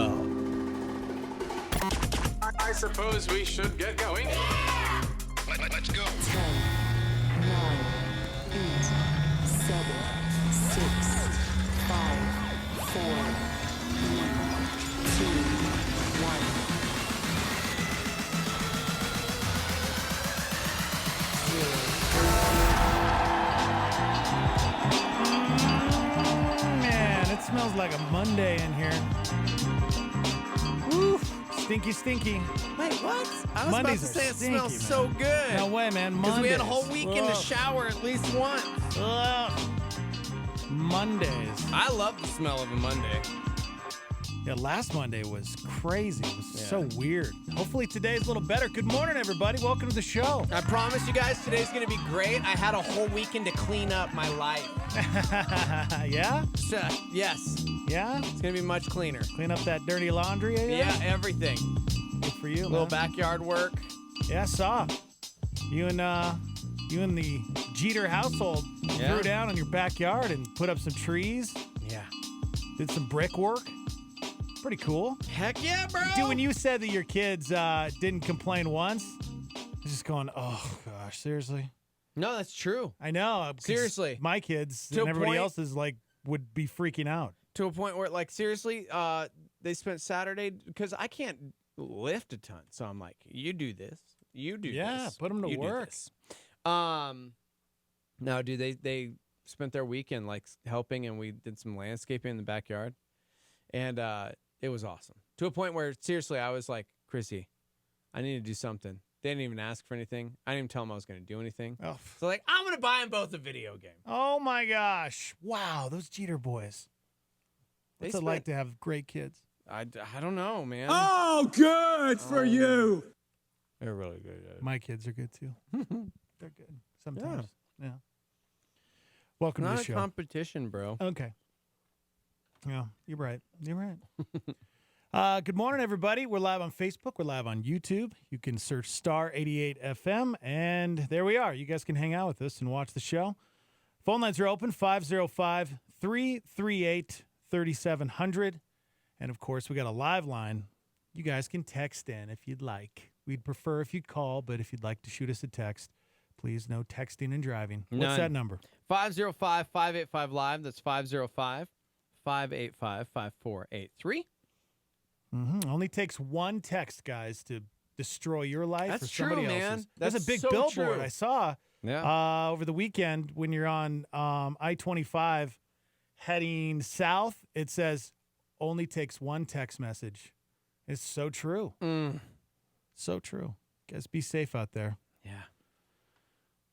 topical. I suppose we should get going. Yeah! Let's go. 10, 9, 8, 7, 6, 5, 4, 3, 2, 1. Man, it smells like a Monday in here. Woo, stinky, stinky. Wait, what? I was Mondays about to say it stinky, smells man. so good. No way, man. Because Mondays. we had a whole weekend to Ugh. shower at least once. Ugh. Mondays. I love the smell of a Monday. Yeah, last Monday was crazy. It was Yeah. so weird. Hopefully today's a little better. Good morning, everybody. Welcome to the show. I promise you guys, today's going to be great. I had a whole weekend to clean up my life. Yeah? So, yes, Yeah? it's going to be much cleaner. Clean up that dirty laundry? Yeah, everything. Good for you, Little man. backyard work. Yeah, I saw. You and the Jeter household Yeah. threw down in your backyard and put up some trees. Yeah. Did some brick work. Pretty cool. Heck yeah, bro. Dude, when you said that your kids didn't complain once, I was just going, oh, gosh, seriously? No, that's true. I know. Because Seriously. My kids To a and everybody point- else's, like, would be freaking out. To a point where, like, seriously, they spent Saturday, because I can't lift a ton. So I'm like, you do this. You do this. Yeah, put them to you do work. this. No, dude, they spent their weekend, like, helping, and we did some landscaping in the backyard. And it was awesome. To a point where, seriously, I was like, Chrissy, I need to do something. They didn't even ask for anything. I didn't even tell them I was going to do anything. Oh. So, like, I'm going to buy them both a video game. Oh, my gosh. Wow, those Jeter boys. They What's it like to have great kids? I don't know, man. Oh, good for you. They're really good. My kids are good, too. They're good sometimes. Yeah. Welcome to Not the a show. competition, bro. Okay. Yeah, you're right. You're right. Good morning, everybody. We're live on Facebook. We're live on YouTube. You can search Star 88 FM, and there we are. You guys can hang out with us and watch the show. Phone lines are open, 505-338-3700. And, of course, we got a live line. You guys can text in if you'd like. We'd prefer if you'd call, but if you'd like to shoot us a text, please, no texting and driving. What's None. that number? 505-585-LIVE. That's 505-585-5483. Only takes one text, guys, to destroy your life That's or somebody true, else's. man. There's That's a big so billboard true. I saw Yeah. over the weekend when you're on I-25 heading south. It says, only takes one text message. It's so true. So true. Guys, be safe out there. Yeah.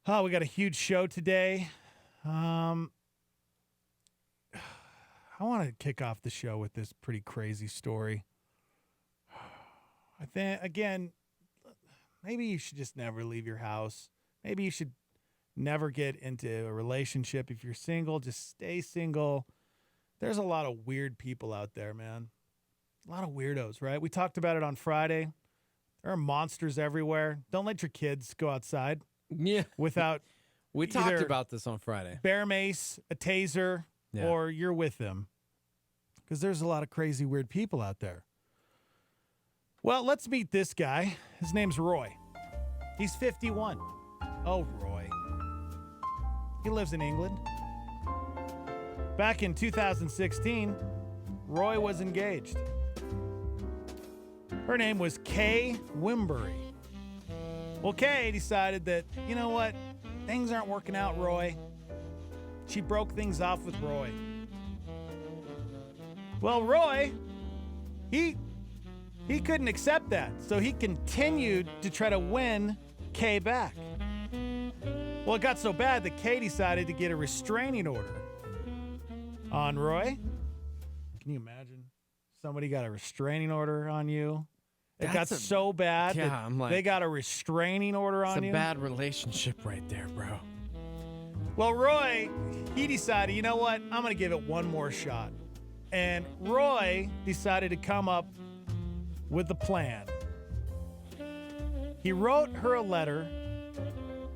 Oh, we got a huge show today. I want to kick off the show with this pretty crazy story. I think, again, maybe you should just never leave your house. Maybe you should never get into a relationship. If you're single, just stay single. There's a lot of weird people out there, man. A lot of weirdos, right? We talked about it on Friday. There are monsters everywhere. Don't let your kids go outside Yeah. without We talked either about this on Friday. bear mace, a taser, Yeah. or you're with them. Because there's a lot of crazy, weird people out there. Well, let's meet this guy. His name's Roy. He's 51. Oh, Roy. He lives in England. Back in 2016, Roy was engaged. Her name was Kay Wimbury. Well, Kay decided that, you know what? Things aren't working out, Roy. She broke things off with Roy. Well, Roy, he couldn't accept that, so he continued to try to win Kay back. Well, it got so bad that Kay decided to get a restraining order on Roy. Can you imagine? Somebody got a restraining order on you. It got so bad Yeah, that I'm like, they got a restraining order It's on a you. bad relationship right there, bro. Well, Roy, he decided, you know what? I'm going to give it one more shot. And Roy decided to come up with a plan. He wrote her a letter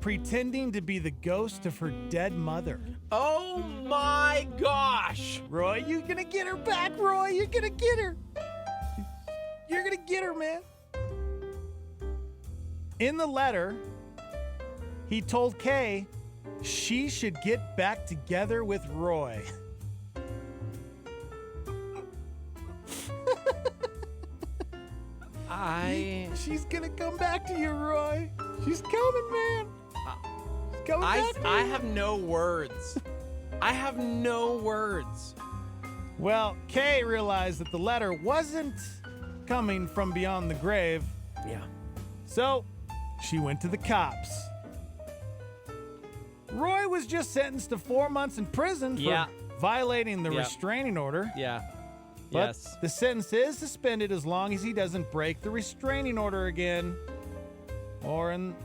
pretending to be the ghost of her dead mother. Oh my gosh! Roy, you're going to get her back, Roy. You're going to get her. You're going to get her, man. In the letter, he told Kay she should get back together with Roy. She's gonna come back to you, Roy. She's coming, man. She's coming back to you. I have no words. I have no words. Well, Kay realized that the letter wasn't coming from beyond the grave, Yeah. so she went to the cops. Roy was just sentenced to 4 months in prison for Yeah. violating the Yep. restraining order. Yeah. But Yes. the sentence is suspended as long as he doesn't break the restraining order again. Or in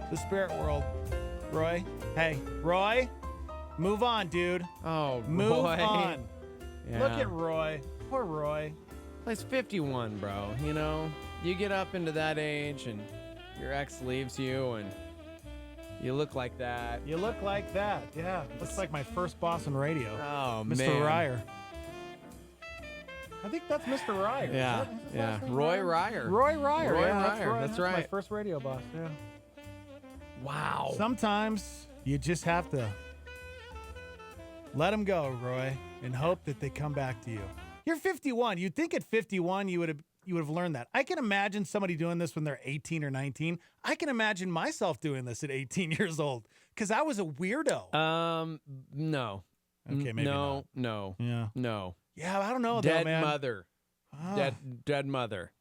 the spirit world. Roy. Hey, Roy, move on, dude. Oh, Move Roy. on. Yeah. Look at Roy. Poor Roy. He's 51, bro. You know, you get up into that age and your ex leaves you and you look like that. You look like that. Yeah. Looks like my first boss on radio. Oh, Mr. man. Ryer. I think that's Mr. Ryer. Yeah, Is his yeah. last name Roy Ryer. Roy Ryer. Roy yeah, Ryer, that's my right. first radio boss. Yeah. Wow. Sometimes you just have to let them go, Roy, and hope that they come back to you. You're 51. You'd think at 51 you would have learned that. I can imagine somebody doing this when they're 18 or 19. I can imagine myself doing this at 18 years old because I was a weirdo. No. Okay, maybe no, not. no, Yeah. no. Yeah, I don't know, though, Dead man. mother. Ah. Dead mother.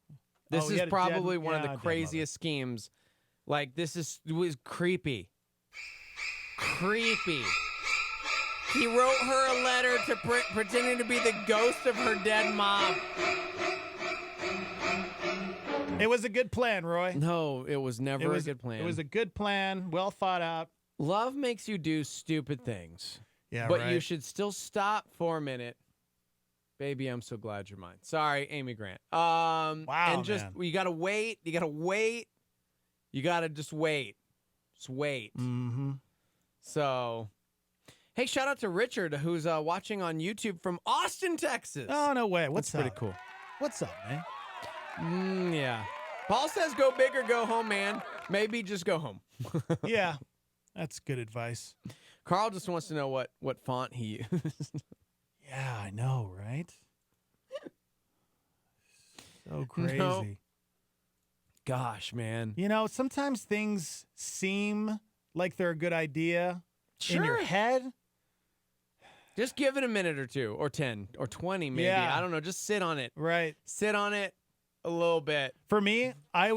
This Oh, he is had a probably dead- one of yeah, the dead craziest schemes. Like, it was creepy. He wrote her a letter to pretending to be the ghost of her dead mom. It was a good plan, Roy. No, it was never a good plan. It was a good plan, well thought out. Love makes you do stupid things. Yeah, But right. you should still stop for a minute. Baby, I'm so glad you're mine. Sorry, Amy Grant. Wow, and just man. you gotta wait. You gotta just wait. Just wait. Mm-hmm. So, hey, shout out to Richard who's watching on YouTube from Austin, Texas. Oh, no way. What's That's up? pretty cool. What's up, man? Yeah. Paul says go big or go home, man. Maybe just go home. Yeah, that's good advice. Carl just wants to know what font he used. Yeah, I know, right? So crazy. No. Gosh, man. You know, sometimes things seem like they're a good idea in your head. Just give it a minute or two, or 10, or 20 maybe. Yeah. I don't know. Just sit on it. Right. Sit on it a little bit. For me, I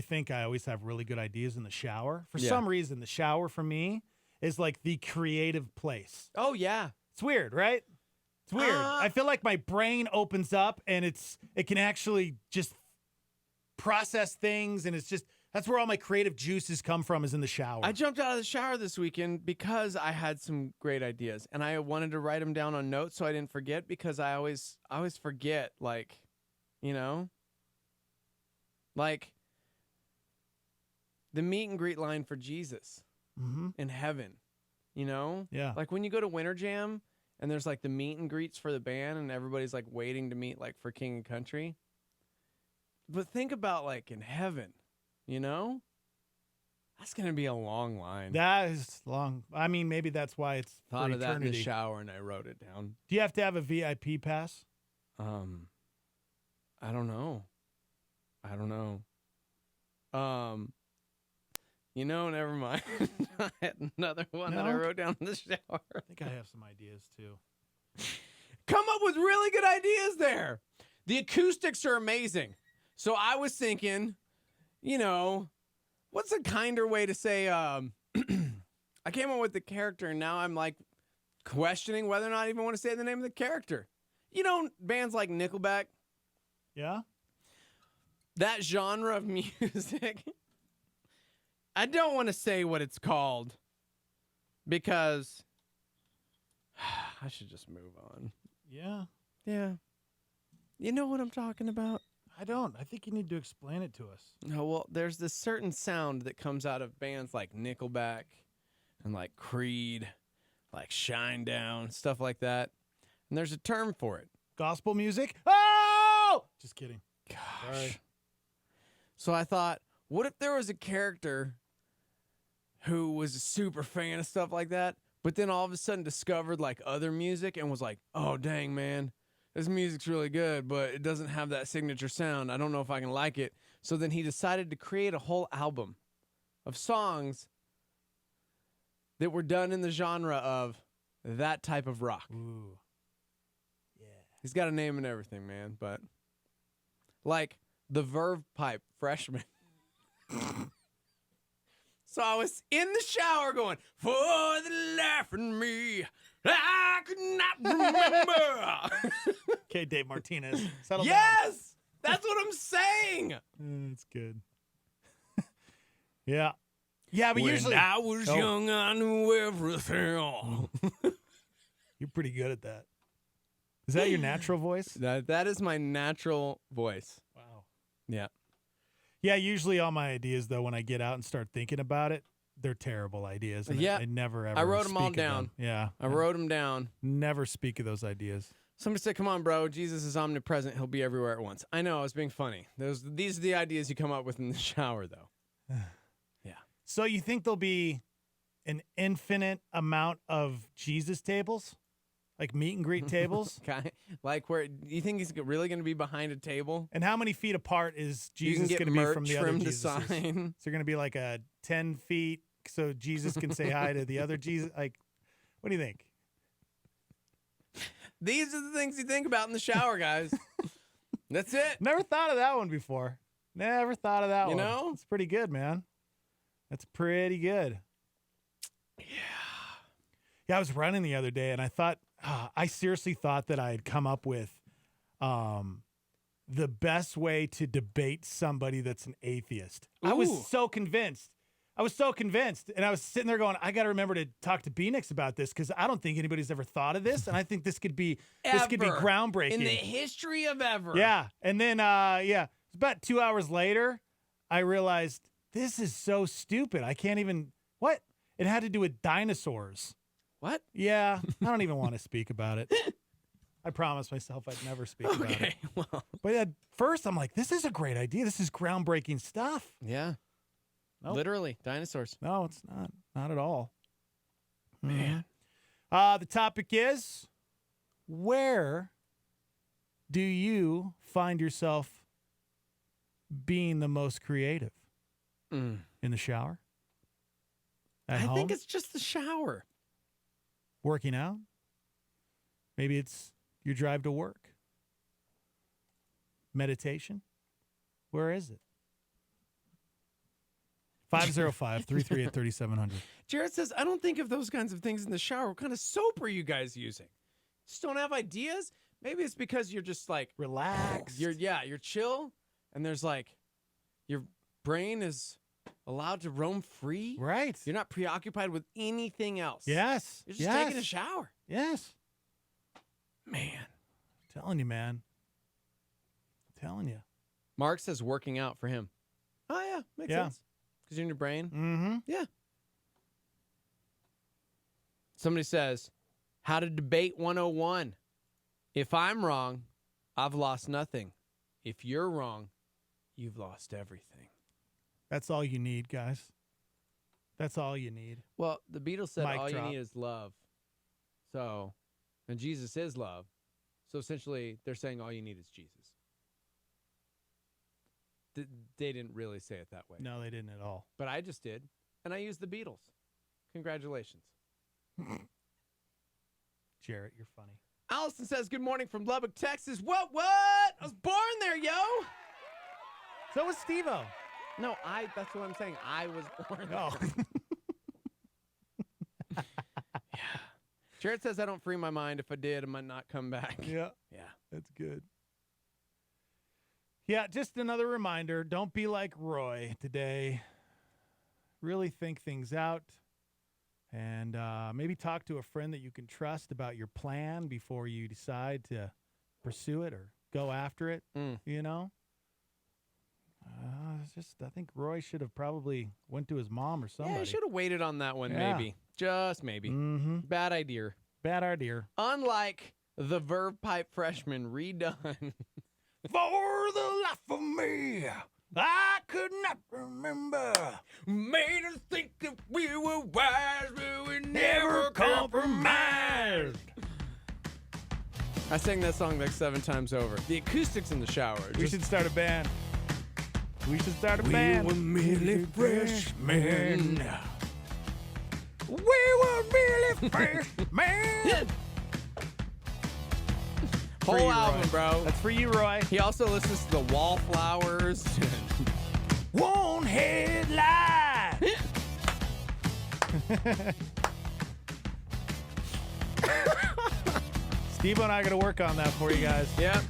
think I always have really good ideas in the shower. For Yeah. some reason, the shower for me is like the creative place. Oh, yeah. It's weird, right? It's weird. I feel like my brain opens up and it can actually just process things, and that's where all my creative juices come from, is in the shower. I jumped out of the shower this weekend because I had some great ideas, and I wanted to write them down on notes so I didn't forget, because I always forget, like, you know? Like, the meet and greet line for Jesus in heaven, you know? Yeah. Like, when you go to Winter Jam, and there's, like, the meet and greets for the band, and everybody's, like, waiting to meet, like, for King and Country. But think about, like, in heaven, you know? That's going to be a long line. That is long. I mean, maybe that's why it's Thought for of that in the eternity. shower, and I wrote it down. Do you have to have a VIP pass? I don't know. You know, never mind. I had another one that I No? wrote down in the shower. I think I have some ideas too. Come up with really good ideas there. The acoustics are amazing. So I was thinking, you know, what's a kinder way to say, I came up with the character, and now I'm like questioning whether or not I even want to say the name of the character. You know, bands like Nickelback, Yeah? that genre of music. I don't want to say what it's called because I should just move on. Yeah. Yeah. You know what I'm talking about? I don't. I think you need to explain it to us. No, well, there's this certain sound that comes out of bands like Nickelback and like Creed, like Shinedown, stuff like that. And there's a term for it. Gospel music? Oh! Just kidding. Gosh. So I thought, what if there was a character who was a super fan of stuff like that, but then all of a sudden discovered like other music and was like, oh, dang, man, this music's really good, but it doesn't have that signature sound. I don't know if I can like it. So then he decided to create a whole album of songs that were done in the genre of that type of rock. Ooh. Yeah. He's got a name and everything, man, but like the Verve Pipe Freshman. So I was in the shower going, for the life in me, I could not remember. Okay, Dave Martinez. Settle down. Yes! That's what I'm saying. That's good. Yeah. Yeah, but When usually I was young, I knew everything. you're pretty good at that. Is that your natural voice? That is my natural voice. Wow. Yeah. Yeah, usually all my ideas, though, when I get out and start thinking about it, they're terrible ideas. And Yeah. I never, ever I wrote 'em all speak of down. Yeah. I wrote them down. Never speak of those ideas. Somebody said, come on, bro. Jesus is omnipresent. He'll be everywhere at once. I know. I was being funny. These are the ideas you come up with in the shower, though. Yeah. So you think there'll be an infinite amount of Jesus tables? Like meet and greet tables? Okay. Like where you think he's really going to be behind a table? And how many feet apart is You can Jesus get going to be merch from the other from the Jesuses? sign. So you're going to be like a 10 feet so Jesus can say hi to the other Jesus? Like, what do you think? These are the things you think about in the shower, guys. That's it. Never thought of that one before. Never thought of that You one. know? It's pretty good, man. That's pretty good. Yeah, I was running the other day, and I thought, I seriously thought that I had come up with the best way to debate somebody that's an atheist. I Ooh. was so convinced. And I was sitting there going, I got to remember to talk to B-Nix about this because I don't think anybody's ever thought of this, and I think this could be Ever. groundbreaking In the history of ever. Yeah, and then it's about 2 hours later, I realized this is so stupid. I can't even. What? It had to do with dinosaurs. What? Yeah, I don't even want to speak about it. I promised myself I'd never speak about it. Okay. Well. But at first, I'm like, this is a great idea. This is groundbreaking stuff. Yeah. Nope. Literally, dinosaurs. No, it's not. Not at all. Man. The topic is, where do you find yourself being the most creative? Mm. In the shower? At I home? think it's just the shower. Working out? Maybe it's your drive to work? Meditation? Where is it? 505-338-3700. Jared says, I don't think of those kinds of things in the shower. What kind of soap are you guys using? Just don't have ideas? Maybe it's because you're just like Relax. you're chill, and there's like your brain is allowed to roam free. Right. You're not preoccupied with anything else. Yes. You're just yes. taking a shower. Yes. Man. Telling you, man. Telling you. Mark says working out for him. Oh, yeah. Makes sense. Because you're in your brain. Mm-hmm. Yeah. Somebody says, how to debate 101. If I'm wrong, I've lost nothing. If you're wrong, you've lost everything. That's all you need, guys. That's all you need. Well, the Beatles said Mic all drop. you need is love. So, and Jesus is love. So essentially, they're saying all you need is Jesus. They didn't really say it that way. No, they didn't at all. But I just did. And I used the Beatles. Congratulations. Jarrett, you're funny. Allison says, good morning from Lubbock, Texas. What? I was born there, yo. So was Steve-O. No, that's what I'm saying. I was born there. Oh. Yeah. Jared says, I don't free my mind. If I did, I might not come back. Yeah. Yeah. That's good. Yeah, just another reminder. Don't be like Roy today. Really think things out. And maybe talk to a friend that you can trust about your plan before you decide to pursue it or go after it, you know? I think Roy should have probably went to his mom or somebody. Yeah, I should have waited on that one, Yeah. maybe. Just maybe. Mm-hmm. Bad idea. Bad idea. Unlike the Verve Pipe Freshman redone. For the life of me, I could not remember. Made us think that we were wise, but we Never compromised. I sang that song like 7 times over. The acoustics in the shower. We should start a band. We should start a band. We were merely freshmen. We were really freshmen. whole you, album, Roy. bro. That's for you, Roy. He also listens to the Wallflowers. One headlight. Steve and I are going to work on that for you guys. Yep.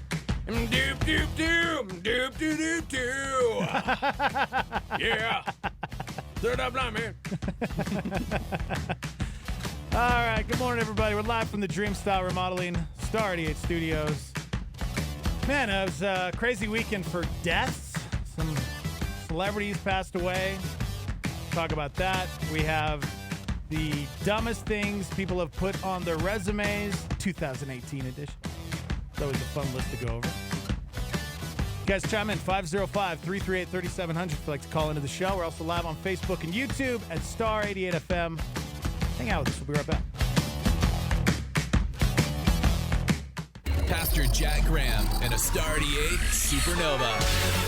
Doop doop doop doop doop doop doop. Yeah. Third up line, man. All right, good morning, everybody. We're live from the Dream Style Remodeling Star 88 Studios. Man, it was a crazy weekend for deaths. Some celebrities passed away. Talk about that. We have the dumbest things people have put on their resumes, 2018 edition. It's always a fun list to go over. You guys chime in, 505-338-3700 if you'd like to call into the show. We're also live on Facebook and YouTube at Star 88 FM. Hang out with us. We'll be right back. Pastor Jack Graham and a Star 88 Supernova.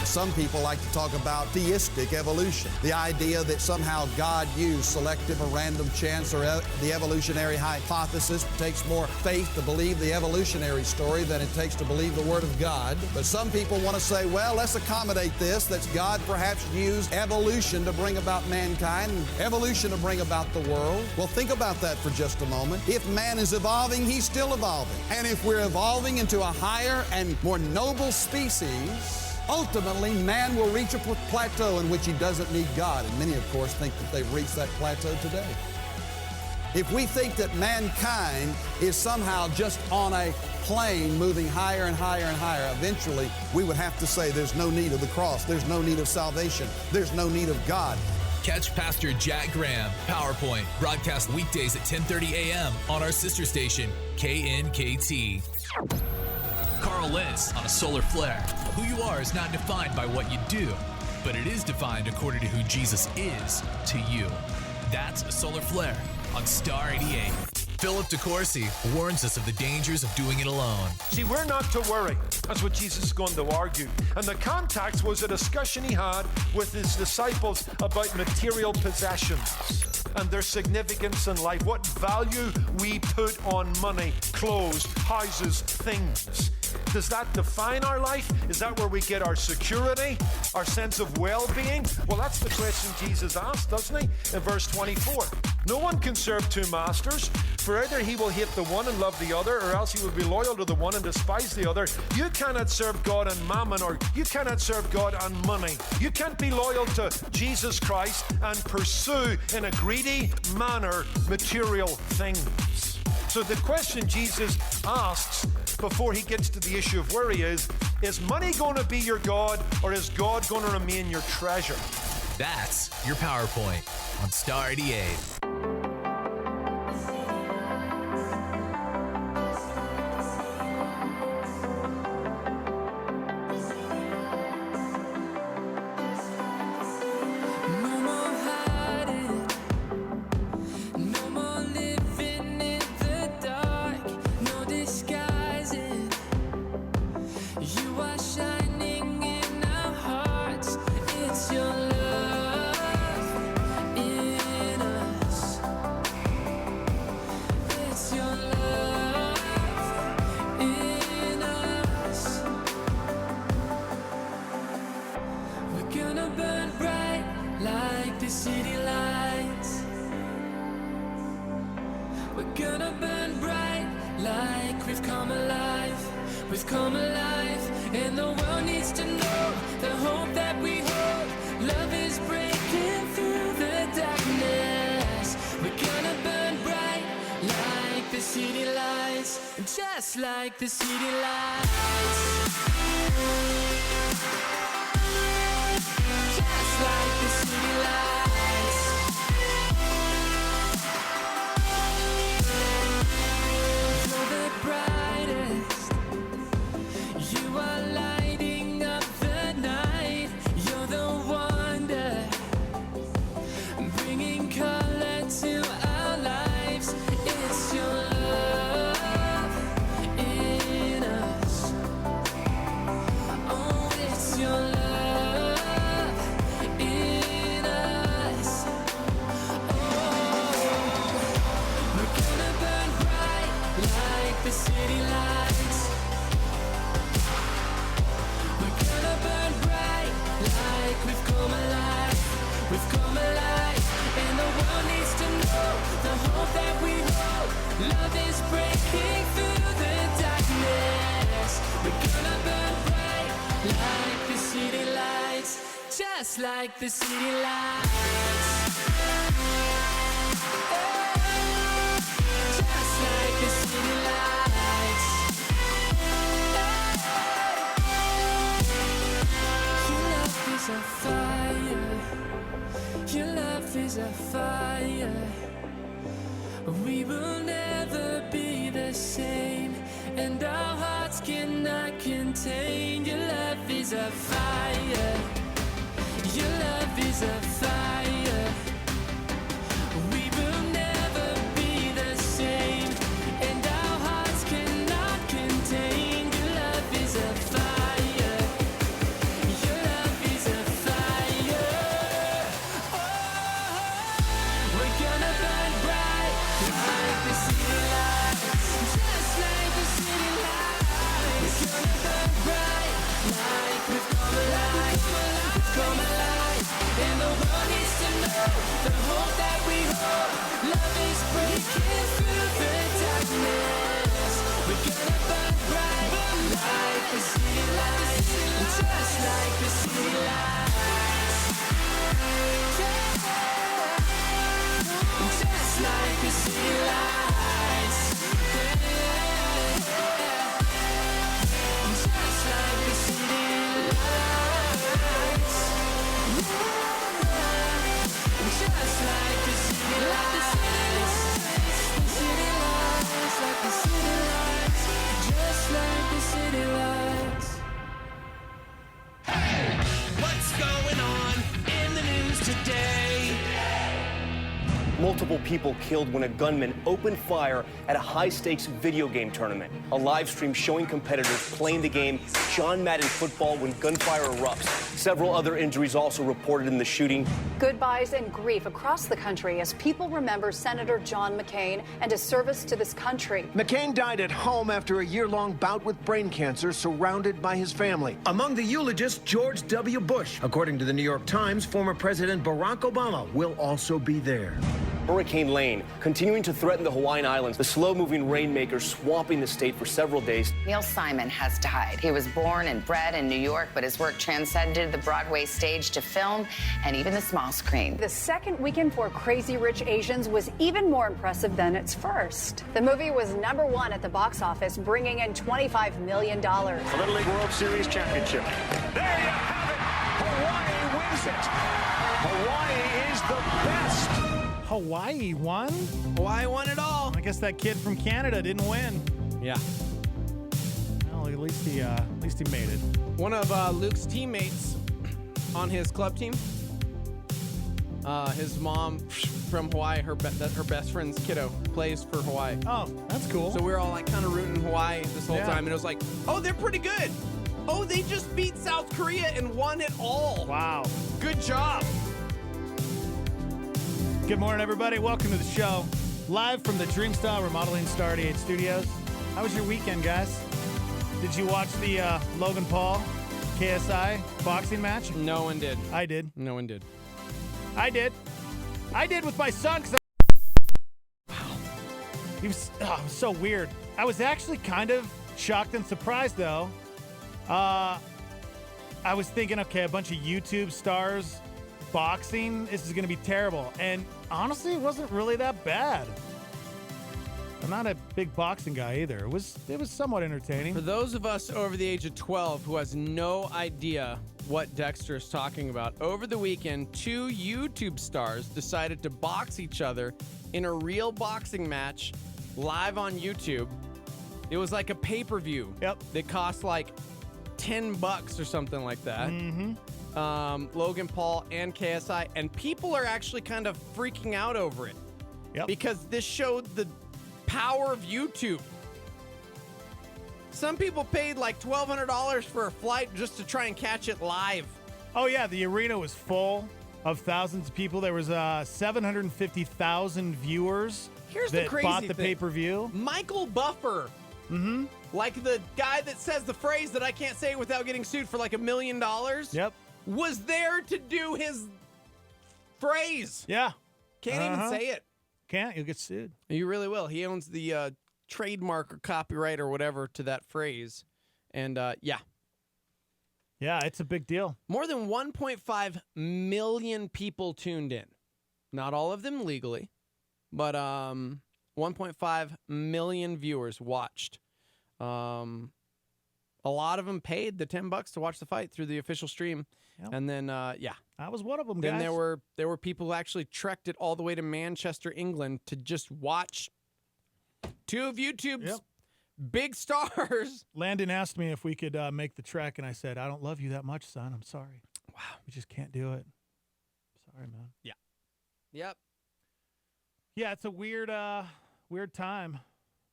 Some people like to talk about theistic evolution, the idea that somehow God used selective or random chance or the evolutionary hypothesis. It takes more faith to believe the evolutionary story than it takes to believe the Word of God. But some people want to say, well, let's accommodate this, that God perhaps used evolution to bring about mankind, and evolution to bring about the world. Well, think about that for just a moment. If man is evolving, he's still evolving. And if we're evolving into a higher and more noble species, ultimately, man will reach a plateau in which he doesn't need God. And many, of course, think that they've reached that plateau today. If we think that mankind is somehow just on a plane moving higher and higher and higher, eventually we would have to say there's no need of the cross, there's no need of salvation, there's no need of God. Catch Pastor Jack Graham, PowerPoint, broadcast weekdays at 10:30 a.m. on our sister station, KNKT. Carl Lentz on a solar flare. Who you are is not defined by what you do, but it is defined according to who Jesus is to you. That's a solar flare on Star 88. Philip DeCourcy warns us of the dangers of doing it alone. See, we're not to worry. That's what Jesus is going to argue. And the context was a discussion he had with his disciples about material possessions and their significance in life, what value we put on money, clothes, houses, things. Does that define our life? Is that where we get our security, our sense of well-being? Well, that's the question Jesus asked, doesn't he? In verse 24. No one can serve two masters, for either he will hate the one and love the other, or else he will be loyal to the one and despise the other. You cannot serve God and mammon, or you cannot serve God and money. You can't be loyal to Jesus Christ and pursue in a greedy manner material things. So the question Jesus asks before he gets to the issue of worry is money going to be your God, or is God going to remain your treasure? That's your PowerPoint on Star 88. Just like the city lights. Just like the city lights. You're the brightest. You are light hope that we hold. Love is breaking through the darkness. We're gonna burn bright like the city lights, just like the city lights. Just like the city lights. Your love is a fire. Your love is a fire. We will never be the same, and our hearts cannot contain. Your love is a fire. Your love is a fire. We will never be the same, and our hearts cannot contain. Your love is a fire. Your love is a fire. Oh, we're gonna burn bright like the city lights, just like the city lights. We're gonna burn bright like we've come alive, we've come alive. And the world needs to know the hope that we hold. Love is breaking through the darkness. We're gonna burn bright like the city lights, just like the city lights. Just like the city lights. Just like the city lights. Just like the city lights. The city lights, like the city lights. Just like the city lights. What's going on in the news today? Multiple people killed when a gunman opened fire at a high-stakes video game tournament. A live stream showing competitors playing the game John Madden Football when gunfire erupts. Several other injuries also reported in the shooting. Goodbyes and grief across the country as people remember Senator John McCain and his service to this country. McCain died at home after a year-long bout with brain cancer, surrounded by his family. Among the eulogists, George W. Bush. According to the New York Times, former President Barack Obama will also be there. Hurricane Lane continuing to threaten the Hawaiian Islands. The slow-moving rainmaker swamping the state for several days. Neil Simon has died. He was born and bred in New York, but his work transcended the Broadway stage to film and even the small screen. The second weekend for Crazy Rich Asians was even more impressive than its first. The movie was #1 at the box office, bringing in $25 million. The Little League World Series championship. There you have it. Hawaii wins it. Hawaii is the best. Hawaii won? Hawaii won it all. I guess that kid from Canada didn't win. Yeah. Well, at least he made it. One of Luke's teammates on his club team, his mom from Hawaii, her best friend's kiddo plays for Hawaii. Oh, that's cool. So we were all like kind of rooting Hawaii this whole time, and it was like, oh, they're pretty good. Oh, they just beat South Korea and won it all. Wow. Good job. Good morning, everybody. Welcome to the show. Live from the Dreamstyle Remodeling Star 88 Studios. How was your weekend, guys? Did you watch the Logan Paul KSI boxing match? No one did. I did. No one did. I did. I did with my son. Wow. He was so weird. I was actually kind of shocked and surprised, though. I was thinking, okay, a bunch of YouTube stars boxing, this is going to be terrible. And honestly, it wasn't really that bad. I'm not a big boxing guy either. It was somewhat entertaining. For those of us over the age of 12 who has no idea what Dexter is talking about, over the weekend, 2 YouTube stars decided to box each other in a real boxing match live on YouTube. It was like a pay-per-view. Yep. That cost like $10 or something like that. Mm-hmm. Logan Paul and KSI, and people are actually kind of freaking out over it. Yep. Because this showed the power of YouTube. Some people paid like $1,200 for a flight just to try and catch it live. Oh, yeah, the arena was full of thousands of people. There was 750,000 viewers Here's that the crazy bought the thing. pay-per-view. Michael Buffer. Mm-hmm. Like the guy that says the phrase that I can't say without getting sued for like $1 million. Yep. Was there to do his phrase. Yeah. Can't even say it. Can't. You'll get sued. You really will. He owns the trademark or copyright or whatever to that phrase. And yeah. Yeah, it's a big deal. More than 1.5 million people tuned in. Not all of them legally, but 1.5 million viewers watched. A lot of them paid the $10 to watch the fight through the official stream. Yep. And then, yeah. I was one of them, Then guys. there were people who actually trekked it all the way to Manchester, England to just watch two of YouTube's big stars. Landon asked me if we could make the trek, and I said, I don't love you that much, son. I'm sorry. Wow. We just can't do it. Sorry, man. Yeah. Yep. Yeah, it's a weird time.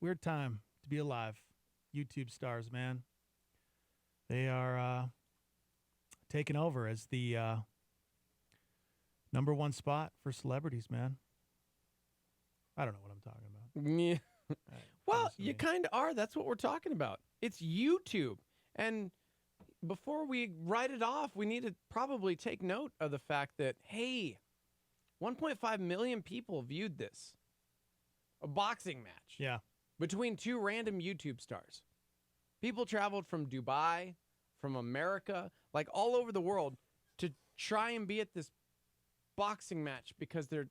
Weird time to be alive. YouTube stars, man. They are taking over as the number one spot for celebrities, man. I don't know what I'm talking about. Yeah. Well, you kind of are. That's what we're talking about. It's YouTube. And before we write it off, we need to probably take note of the fact that, hey, 1.5 million people viewed this. A boxing match. Yeah. Between two random YouTube stars. People traveled from Dubai, from America, like all over the world to try and be at this boxing match because they're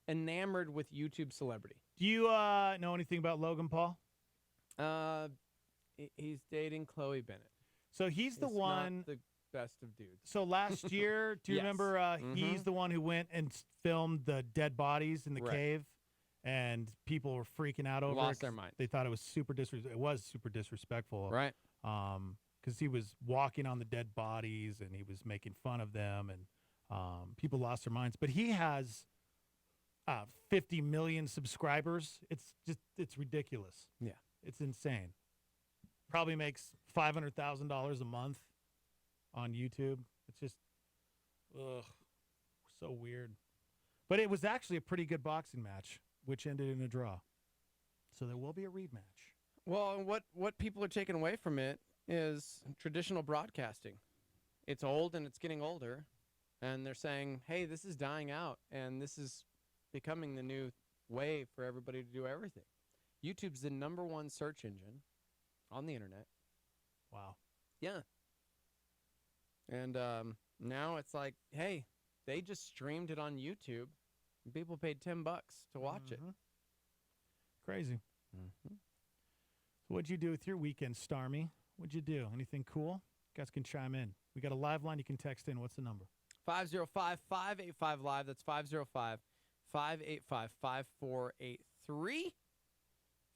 enamored with YouTube celebrity. Do you know anything about Logan Paul? He's dating Chloe Bennett. So he's the one. Not the best of dudes. So last year, do you Yes. remember he's the one who went and filmed the dead bodies in the Right. cave, and people were freaking out over Lost it. their mind. They thought it was super disrespectful. Right. Because he was walking on the dead bodies and he was making fun of them, and people lost their minds. But he has 50 million subscribers. It's ridiculous. Yeah. It's insane. Probably makes $500,000 a month on YouTube. It's just, so weird. But it was actually a pretty good boxing match, which ended in a draw. So there will be a rematch. Well, what people are taking away from it is traditional broadcasting. It's old and it's getting older. And they're saying, hey, this is dying out. And this is becoming the new way for everybody to do everything. YouTube's the number one search engine on the internet. Wow. Yeah. And now it's like, hey, they just streamed it on YouTube. And people paid $10 to watch it. Crazy. So what'd you do with your weekend, Starmy? What'd you do? Anything cool? You guys can chime in. We got a live line. You can text in. What's the number? 505-585-LIVE. That's 505-585-5483. If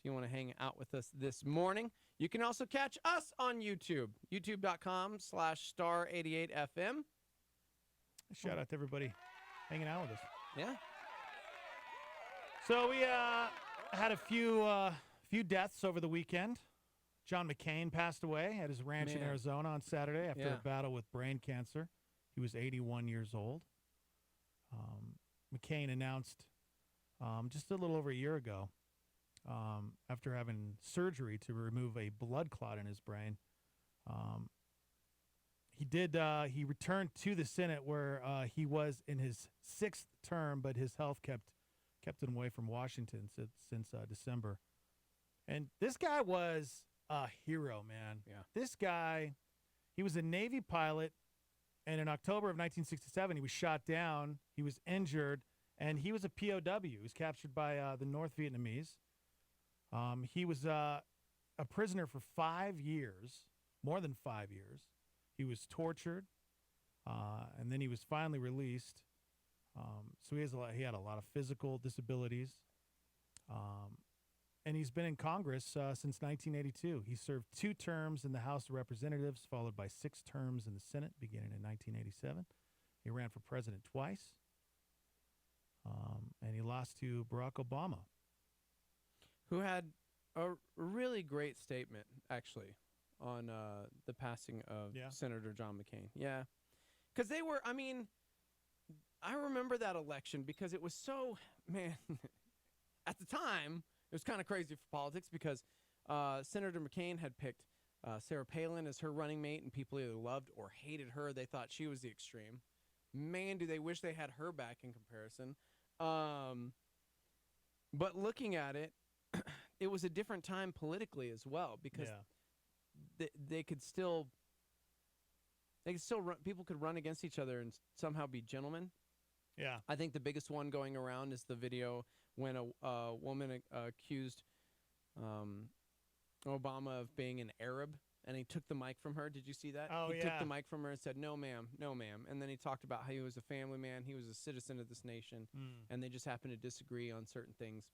you want to hang out with us this morning. You can also catch us on YouTube. YouTube.com/star88FM. Shout out to everybody hanging out with us. Yeah. So we had a few deaths over the weekend. John McCain passed away at his ranch in Man. Arizona on Saturday after Yeah. a battle with brain cancer. He was 81 years old. McCain announced just a little over a year ago, after having surgery to remove a blood clot in his brain, he returned to the Senate where he was in his 6th term, but his health kept him away from Washington since December. And this guy was a hero, man. Yeah. This guy, he was a Navy pilot, and in October of 1967, he was shot down. He was injured, and he was a POW. He was captured by the North Vietnamese. He was a prisoner for 5 years, more than 5 years. He was tortured, and then he was finally released. So he had a lot of physical disabilities, and he's been in Congress since 1982. He served 2 terms in the House of Representatives, followed by 6 terms in the Senate, beginning in 1987. He ran for president twice, and he lost to Barack Obama, Who had a really great statement, actually, on the passing of Senator John McCain. Yeah. Because they were, I remember that election because it was so, man, at the time, it was kind of crazy for politics because Senator McCain had picked Sarah Palin as her running mate, and people either loved or hated her. They thought she was the extreme. Man, do they wish they had her back in comparison. But looking at it, it was a different time politically as well, because they could still run, people could run against each other and somehow be gentlemen. Yeah. I think the biggest one going around is the video when a woman accused Obama of being an Arab, and he took the mic from her. Did you see that? Oh, he took the mic from her and said, "No, ma'am, no, ma'am." And then he talked about how he was a family man, he was a citizen of this nation, and they just happened to disagree on certain things.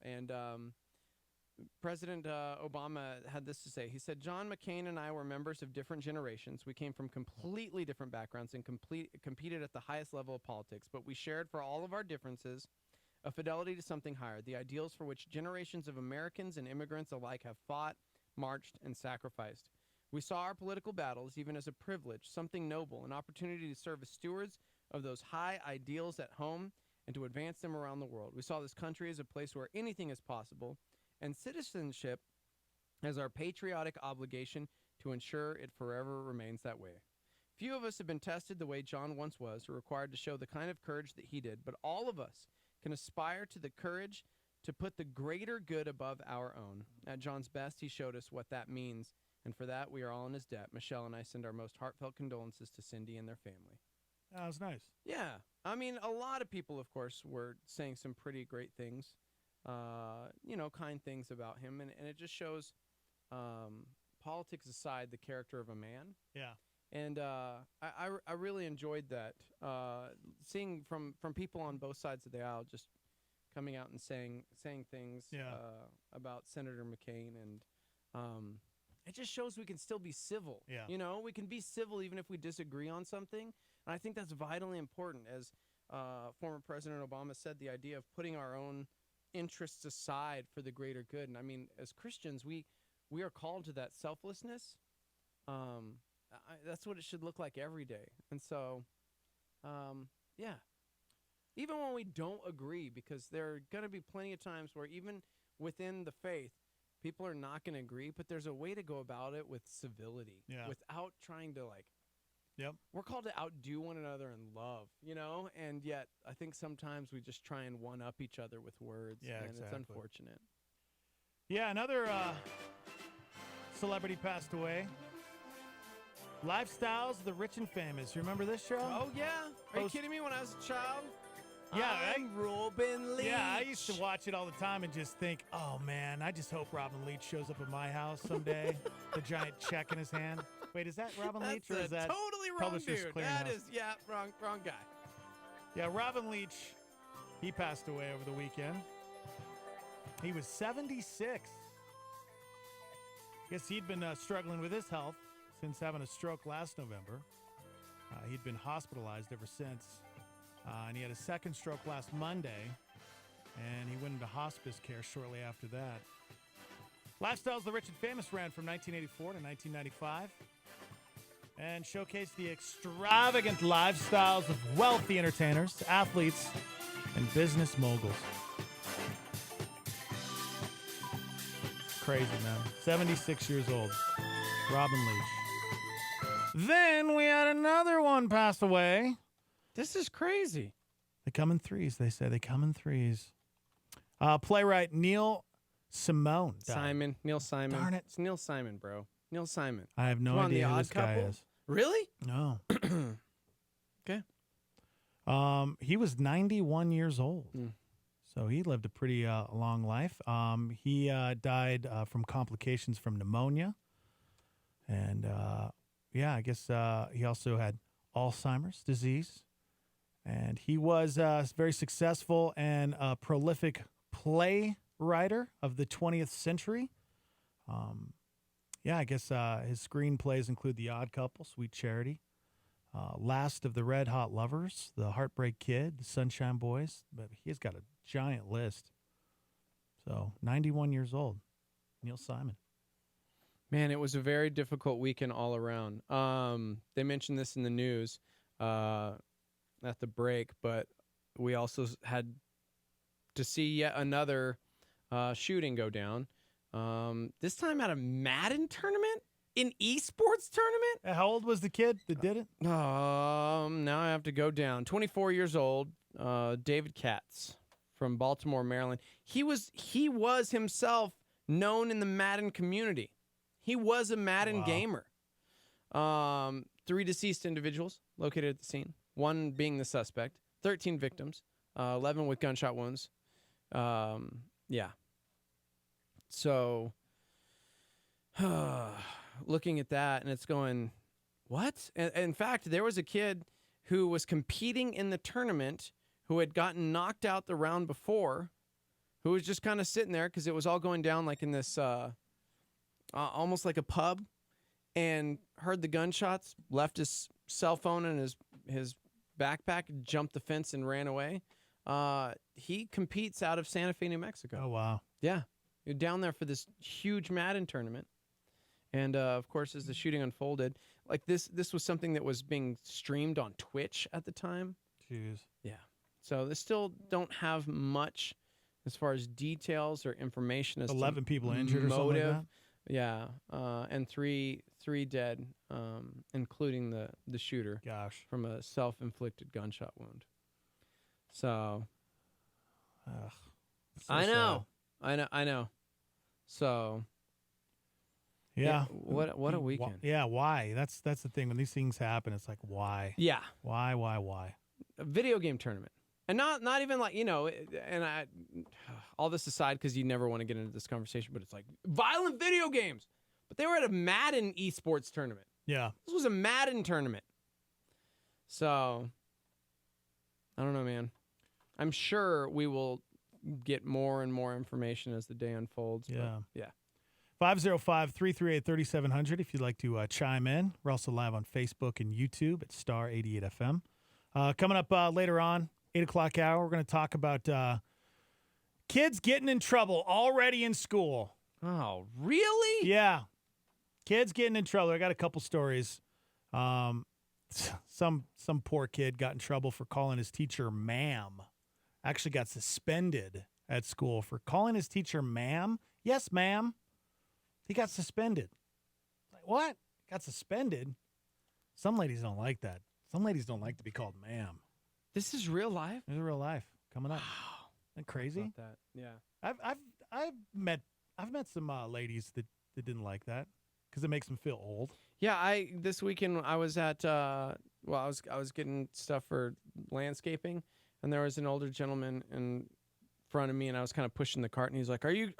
And President Obama had this to say. He said, "John McCain and I were members of different generations. We came from completely different backgrounds and competed at the highest level of politics, but we shared, for all of our differences, a fidelity to something higher, the ideals for which generations of Americans and immigrants alike have fought, marched, and sacrificed. We saw our political battles even as a privilege, something noble, an opportunity to serve as stewards of those high ideals at home and to advance them around the world. We saw this country as a place where anything is possible, and citizenship as our patriotic obligation to ensure it forever remains that way. Few of us have been tested the way John once was, or required to show the kind of courage that he did, but all of us can aspire to the courage to put the greater good above our own. At John's best, he showed us what that means, and for that, we are all in his debt. Michelle and I send our most heartfelt condolences to Cindy and their family." That was nice. Yeah. I mean, a lot of people, of course, were saying some pretty great things, kind things about him, and it just shows, politics aside, the character of a man. Yeah. And I really enjoyed that, seeing from people on both sides of the aisle just coming out and saying things about Senator McCain, and it just shows we can still be civil. Yeah. We can be civil even if we disagree on something, and I think that's vitally important. As former President Obama said, the idea of putting our own interests aside for the greater good. And I mean, as Christians, we are called to that selflessness. That's what it should look like every day. And so, even when we don't agree, because there are going to be plenty of times where even within the faith, people are not going to agree, but there's a way to go about it with civility, without trying to we're called to outdo one another in love, and yet I think sometimes we just try and one up each other with words, and it's unfortunate. Yeah, another celebrity passed away. Lifestyles of the Rich and Famous. You remember this show? Oh, yeah. Are you kidding me? When I was a child? Yeah, I'm Robin Leach. Yeah, I used to watch it all the time and just think, oh, man, I just hope Robin Leach shows up at my house someday. The giant check in his hand. Wait, is that Robin Leach, or is that totally wrong Publishers dude? Clearinghouse? That is, wrong guy. Yeah, Robin Leach, he passed away over the weekend. He was 76. Guess he'd been struggling with his health since having a stroke last November. He'd been hospitalized ever since. And he had a second stroke last Monday, and he went into hospice care shortly after that. Lifestyles of the Rich and Famous ran from 1984 to 1995 and showcased the extravagant lifestyles of wealthy entertainers, athletes, and business moguls. Crazy, man. 76 years old. Robin Leach. Then we had another one pass away. This is crazy. They come in threes, they say. They come in threes. Playwright Neil Simone died. Neil Simon. Darn it. It's Neil Simon, bro. Neil Simon. I have no idea who this guy is. Really? No. Okay. He was 91 years old. So he lived a pretty long life. He died from complications from pneumonia. And, I guess he also had Alzheimer's disease. And he was very successful and a prolific playwriter of the 20th century. I guess his screenplays include The Odd Couple, Sweet Charity, Last of the Red Hot Lovers, The Heartbreak Kid, The Sunshine Boys. But he's got a giant list. So 91 years old, Neil Simon. Man, it was a very difficult weekend all around. They mentioned this in the news at the break, but we also had to see yet another shooting go down. This time at a Madden tournament? An esports tournament? How old was the kid that did it? Now I have to go down. 24 years old, David Katz from Baltimore, Maryland. He was himself known in the Madden community. He was a Madden gamer. 3 deceased individuals located at the scene, 1 being the suspect, 13 victims, 11 with gunshot wounds. Yeah. So, looking at that, and it's going, what? And in fact, there was a kid who was competing in the tournament who had gotten knocked out the round before, who was just kind of sitting there because it was all going down like in this, almost like a pub, and heard the gunshots, left his cell phone in his backpack, jumped the fence, and ran away. He competes out of Santa Fe, New Mexico. Oh, wow. Yeah. You're down there for this huge Madden tournament. And, of course, as the shooting unfolded, like this was something that was being streamed on Twitch at the time. Jeez. Yeah. So they still don't have much as far as details or information as 11 to people injured motive. or something like that? Yeah. And three dead, including the shooter. Gosh. From a self-inflicted gunshot wound. So. So I know. So. Yeah. What a weekend. Yeah. Why? That's the thing. When these things happen, it's like, why? Yeah. Why? A video game tournament. And not even like, and all this aside, because you never want to get into this conversation, but it's like violent video games. But they were at a Madden esports tournament. Yeah. This was a Madden tournament. So, I don't know, man. I'm sure we will get more and more information as the day unfolds. Yeah. Yeah. 505-338-3700 if you'd like to chime in. We're also live on Facebook and YouTube at Star 88 FM. Coming up later on, 8 o'clock hour, we're going to talk about kids getting in trouble already in school. Oh, really? Yeah. Kids getting in trouble. I got a couple stories. Some poor kid got in trouble for calling his teacher ma'am. Actually got suspended at school for calling his teacher ma'am. Yes, ma'am. He got suspended. Like, what? Got suspended? Some ladies don't like that. Some ladies don't like to be called ma'am. This is real life? This is real life coming up. Wow. Isn't that crazy? About that. Yeah. I've met some ladies that didn't like that because it makes them feel old. Yeah, this weekend I was at I was getting stuff for landscaping, and there was an older gentleman in front of me, and I was kind of pushing the cart, and he's like, "Are you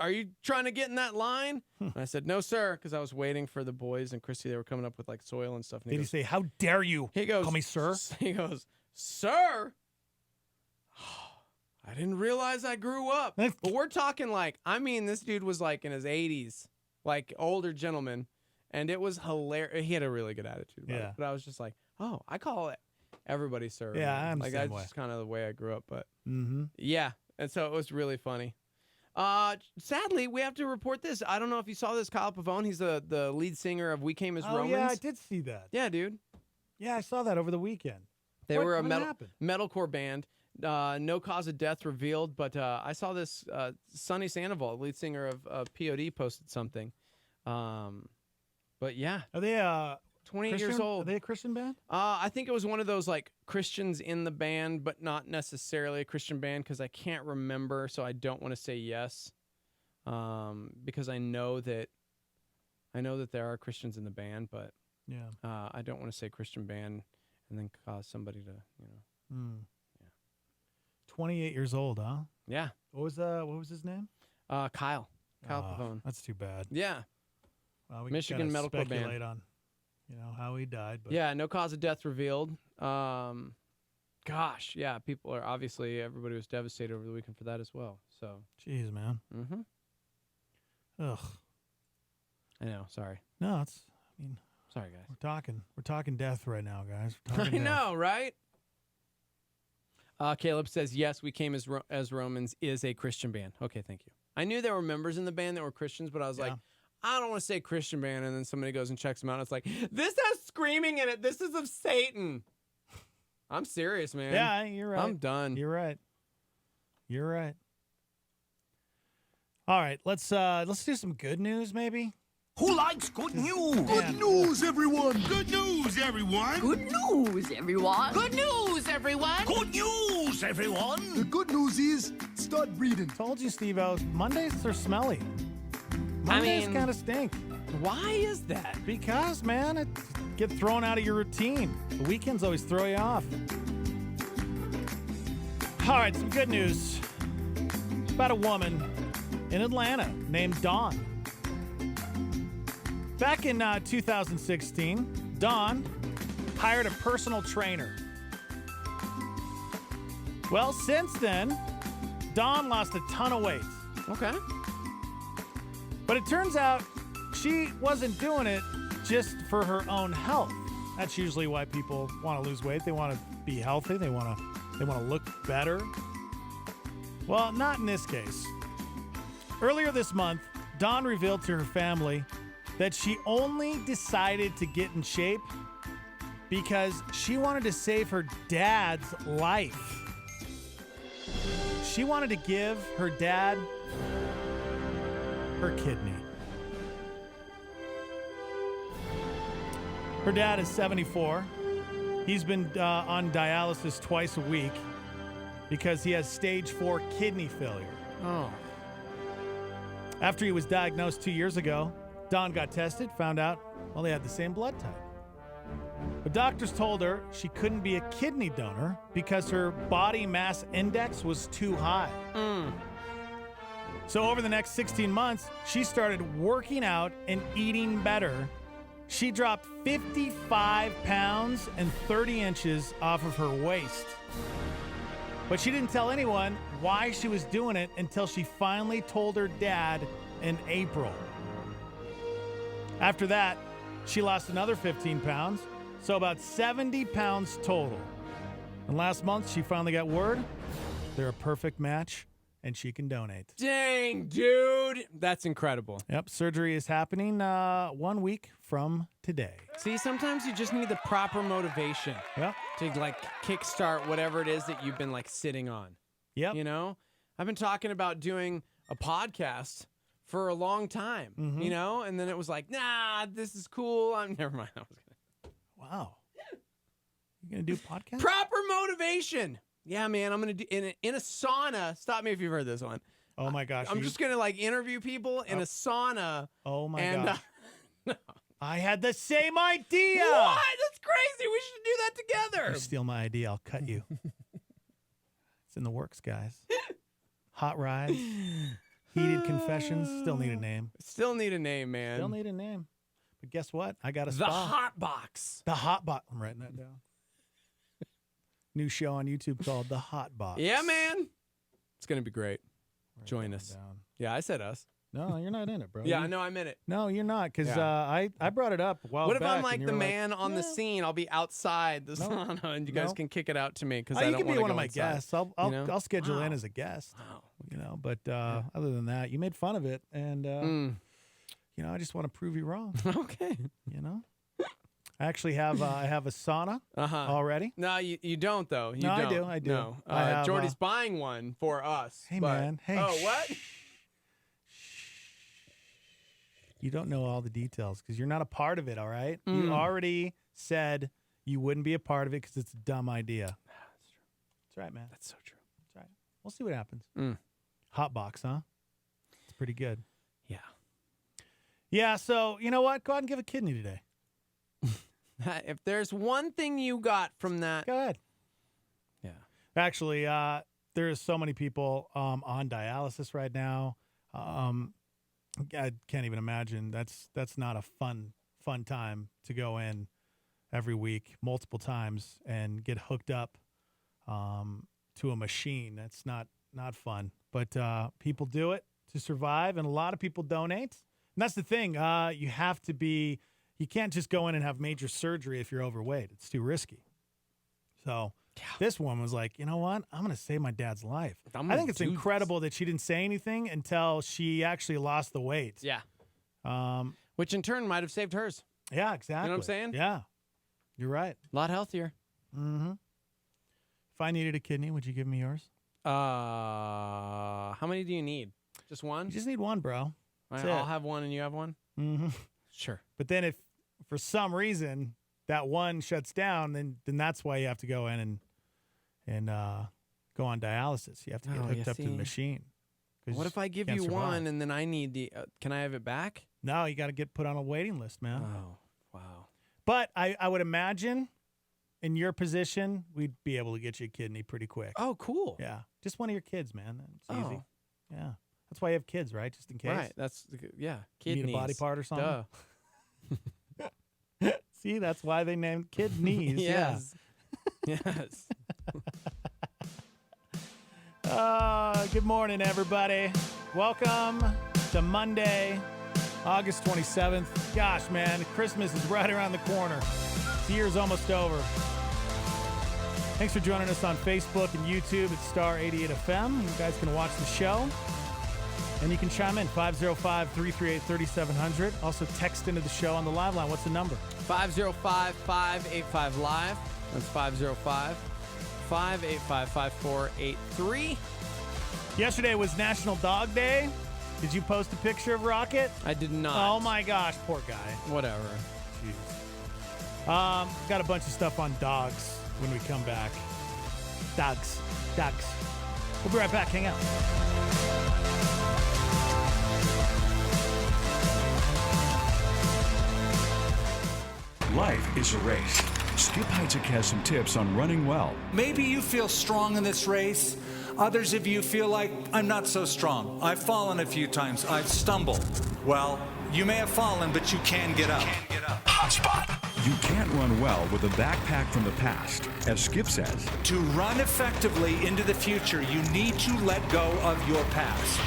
trying to get in that line?" And I said, "No, sir," because I was waiting for the boys and Christy. They were coming up with like soil and stuff. And Did he say, "How dare you?" He goes, "Call me sir." He goes, "Sir, I didn't realize I grew up." But we're talking like, this dude was like in his 80s, like older gentleman, and it was hilarious. He had a really good attitude about it, but I was just like, "Oh, I call it everybody sir." Yeah, I'm the like same that's way. just kind of the way I grew up, but Mm-hmm. yeah. And so it was really funny. Sadly, we have to report this. I don't know if you saw this. Kyle Pavone, he's the lead singer of We Came as Romans. Yeah, I did see that. Yeah, dude. Yeah, I saw that over the weekend. They were a happened? metalcore band. No cause of death revealed, but I saw this. Sonny Sandoval, lead singer of POD, posted something. But yeah. Are they 28 years old. Are they a Christian band? I think it was one of those like Christians in the band, but not necessarily a Christian band because I can't remember, so I don't want to say yes. Because I know that there are Christians in the band, but yeah, I don't want to say Christian band and then cause somebody to, Yeah. 28 years old, huh? Yeah. What was his name? Kyle Pavone. That's too bad. Yeah. Well, we Michigan can metalcore speculate band. on, how he died. But Yeah, no cause of death revealed. Gosh, yeah, everybody was devastated over the weekend for that as well. So, jeez, man. Mm-hmm. Ugh. I know. Sorry. No, sorry, guys. We're talking death right now, guys. We're I talking know, right? Caleb says, yes, We Came as Romans is a Christian band. Okay, thank you. I knew there were members in the band that were Christians, but I was like, I don't want to say Christian band, and then somebody goes and checks them out, and it's like, this has screaming in it. This is of Satan. I'm serious, man. Yeah, you're right. I'm done. You're right. All right, let's do some good news, maybe. Who likes good news? Good news, everyone. Good news, everyone. Good news, everyone. Good news, everyone. Good news, everyone. The good news is start breathing. Told you, Steve-O. Mondays are smelly. Mondays kind of stink. Why is that? Because, man, it get thrown out of your routine. The weekends always throw you off. All right, some good news. About a woman in Atlanta named Dawn. Back in 2016, Dawn hired a personal trainer. Well, since then, Dawn lost a ton of weight. Okay. But it turns out she wasn't doing it just for her own health. That's usually why people want to lose weight. They want to be healthy. They want to look better. Well, not in this case. Earlier this month, Dawn revealed to her family that she only decided to get in shape because she wanted to save her dad's life. She wanted to give her dad her kidney. Her dad is 74. He's been on dialysis twice a week because he has stage 4 kidney failure. Oh. After he was diagnosed 2 years ago, Dawn got tested, found out, well, they had the same blood type. But doctors told her she couldn't be a kidney donor because her body mass index was too high. So over the next 16 months, she started working out and eating better. She dropped 55 pounds and 30 inches off of her waist. But she didn't tell anyone why she was doing it until she finally told her dad in April. After that, she lost another 15 pounds, so about 70 pounds total. And last month, she finally got word they're a perfect match and she can donate. Dang, dude. That's incredible. Yep, surgery is happening 1 week from today. See, sometimes you just need the proper motivation. Yep. To like kickstart whatever it is that you've been like sitting on. Yep. You know? I've been talking about doing a podcast for a long time, you know? And then it was like, nah, this is cool. Never mind. Wow. You going to do a podcast? Proper motivation. Yeah, man. I'm going to do in a sauna. Stop me if you've heard this one. Oh my gosh. I'm just going to like interview people in a sauna. Oh my gosh. No. I had the same idea. What? That's crazy. We should do that together. You steal my idea, I'll cut you. It's in the works, guys. Hot rides, heated confessions. Still need a name. Still need a name, man. Still need a name. But guess what? I got a The spa. Hot Box. The Hot Box. I'm writing that down. New show on YouTube called The Hot Box. Yeah, man. It's going to be great. Join us. Down. Yeah, I said us. No, you're not in it, bro. Yeah, I know I'm in it. No, you're not, because Yeah. I brought it up a while What if back. I'm like and the you were man on the scene? I'll be outside the No. sauna, and you guys No. can kick it out to me because Oh, I you don't can want be to one go of my inside. guests. I'll You know? I'll schedule in Wow. as a guest. Wow. You know, but other than that, you made fun of it, and you know, I just want to prove you wrong. Okay. You know, I actually have I have a sauna already. No, you don't though. You No, don't. I do. No. I have, Jordy's buying one for us. Hey, but- man. Hey. Oh, what? You don't know all the details because you're not a part of it. All right. Mm. You already said you wouldn't be a part of it because it's a dumb idea. That's true. That's right, man. That's so true. That's right. We'll see what happens. Mm. Hot box, huh? It's pretty good. Yeah. Yeah. So you know what? Go out and give a kidney today. If there's one thing you got from that, Go ahead. yeah. Actually, there's so many people on dialysis right now. I can't even imagine. That's not a fun time to go in every week, multiple times, and get hooked up to a machine. That's not fun. But people do it to survive, and a lot of people donate. And that's the thing. You have to be. You can't just go in and have major surgery if you're overweight. It's too risky. So this one was like, you know what? I'm going to save my dad's life. I think it's incredible that she didn't say anything until she actually lost the weight. Yeah. Which in turn might have saved hers. Yeah, exactly. You know what I'm saying? Yeah. You're right. A lot healthier. Mm-hmm. If I needed a kidney, would you give me yours? How many do you need? Just one? You just need one, bro. All right, I'll have one and you have one? Mm-hmm. Sure. But then if for some reason that one shuts down, then that's why you have to go in and go on dialysis. You have to get hooked up to the machine. What if I give you one and then I need the? Can I have it back? No, you got to get put on a waiting list, man. Oh, wow. But I would imagine in your position, we'd be able to get you a kidney pretty quick. Oh, cool. Yeah. Just one of your kids, man. It's easy. Yeah. That's why you have kids, right? Just in case. Right. Kidneys. You need a body part or something? Duh. See, that's why they named kidneys. Yes. Yeah. Yes. Good morning, everybody. Welcome to Monday, August 27th. Gosh, man, Christmas is right around the corner. The year's almost over. Thanks for joining us on Facebook and YouTube at Star 88 FM. You guys can watch the show. And you can chime in, 505-338-3700. Also text into the show on the live line. What's the number? 505-585-LIVE. That's 505-585-5483. Yesterday was National Dog Day. Did you post a picture of Rocket? I did not. Oh, my gosh. Poor guy. Whatever. Jeez. Got a bunch of stuff on dogs when we come back. Dogs. We'll be right back. Hang out. Life is a race. Skip Heitzig has some tips on running well. Maybe you feel strong in this race. Others of you feel like, I'm not so strong. I've fallen a few times. I've stumbled. Well, you may have fallen, but you can get up. Hotspot. You can't run well with a backpack from the past. As Skip says, to run effectively into the future, you need to let go of your past.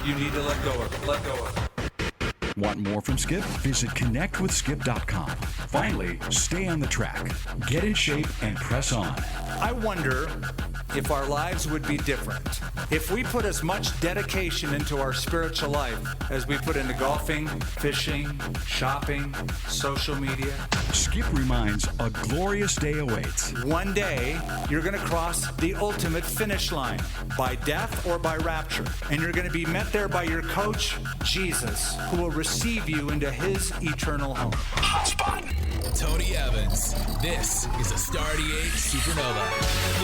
You need to let go of it. Let go of it. Want more from Skip? Visit connectwithskip.com. Finally, stay on the track, get in shape, and press on. I wonder if our lives would be different if we put as much dedication into our spiritual life as we put into golfing, fishing, shopping, social media. Skip reminds a glorious day awaits. One day, you're going to cross the ultimate finish line by death or by rapture. And you're going to be met there by your coach, Jesus, who will receive you into his eternal home. Hotspot. Tony Evans. This is a Star 88 Supernova.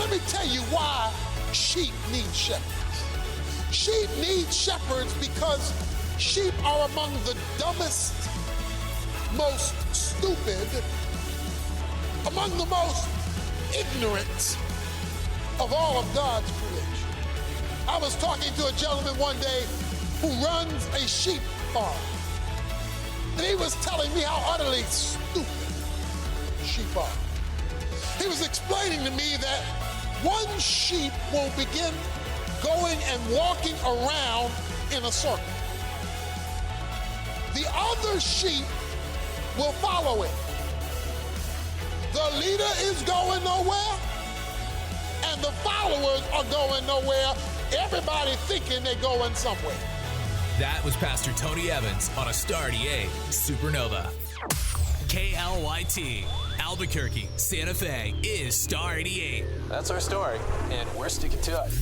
Let me tell you why sheep need shepherds. Sheep need shepherds because sheep are among the dumbest, most stupid, among the most ignorant of all of God's creation. I was talking to a gentleman one day who runs a sheep farm. And he was telling me how utterly stupid sheep are. He was explaining to me that one sheep will begin going and walking around in a circle. The other sheep will follow it. The leader is going nowhere, and the followers are going nowhere. Everybody thinking they're going somewhere. That was Pastor Tony Evans on a Star 88 Supernova. KLYT, Albuquerque, Santa Fe is Star 88. That's our story, and we're sticking to it.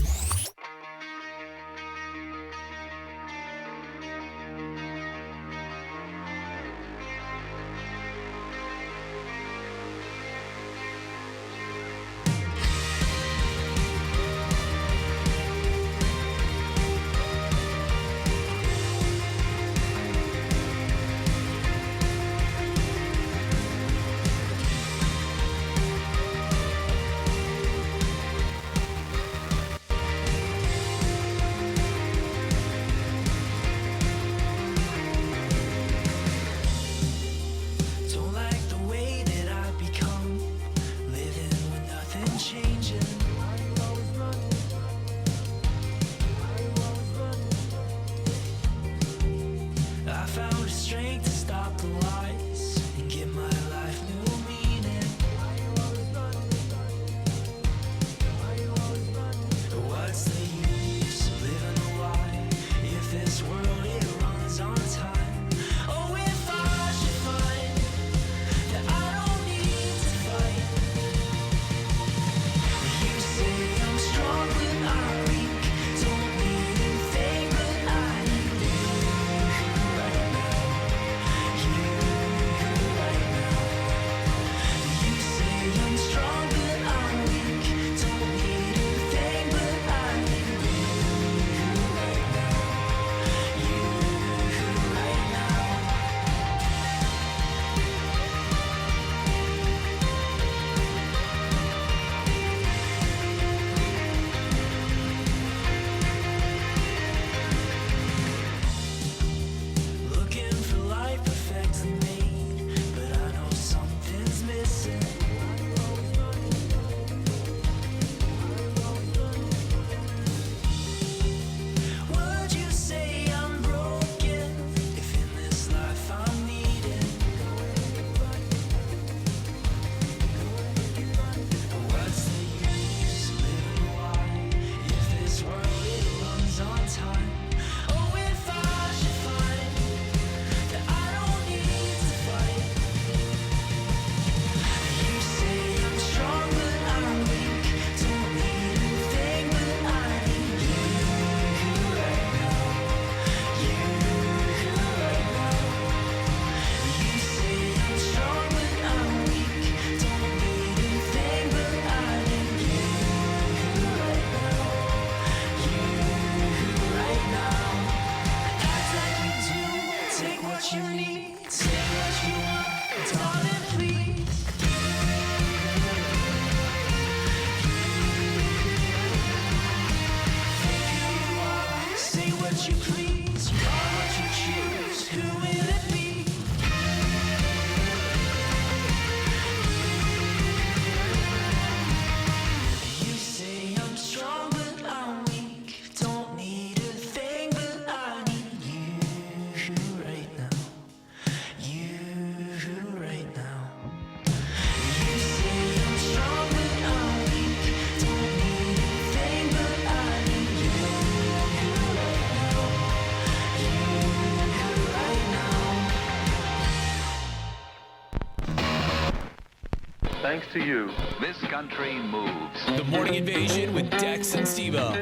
thanks to you, this country moves. The Morning Invasion with Dex and Steve-O.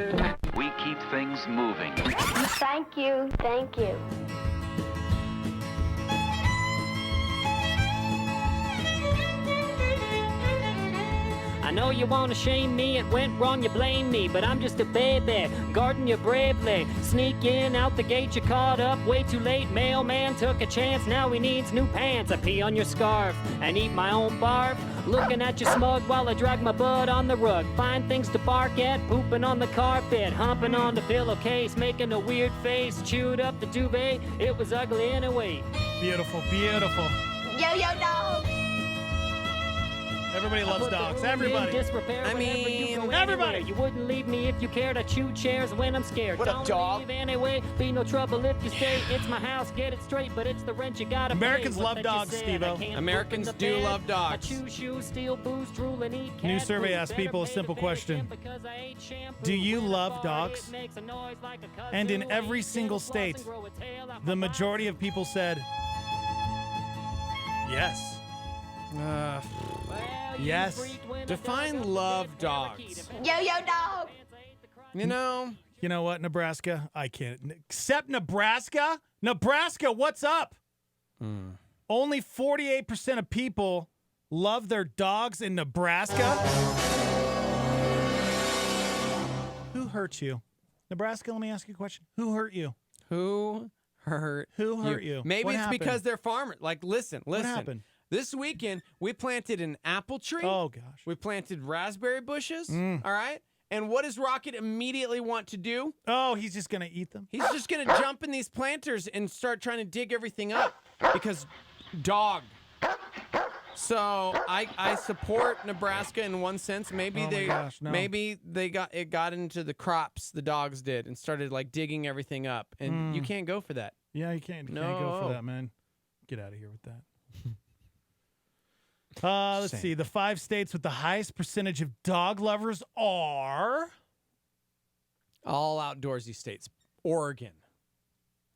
We keep things moving. Thank you. Thank you. I know you wanna shame me, it went wrong, you blame me, but I'm just a baby, guarding you bravely. Sneak in, out the gate, you caught up way too late. Mailman took a chance, now he needs new pants. I pee on your scarf and eat my own barf. Looking at you smug while I drag my butt on the rug. Find things to bark at, pooping on the carpet, humping on the pillowcase, making a weird face. Chewed up the duvet, it was ugly anyway. Beautiful, beautiful. Yo-yo dog. Everybody loves dogs. Everybody. I mean, everybody. You wouldn't leave me if you cared. I chew chairs when I'm scared. What up, dog? Leave anyway. Be no trouble if you stay. It's my house. Get it straight, but it's the rent you gotta pay. Americans love dogs, Steve-O. Americans do love dogs. I chew shoes, steal booze, drool, and eat cat New survey food. asks people a simple question. Do you love dogs? And in every single state, the majority of people said yes. Yes. Define love dogs. Yo-yo dog. You know what, Nebraska? I can't. Except Nebraska? Nebraska, what's up? Only 48% of people love their dogs in Nebraska. Who hurt you? Nebraska, let me ask you a question. Who hurt you? Who hurt you? Maybe What it's happened? because they're farmers. Like, listen. What happened? This weekend, we planted an apple tree. Oh, gosh. We planted raspberry bushes. Mm. All right. And what does Rocket immediately want to do? Oh, he's just going to eat them? He's just going to jump in these planters and start trying to dig everything up because dog. So I support Nebraska in one sense. Maybe maybe they got into the crops, the dogs did, and started like digging everything up. And you can't go for that. Yeah, you can't go for that, man. Get out of here with that. Let's see. The 5 states with the highest percentage of dog lovers are all outdoorsy states. Oregon.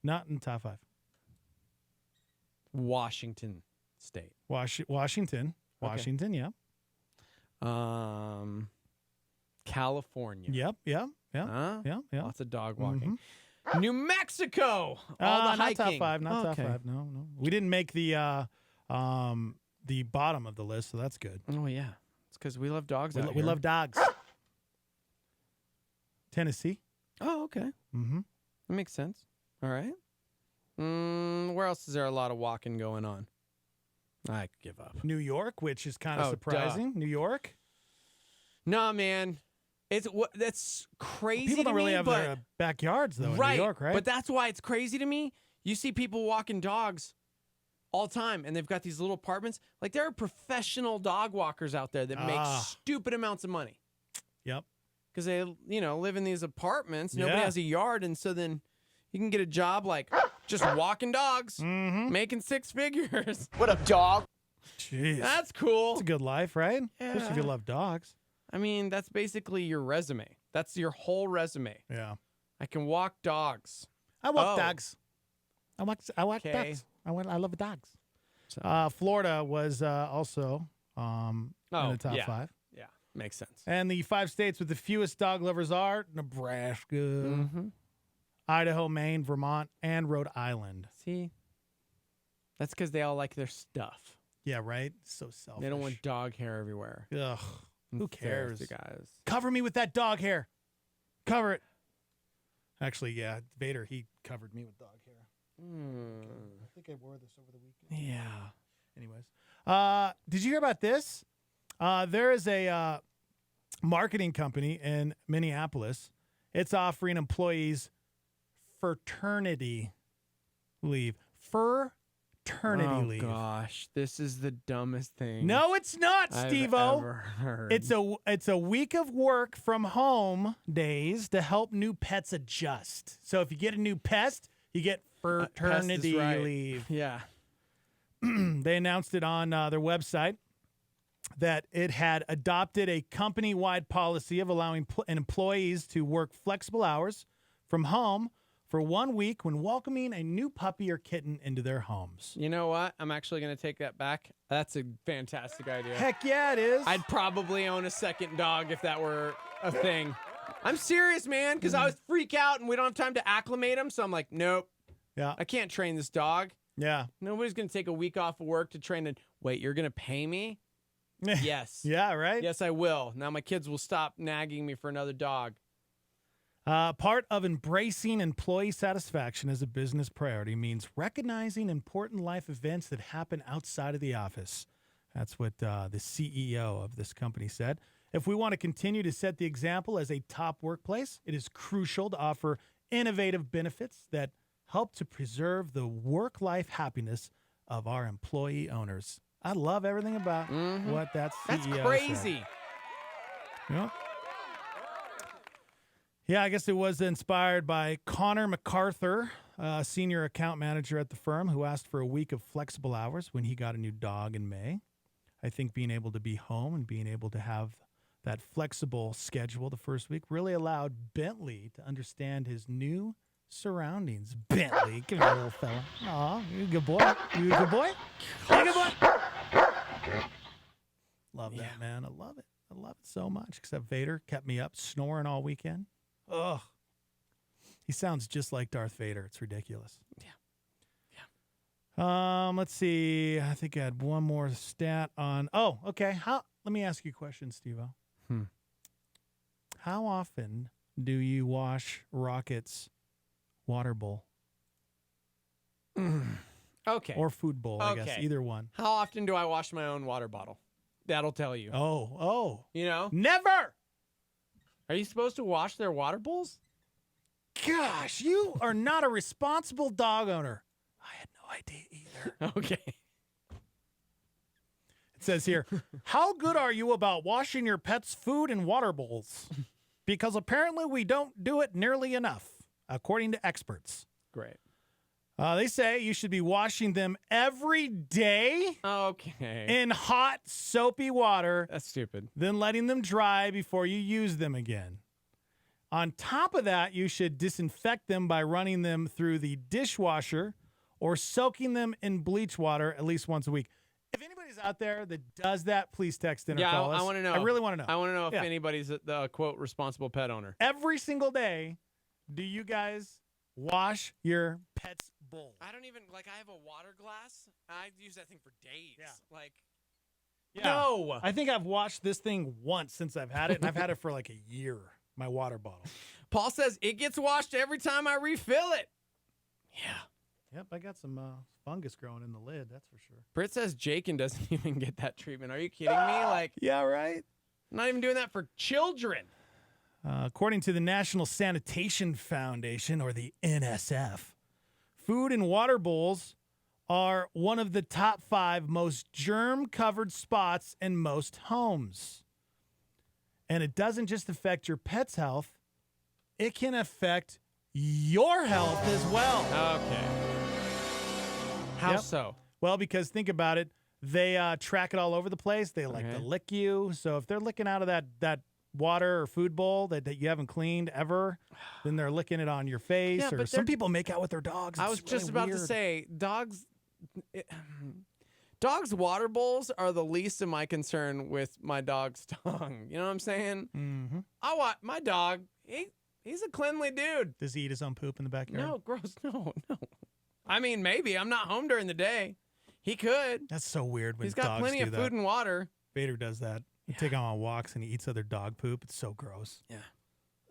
Not in the top 5. Washington State. Washington. Washington, yeah. California. Yep. Yeah. Lots of dog walking. New Mexico. All the not hiking. top 5. Not top 5. No. We didn't make the bottom of the list, so that's good. Oh yeah, it's because we love dogs. We love dogs. Tennessee. Oh, okay. Mm-hmm. That makes sense. All right. Where else is there a lot of walking going on? I give up. New York, which is kind of surprising. Duh. New York. Nah, man. That's crazy. People don't to really me, have but, their backyards though right, in New York, right? But that's why it's crazy to me. You see people walking dogs all the time, and they've got these little apartments. Like, there are professional dog walkers out there that make stupid amounts of money. Yep. Because they, live in these apartments. Nobody has a yard, and so then you can get a job like just walking dogs, making 6 figures. What up, dog? Jeez. That's cool. It's a good life, right? Yeah. Especially if you love dogs. I mean, that's basically your resume. That's your whole resume. Yeah. I can walk dogs. I walk dogs. I walk Okay. dogs. I love dogs. Florida was also in the top 5. Yeah, makes sense. And the 5 states with the fewest dog lovers are Nebraska, Idaho, Maine, Vermont, and Rhode Island. See? That's because they all like their stuff. Yeah, right? So selfish. They don't want dog hair everywhere. Ugh. Who cares? Guys. Cover me with that dog hair. Cover it. Actually, yeah, Vader, he covered me with dog hair. I think I wore this over the weekend. Yeah. Anyways. Did you hear about this? There is a marketing company in Minneapolis. It's offering employees fraternity leave. Fraternity leave. Oh, gosh. This is the dumbest thing. No, it's not, I've Steve-O. ever heard. It's a week of work from home days to help new pets adjust. So if you get a new pet, you get fraternity leave. Yeah. They announced it on their website that it had adopted a company-wide policy of allowing employees to work flexible hours from home for 1 week when welcoming a new puppy or kitten into their homes. You know what? I'm actually going to take that back. That's a fantastic idea. Heck yeah, it is. I'd probably own a second dog if that were a thing. I'm serious, man, because I would freak out and we don't have time to acclimate him. So I'm like, nope. Yeah. I can't train this dog. Yeah. Nobody's going to take a week off of work to train it. Wait, you're going to pay me? Yes. Yeah, right? Yes, I will. Now my kids will stop nagging me for another dog. Part of embracing employee satisfaction as a business priority means recognizing important life events that happen outside of the office. That's what the CEO of this company said. If we want to continue to set the example as a top workplace, it is crucial to offer innovative benefits that help to preserve the work-life happiness of our employee owners. I love everything about what that CEO That's said. crazy. Yep. Yeah, I guess it was inspired by Connor MacArthur, senior account manager at the firm, who asked for a week of flexible hours when he got a new dog in May. I think being able to be home and being able to have that flexible schedule the first week really allowed Bentley to understand his new surroundings. Bentley, give me a little fella. Aw, you a good boy. You a good boy? You a good boy? Love that, man. I love it. I love it so much. Except Vader kept me up snoring all weekend. Ugh. He sounds just like Darth Vader. It's ridiculous. Yeah. Let's see. I think I had one more stat on. Oh, okay. Let me ask you a question, Steve-O. How often do you wash Rocket's water bowl? Okay. Or food bowl, I guess. Either one. How often do I wash my own water bottle? That'll tell you. Oh. You know? Never! Are you supposed to wash their water bowls? Gosh, you are not a responsible dog owner. I had no idea either. Okay. It says here, how good are you about washing your pet's food and water bowls? Because apparently we don't do it nearly enough, according to experts. Great. They say you should be washing them every day Okay. in hot, soapy water. That's stupid. Then letting them dry before you use them again. On top of that, you should disinfect them by running them through the dishwasher or soaking them in bleach water at least once a week. If anybody's out there that does that, please text in or call us. I want to know. I really want to know. I want to know if anybody's the quote responsible pet owner. Every single day, do you guys wash your pet's bowl? I don't even I have a water glass. I use that thing for days. Yeah. No. I think I've washed this thing once since I've had it, and I've had it for like a year, my water bottle. Paul says it gets washed every time I refill it. Yep, I got some fungus growing in the lid, that's for sure. Britt says Jakin doesn't even get that treatment. Are you kidding me? Yeah, right? I'm not even doing that for children. According to the National Sanitation Foundation, or the NSF, food and water bowls are one of the top 5 most germ-covered spots in most homes. And it doesn't just affect your pet's health, it can affect your health as well. Okay. How so? Well, because think about it. They track it all over the place. They like to lick you. So if they're licking out of that water or food bowl that you haven't cleaned ever, then they're licking it on your face. Yeah, or but some people make out with their dogs. I was It's just really about to weird. say, dogs' water bowls are the least of my concern with my dog's tongue. You know what I'm saying? Mm-hmm. I want my dog. He's a cleanly dude. Does he eat his own poop in the backyard? No, gross. No. I mean, maybe. I'm not home during the day. He could. That's so weird when He's got dogs plenty do of that. food and water. Vader does that. He take him on walks and he eats other dog poop. It's so gross. Yeah.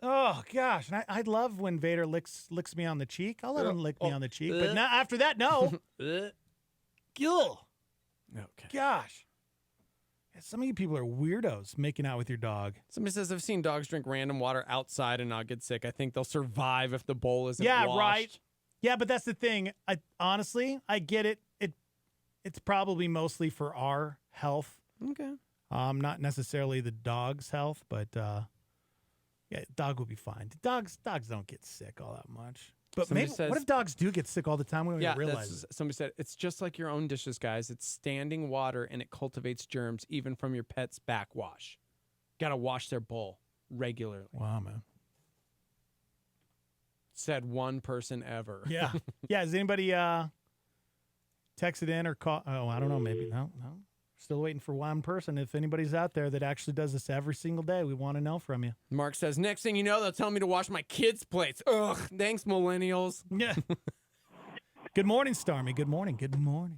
Oh gosh, and I love when Vader licks me on the cheek. I'll let him lick me on the cheek, but now after that, no. Gill. Okay. Gosh. Yeah, some of you people are weirdos making out with your dog. Somebody says, I've seen dogs drink random water outside and not get sick. I think they'll survive if the bowl isn't washed. Right. Yeah, but that's the thing. Honestly, I get it. It's probably mostly for our health. Okay. Not necessarily the dog's health, but dog will be fine. Dogs don't get sick all that much. But Somebody maybe says- what if dogs do get sick all the time? We don't even realize it. Somebody said, it's just like your own dishes, guys. It's standing water and it cultivates germs even from your pet's backwash. Got to wash their bowl regularly. Wow, man. said one person ever. Yeah. Yeah. Has anybody texted in or called? Oh, I don't know. Maybe. No. Still waiting for one person. If anybody's out there that actually does this every single day, we want to know from you. Mark says, next thing you know, they'll tell me to wash my kids' plates. Ugh, thanks, millennials. Yeah. Good morning, Starmy. Good morning. Good morning.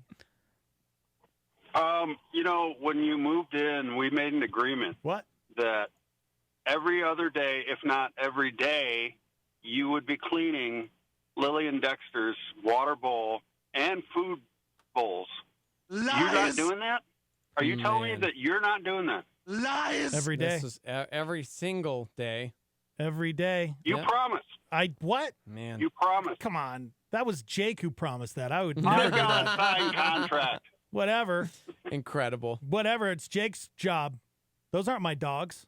When you moved in, we made an agreement. What? That every other day, if not every day, you would be cleaning Lily and Dexter's water bowl and food bowls. Lies. You're not doing that? Are you telling me that you're not doing that? Lies. Every day. This is every single day. Every day. You promised. What? Man. You promised. Come on. That was Jake who promised that. I would I never do got a that. signed contract. Whatever. Incredible. Whatever. It's Jake's job. Those aren't my dogs.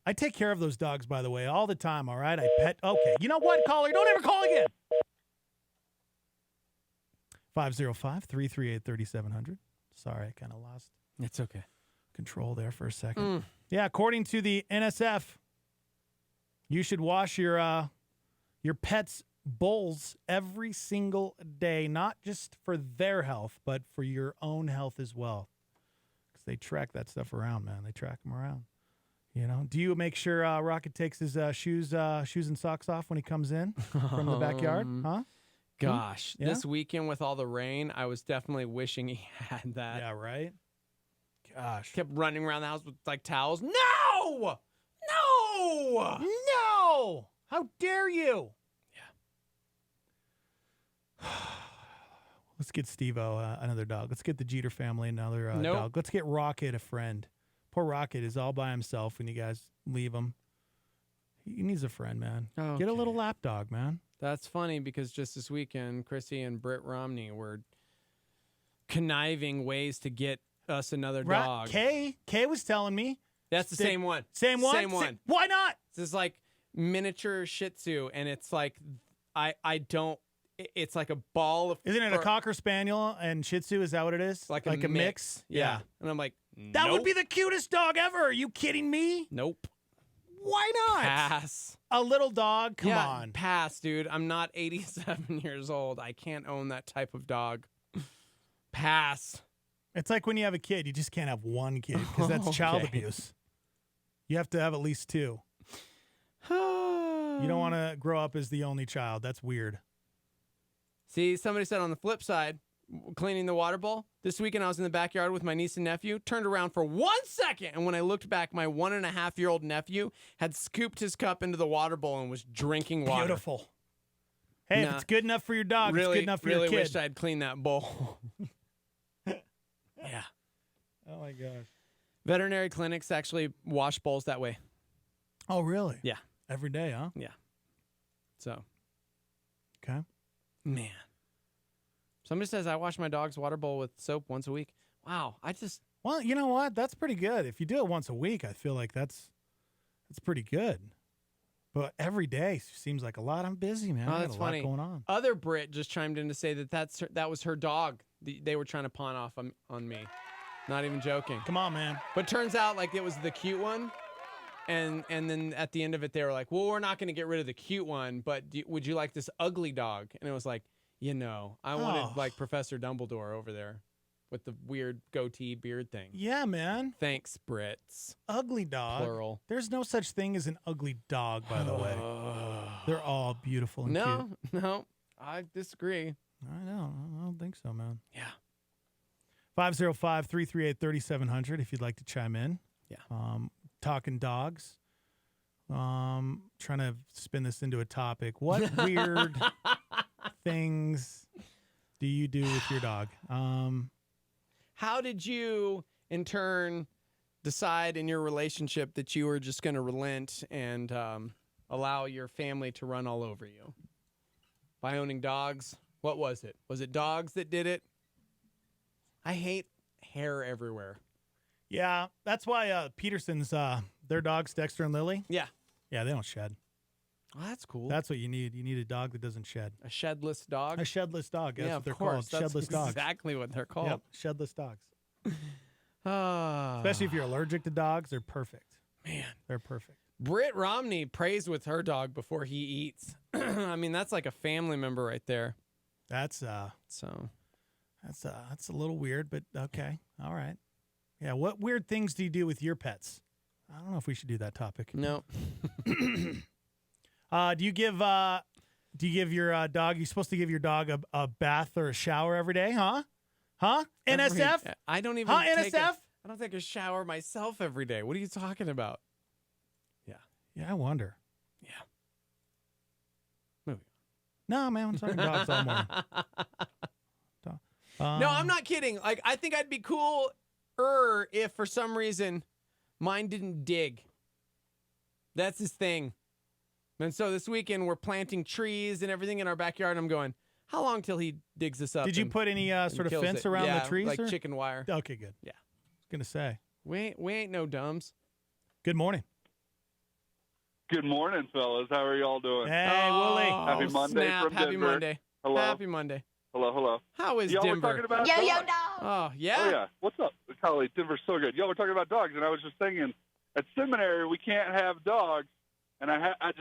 I take care of those dogs, by the way, all the time, all right? I pet. Okay. You know what, caller? Don't ever call again. 505-338-3700. Sorry, I kind of lost. It's okay. Control there for a second. Yeah, according to the NSF, you should wash your pet's bowls every single day, not just for their health, but for your own health as well. Because they track that stuff around, man. They track them around. Do you make sure Rocket takes his shoes and socks off when he comes in from the backyard? Huh? Gosh, Yeah? this weekend with all the rain, I was definitely wishing he had that. Yeah, right? Gosh. Kept running around the house with like towels. No! No! No! How dare you? Yeah. Let's get Steve-O another dog. Let's get the Jeter family another dog. Let's get Rocket a friend. Poor Rocket is all by himself when you guys leave him. He needs a friend, man. Okay. Get a little lap dog, man. That's funny because just this weekend, Chrissy and Britt Romney were conniving ways to get us another dog. Kay was telling me. That's the same one. Same one? Same one. Why not? This is like miniature Shih Tzu, and it's like it's like a ball of. Isn't it a Cocker Spaniel and Shih Tzu? Is that what it is? Like a mix? Yeah. And I'm like, that would be the cutest dog ever. Are you kidding me? Nope. Why not? Pass. A little dog? Come on. Pass, dude. I'm not 87 years old. I can't own that type of dog. Pass. It's like when you have a kid, you just can't have one kid because that's child Okay. abuse. You have to have at least two. You don't want to grow up as the only child. That's weird. See, somebody said on the flip side, cleaning the water bowl. This weekend I was in the backyard with my niece and nephew, turned around for 1 second, and when I looked back, my 1.5-year-old nephew had scooped his cup into the water bowl and was drinking water. Beautiful. Hey, if it's good enough for your dog, it's good enough for your really kid. wish I'd cleaned that bowl. Yeah. Oh, my gosh. Veterinary clinics actually wash bowls that way. Oh, really? Yeah. Every day, huh? Yeah. So. Okay. Man. Somebody says I wash my dog's water bowl with soap once a week. Wow. Well, you know what? That's pretty good. If you do it once a week, I feel like that's pretty good. But every day seems like a lot. I'm busy, man. Oh, I got that's a lot funny. going on. Other Brit just chimed in to say that was her dog. They were trying to pawn off on me. Not even joking. Come on, man. But turns out like it was the cute one. And then at the end of it, they were like, well, we're not going to get rid of the cute one, but would you like this ugly dog? And it was like, I wanted like Professor Dumbledore over there with the weird goatee beard thing. Yeah, man. Thanks, Brits. Ugly dog. Plural. There's no such thing as an ugly dog, by the way. They're all beautiful and cute. No, I disagree. I know. I don't think so, man. Yeah. 505-338-3700 if you'd like to chime in. Yeah. Talking dogs. Trying to spin this into a topic. What weird things do you do with your dog? How did you, in turn, decide in your relationship that you were just going to relent and allow your family to run all over you? By owning dogs? What was it? Was it dogs that did it? I hate hair everywhere. Yeah, that's why Peterson's, their dogs, Dexter and Lily. Yeah. Yeah, they don't shed. Oh, that's cool. That's what you need. You need a dog that doesn't shed. A shedless dog? A shedless dog. That's yeah, what they're of course. called. That's Shedless dogs. exactly what they're called. Yep, shedless dogs. Especially if you're allergic to dogs, they're perfect. Man. They're perfect. Britt Romney prays with her dog before he eats. I mean, that's like a family member right there. That's a little weird, but okay. All right. Yeah, what weird things do you do with your pets? I don't know if we should do that topic. No. Do you give your dog, you're supposed to give your dog a bath or a shower every day, huh? Huh? NSF? I don't even NSF? I don't take a shower myself every day. What are you talking about? Yeah, I wonder. Yeah. Moving No, man, I'm talking dogs all morning. No, I'm not kidding. Like, I think I'd be cool if for some reason mine didn't dig. That's his thing. And so this weekend we're planting trees and everything in our backyard. I'm going, how long till he digs this up? Did you put any sort of fence around the trees? Like chicken wire. Okay, good. Yeah. I was going to say. We ain't no dumbs. Good morning. Good morning, fellas. How are y'all doing? Hey, Wooly. Happy Monday snap. from Happy Denver. Monday. Hello. Happy Monday. Hello. How is y'all Denver? Were talking about Yo-yo dogs. dog. Oh, yeah? Oh, yeah. What's up, Collie? Denver's so good. Y'all were talking about dogs, and I was just thinking, at seminary, we can't have dogs, and I had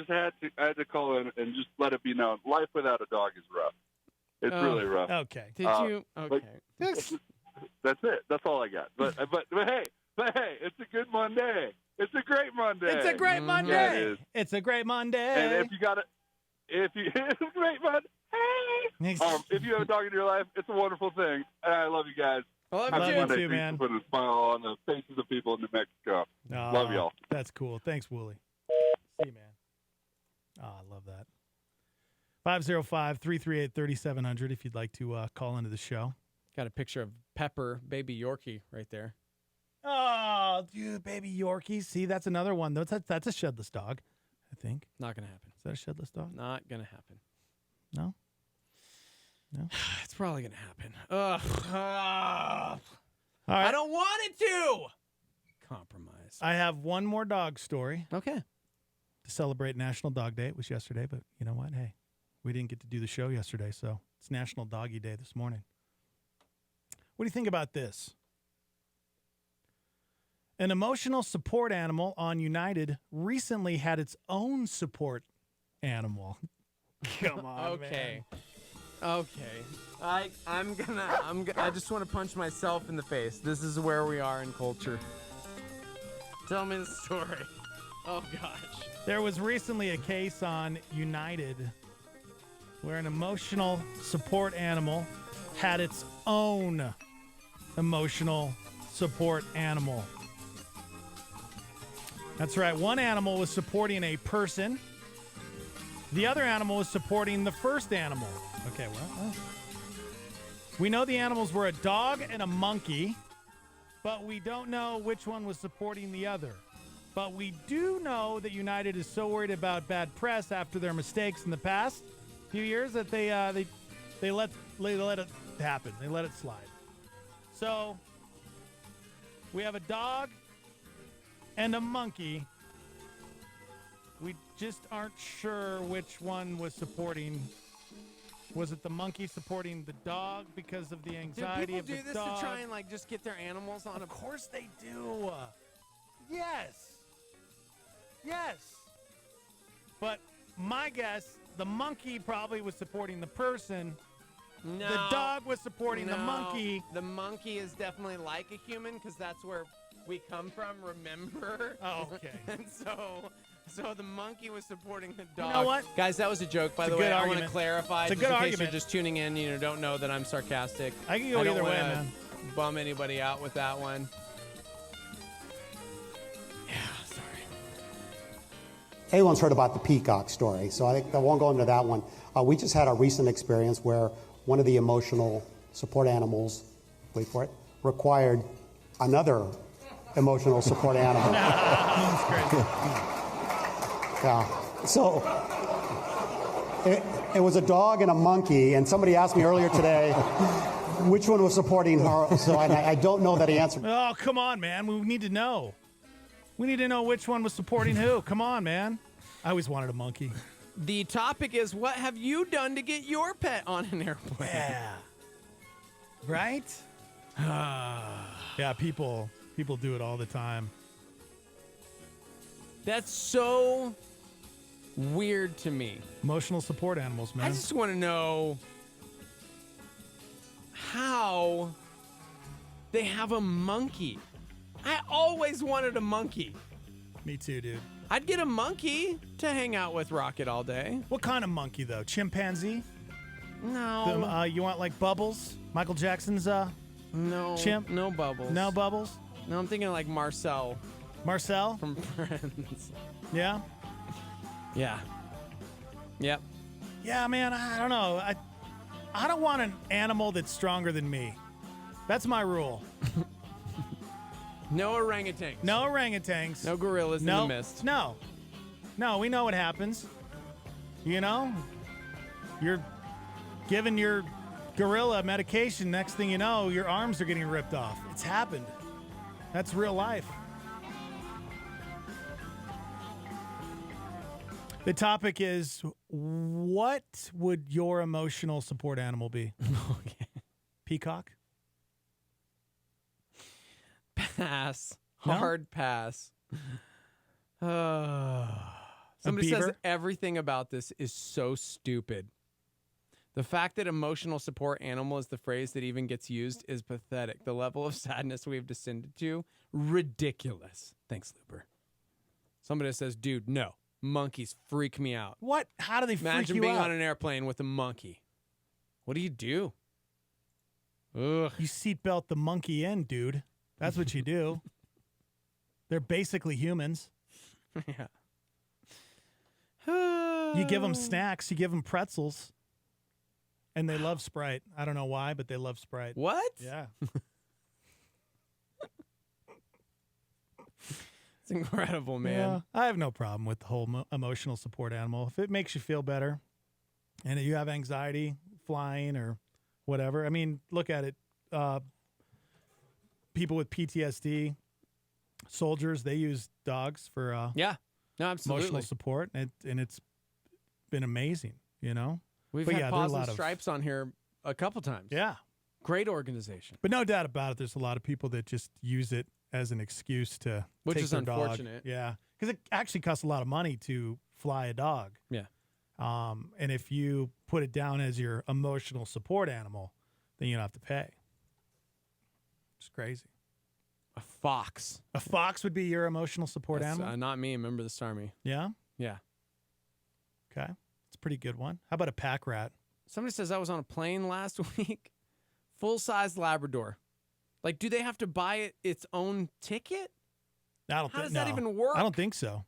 to call in and just let it be known. Life without a dog is rough. It's really rough. Okay. Did you? Okay. That's it. That's all I got. But hey, it's a good Monday. It's a great Monday. It's a great Monday. Yeah, it is. It's a great Monday. And if you got it, it's a great Monday. Hey. If you have a dog in your life, it's a wonderful thing. And I love you guys. I love Happy you Monday. too, Thanks man. for putting a smile on the faces of people in New Mexico. Love y'all. That's cool. Thanks, Wooly. See you, man. Oh, I love that. 505-338-3700 if you'd like to call into the show. Got a picture of Pepper, baby Yorkie, right there. Oh, dude, baby Yorkie. See, that's another one. That's a shedless dog, I think. Not going to happen. Is that a shedless dog? Not going to happen. No? No? It's probably going to happen. Ugh. All right. I don't want it to. Compromise. I have one more dog story. Okay. To celebrate National Dog Day. It was yesterday, but you know what? Hey, we didn't get to do the show yesterday, so it's National Doggy Day this morning. What do you think about this? An emotional support animal on United recently had its own support animal. Come on, Okay. man. Okay. I just want to punch myself in the face. This is where we are in culture. Tell me the story. Oh, gosh. There was recently a case on United where an emotional support animal had its own emotional support animal. That's right. One animal was supporting a person. The other animal was supporting the first animal. Okay, well, we know the animals were a dog and a monkey, but we don't know which one was supporting the other. But we do know that United is so worried about bad press after their mistakes in the past few years that they let it happen. They let it slide. So we have a dog and a monkey. We just aren't sure which one was supporting. Was it the monkey supporting the dog because of the anxiety of the dog? Do people do this to try and like just get their animals on? Of course they do. Yes. But my guess, the monkey probably was supporting the person. No. The dog was supporting the monkey. The monkey is definitely like a human because that's where we come from, remember? Oh, okay. And so the monkey was supporting the dog. You know what? Guys, that was a joke, by It's the a way. good I want to argument. clarify. It's a just good in case argument. you're just tuning in, don't know that I'm sarcastic. I can go either way, wanna man. Bum anybody out with that one. Everyone's heard about the peacock story, so I think I won't go into that one. We just had a recent experience where one of the emotional support animals, wait for it, required another emotional support animal. Yeah. So it was a dog and a monkey, and somebody asked me earlier today which one was supporting her, so I don't know that answer. Oh, come on, man. We need to know. We need to know which one was supporting who. Come on, man. I always wanted a monkey. The topic is, what have you done to get your pet on an airplane? Yeah. Right? Yeah, people do it all the time. That's so weird to me. Emotional support animals, man. I just want to know how they have a monkey. I always wanted a monkey. Me too, dude. I'd get a monkey to hang out with Rocket all day. What kind of monkey, though? Chimpanzee? No. You want like Bubbles? Michael Jackson's no chimp? No Bubbles. No Bubbles? No, I'm thinking like Marcel. Marcel? From Friends. Yeah? Yeah. Yep. Yeah, man, I don't know. I don't want an animal that's stronger than me. That's my rule. No orangutans. No orangutans. No gorillas in the mist. No. No, we know what happens. You know? You're giving your gorilla medication. Next thing you know, your arms are getting ripped off. It's happened. That's real life. The topic is, what would your emotional support animal be? Okay. Peacock? Pass. No? Hard pass. Somebody says everything about this is so stupid. The fact that emotional support animal is the phrase that even gets used is pathetic. The level of sadness we've descended to, ridiculous. Thanks, Looper. Somebody says, dude, no. Monkeys freak me out. What? How do they freak you out? Imagine being on an airplane with a monkey. What do you do? Ugh. You seatbelt the monkey in, dude. That's what you do. They're basically humans. Yeah. You give them snacks. You give them pretzels. And they love Sprite. I don't know why, but they love Sprite. What? Yeah. It's incredible, man. Yeah, I have no problem with the whole emotional support animal. If it makes you feel better and you have anxiety flying or whatever. I mean, look at it. People with PTSD, soldiers, they use dogs for yeah, no, absolutely. emotional support, and it's been amazing, you know? We've But had yeah, Paws there are a and lot of- Stripes on here a couple times. Yeah. Great organization. But no doubt about it, there's a lot of people that just use it as an excuse to Which take is their dog. unfortunate. Yeah, because it actually costs a lot of money to fly a dog. Yeah. And if you put it down as your emotional support animal, then you don't have to pay. It's crazy. A fox. A fox would be your emotional support That's, animal? not me. Remember the Starmie. Yeah? Yeah. Okay. It's a pretty good one. How about a pack rat? Somebody says I was on a plane last week. Full-size Labrador. Like, do they have to buy it its own ticket? How does that even work? I don't think so.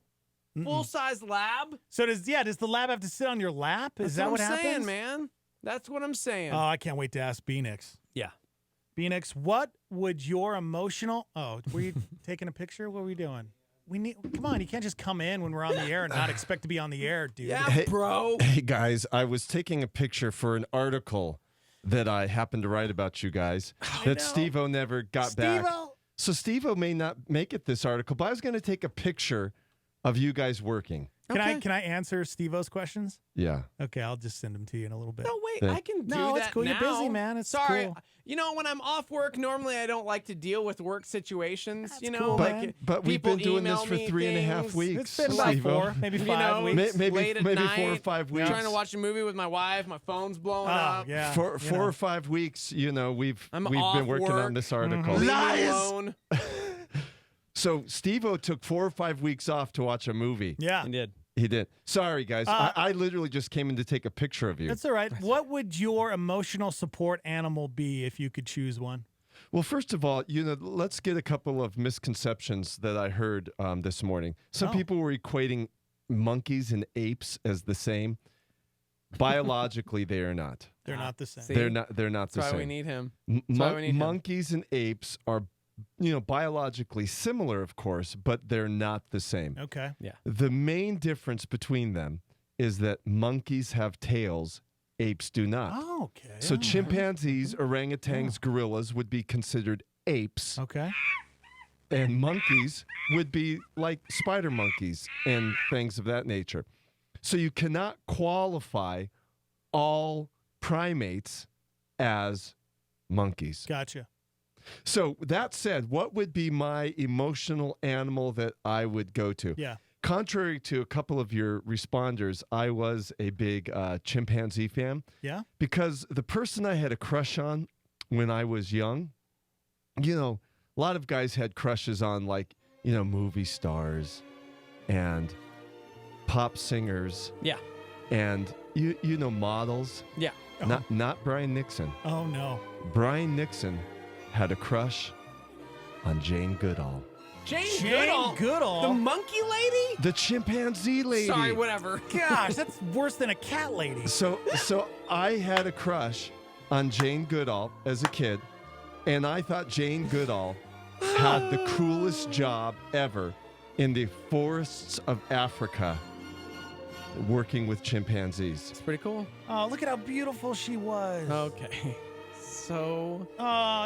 Mm-mm. Full-size lab? So does the lab have to sit on your lap? Is that what I'm happens? saying, man. That's what I'm saying. Oh, I can't wait to ask Phoenix. Yeah. Phoenix, what would your emotional... Oh, were you taking a picture? What were we doing? Come on, you can't just come in when we're on the air and not expect to be on the air, dude. Yeah, bro. Hey, guys, I was taking a picture for an article that I happened to write about you guys that Steve-O never got back. So Steve-O may not make it this article, but I was going to take a picture of you guys working. Can I answer Steve-O's questions? Yeah. Okay, I'll just send them to you in a little bit. No, wait, I can do that No, it's cool. now. You're busy, man. It's Sorry. cool. You know, when I'm off work, normally I don't like to deal with work situations. That's you know, cool, like man. But we've people been doing this email for me 3.5 things. weeks. It's been about Steve-O. 4, maybe 5 You know, weeks. late Maybe at 4 or night, 5 weeks. Trying to watch a movie with my wife, my phone's blowing up. Yeah. For 4 or 5 weeks, you know, we've I'm been off working work. on this article. Leave me alone. So Steve-O took 4 or 5 weeks off to watch a movie. Yeah. He did. He did. Sorry, guys. I literally just came in to take a picture of you. That's all right. What would your emotional support animal be if you could choose one? Well, first of all, you know, let's get a couple of misconceptions that I heard this morning. Some people were equating monkeys and apes as the same. Biologically, they are not. They're not the same. See? They're not the That's same. why we need him. That's why we need him. Monkeys and apes are, you know, biologically similar, of course, but they're not the same. Okay. Yeah. The main difference between them is that monkeys have tails, apes do not. Oh, okay. So All right. chimpanzees, orangutans, gorillas would be considered apes. Okay. And monkeys would be like spider monkeys and things of that nature. So you cannot qualify all primates as monkeys. Gotcha. So that said, what would be my emotional animal that I would go to? Yeah. contrary to a couple of your responders, I was a big chimpanzee fan. Yeah? Because the person I had a crush on when I was young, you know, a lot of guys had crushes on, like, you know, movie stars and pop singers. Yeah. And, you know, models. Yeah. Not Brian Nixon. Oh, no. Brian Nixon had a crush on Jane Goodall. Jane Goodall? The monkey lady? The chimpanzee lady. Sorry, whatever. Gosh, that's worse than a cat lady. So I had a crush on Jane Goodall as a kid, and I thought Jane Goodall had the coolest job ever in the forests of Africa working with chimpanzees. It's pretty cool. Oh, look at how beautiful she was. Okay. So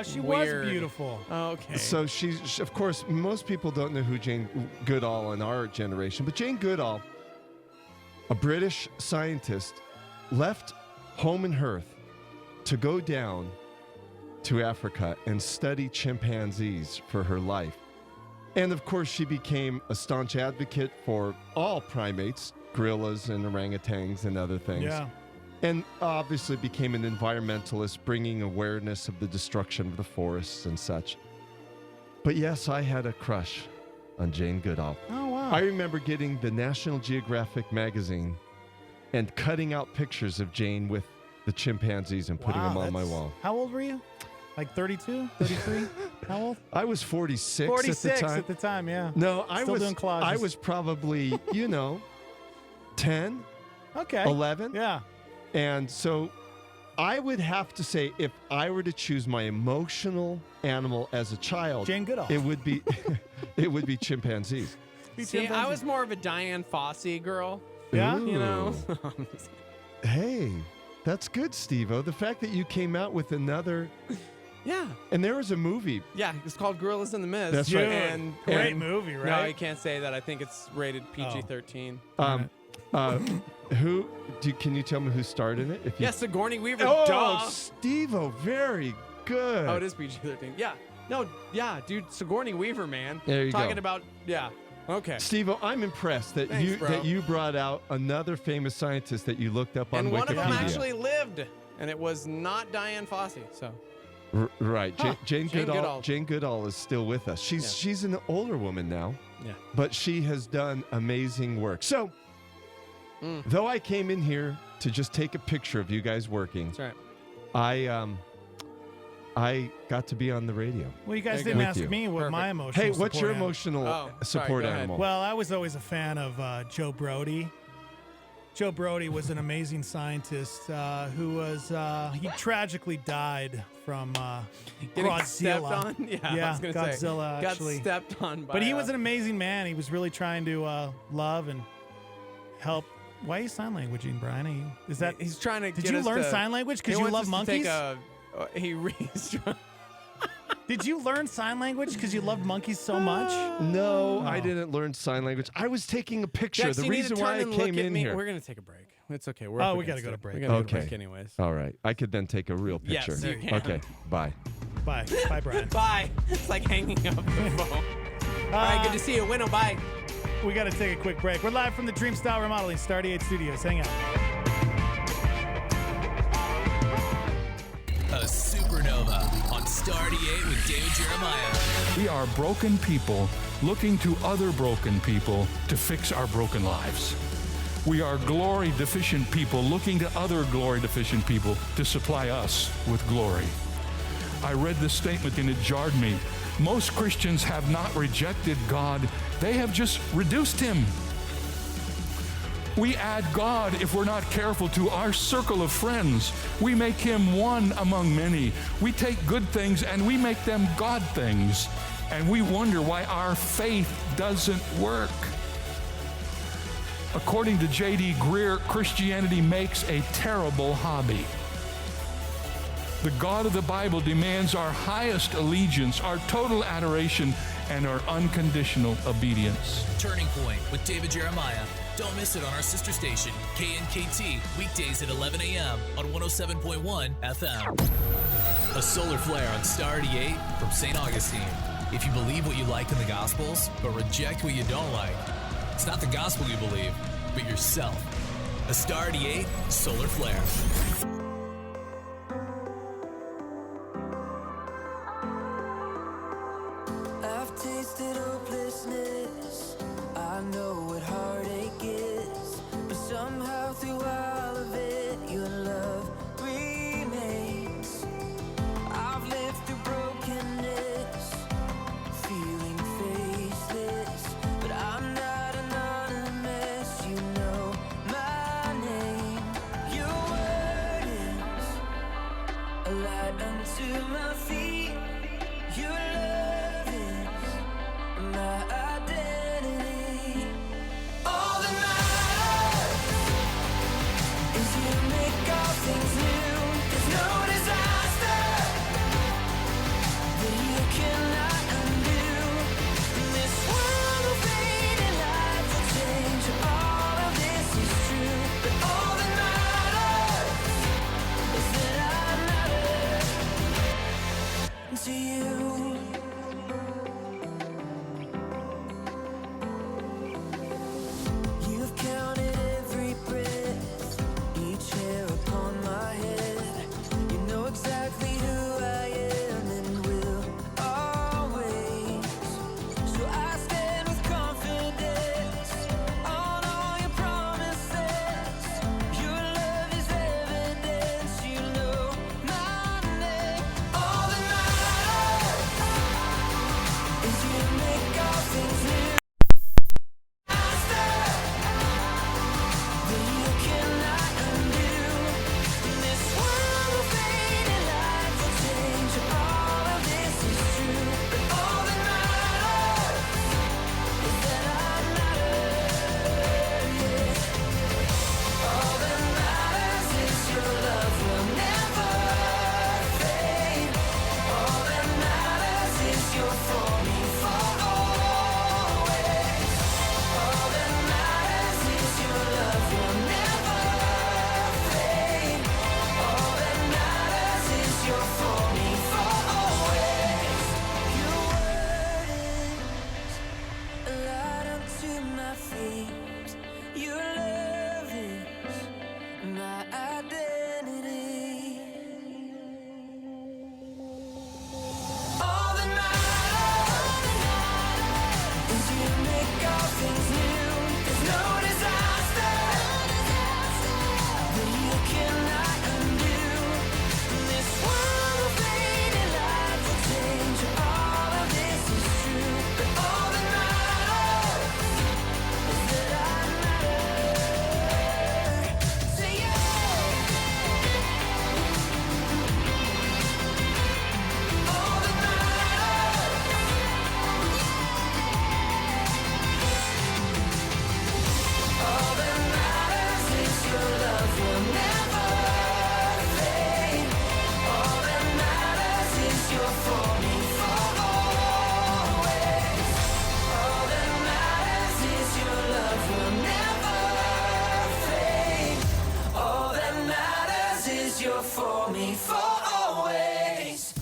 she weird. was beautiful. Okay. So she's, of course, most people don't know who Jane Goodall in our generation, but Jane Goodall, a British scientist, left home and hearth to go down to Africa and study chimpanzees for her life. And of course, she became a staunch advocate for all primates, gorillas and orangutans and other things. Yeah. And obviously became an environmentalist, bringing awareness of the destruction of the forests and such. But yes, I had a crush on Jane Goodall. Oh, wow. I remember getting the National Geographic magazine and cutting out pictures of Jane with the chimpanzees and putting them on my wall. How old were you? Like 32, 33? How old? I was 46 46 at the time. Yeah. No, Still doing collages. I was probably, 10, Okay. 11. Yeah. And so I would have to say, if I were to choose my emotional animal as a child, Jane Goodall. it would be chimpanzees. See, I was more of a Diane Fossey girl. Yeah? You know? Hey, that's good, Steve-O. The fact that you came out with another... Yeah. And there was a movie. Yeah, it's called Gorillas in the Mist. That's right. And Great movie, right? No, you can't say that. I think it's rated PG-13. Can you tell me who starred in it? Yes, Sigourney Weaver. Oh, duh. Steve-O, very good. Oh, it is PG-13. Yeah. No, yeah, dude, Sigourney Weaver, man. There you go. Talking about, yeah. Okay. Steve-O, I'm impressed that Thanks, you brought out another famous scientist that you looked up on And Wikipedia. one of them actually lived, and it was not Diane Fossey. So. Right, Huh. Jane Goodall. Goodall. Jane Goodall is still with us. She's an older woman now. Yeah. But she has done amazing work. So, though I came in here to just take a picture of you guys working, That's right. I got to be on the radio. Well, you guys With didn't ask you. me what my emotional Hey, what's your support animal- emotional support animal? Well, I was always a fan of Joe Brody. Joe Brody was an amazing scientist who was, he tragically died from Getting Godzilla. stepped on? Yeah, I was gonna say, Godzilla got actually. stepped on by But he a- was an amazing man. He was really trying to love and help. Why are you sign languaging, Brian? Is that He's trying to Did get you us learn to- sign language because he you wants love us to take monkeys? He's trying. Did you learn sign language because you love monkeys so much? No, Oh. I didn't learn sign language. I was taking a picture. Jax, the you need to reason turn why I and look came at in me. here. We're gonna take a break. It's okay. We're Oh, up we gotta against go to it. break. We're gonna go to Okay. break anyways. All right. I could then take a real Yes, picture. you can. Okay. Bye. Bye. Bye, Brian. Bye. It's like hanging up the phone. All right, good to see you. Winnow, bye. We got to take a quick break. We're live from the Dream Style Remodeling Star 88 Studios. Hang out. A supernova on Star 88 with David Jeremiah. We are broken people looking to other broken people to fix our broken lives. We are glory deficient people looking to other glory deficient people to supply us with glory. I read this statement and it jarred me. Most Christians have not rejected God, they have just reduced him. We add God, if we're not careful, to our circle of friends. We make him one among many. We take good things and we make them God things. And we wonder why our faith doesn't work. According to J.D. Greer, Christianity makes a terrible hobby. The God of the Bible demands our highest allegiance, our total adoration, and our unconditional obedience. Turning Point with David Jeremiah. Don't miss it on our sister station, KNKT, weekdays at 11 a.m. on 107.1 FM. A solar flare on Star 88 from St. Augustine. If you believe what you like in the Gospels, but reject what you don't like, It's not the gospel you believe, but yourself. A Star 88 Solar Flare. I've tasted hopelessness. I know what heartache is. But somehow through all of it, your love remains. I've lived through brokenness, feeling faceless. But I'm not anonymous, you know my name. Your word is a light unto my feet. Your love is my identity. All that matters is you make all things new. There's no disaster that you cannot undo. This world will fade and life will change. All of this is true, but all that matters is that I matter to you. You've counted every breath, each hair upon my head. You know exactly who I am and will always. So I stand with confidence on all your promises. Your love is evidence, you know my name. All that matters is you make all things new.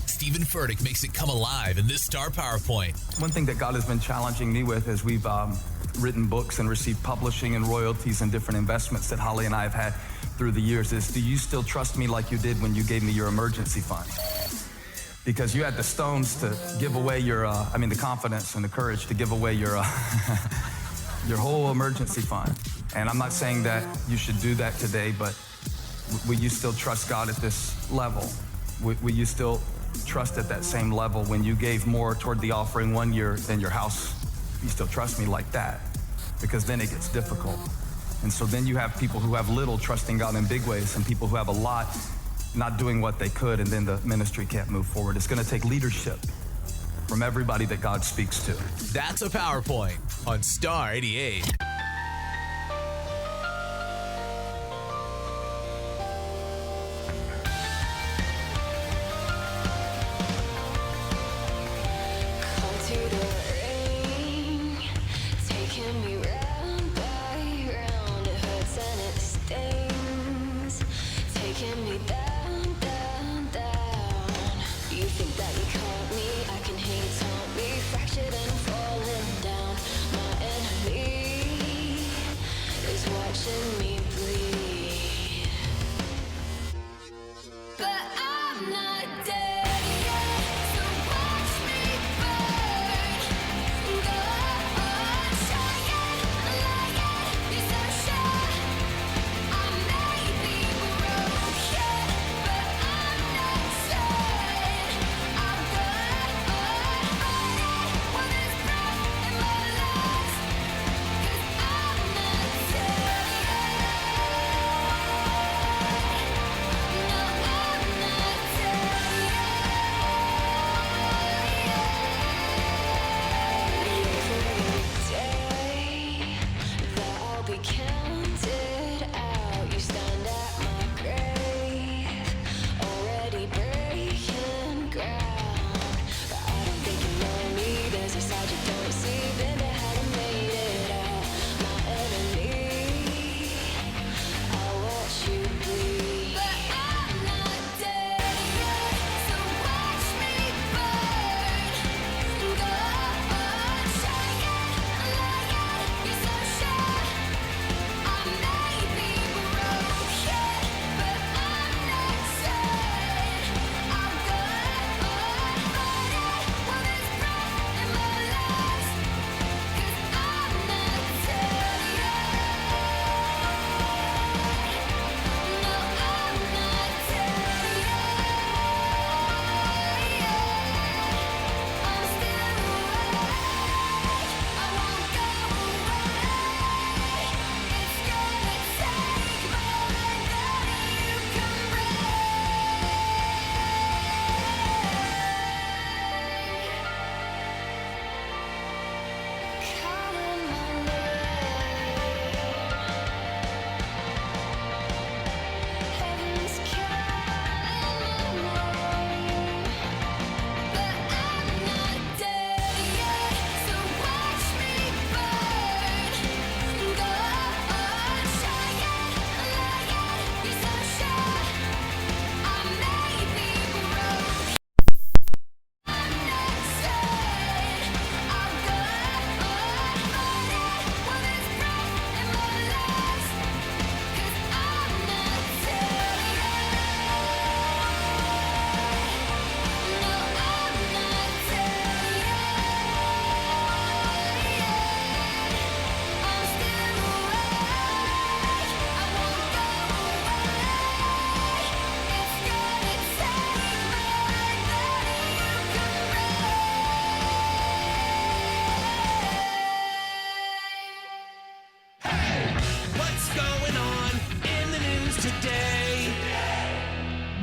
Stephen Furtick makes it come alive in this Star PowerPoint. One thing that God has been challenging me with as we've written books and received publishing and royalties and different investments that Holly and I have had through the years is, do you still trust me like you did when you gave me your emergency fund? Because you had the stones to give away your, the confidence and the courage to give away your, your whole emergency fund. And I'm not saying that you should do that today, but will you still trust God at this level? Will you still trust at that same level when you gave more toward the offering one year than your house? You still trust me like that? Because then it gets difficult. And so then you have people who have little trusting God in big ways and people who have a lot not doing what they could, and then the ministry can't move forward. It's going to take leadership from everybody that God speaks to. That's a PowerPoint on Star 88. Fractured and falling down. My enemy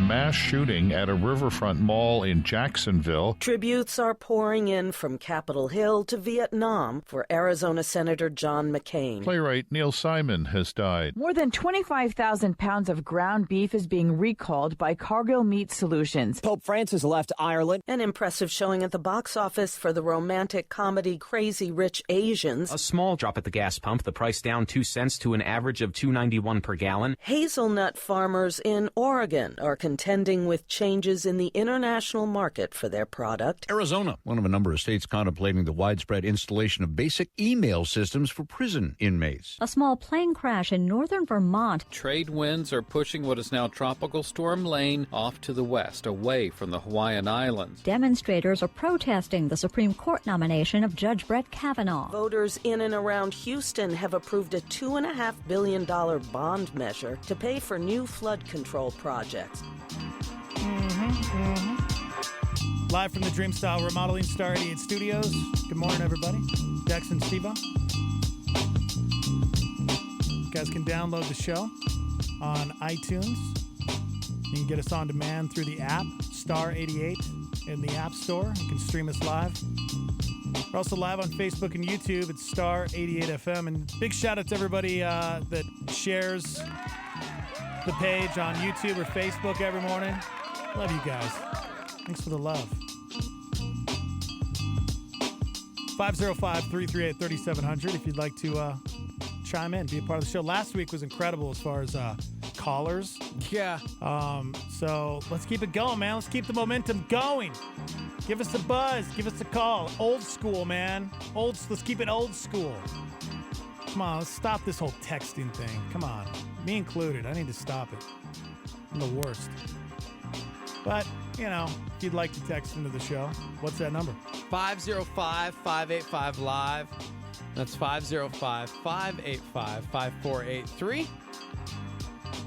mass shooting at a riverfront mall in Jacksonville. Tributes are pouring in from Capitol Hill to Vietnam for Arizona Senator John McCain. Playwright Neil Simon has died. More than 25,000 pounds of ground beef is being recalled by Cargill Meat Solutions. Pope Francis left Ireland. An impressive showing at the box office for the romantic comedy Crazy Rich Asians. A small drop at the gas pump, the price down 2 cents to an average of $2.91 per gallon. Hazelnut farmers in Oregon are contending with changes in the international market for their product. Arizona, one of a number of states contemplating the widespread installation of basic email systems for prison inmates. A small plane crash in northern Vermont. Trade winds are pushing what is now Tropical Storm Lane off to the west, away from the Hawaiian Islands. Demonstrators are protesting the Supreme Court nomination of Judge Brett Kavanaugh. Voters in and around Houston have approved a $2.5 billion bond measure to pay for new flood control projects. Live from the Dreamstyle Remodeling Star 88 Studios. Good morning, everybody. Dex and Steve-O. You guys can download the show on iTunes. You can get us on demand through the app, Star 88, in the App Store. You can stream us live. We're also live on Facebook and YouTube. It's Star 88 FM. And big shout out to everybody that shares the page on YouTube or Facebook every morning. Love you guys. Thanks for the love. 505-338-3700 if you'd like to chime in, be a part of the show. Last week was incredible as far as callers. Yeah. So let's keep it going, man. Let's keep the momentum going. Give us a buzz. Give us a call. Old school, man. Let's keep it old school. Come on, let's stop this whole texting thing. Come on. Me included. I need to stop it. I'm the worst. But, you know, if you'd like to text into the show, what's that number? 505-585-LIVE. That's 505-585-5483.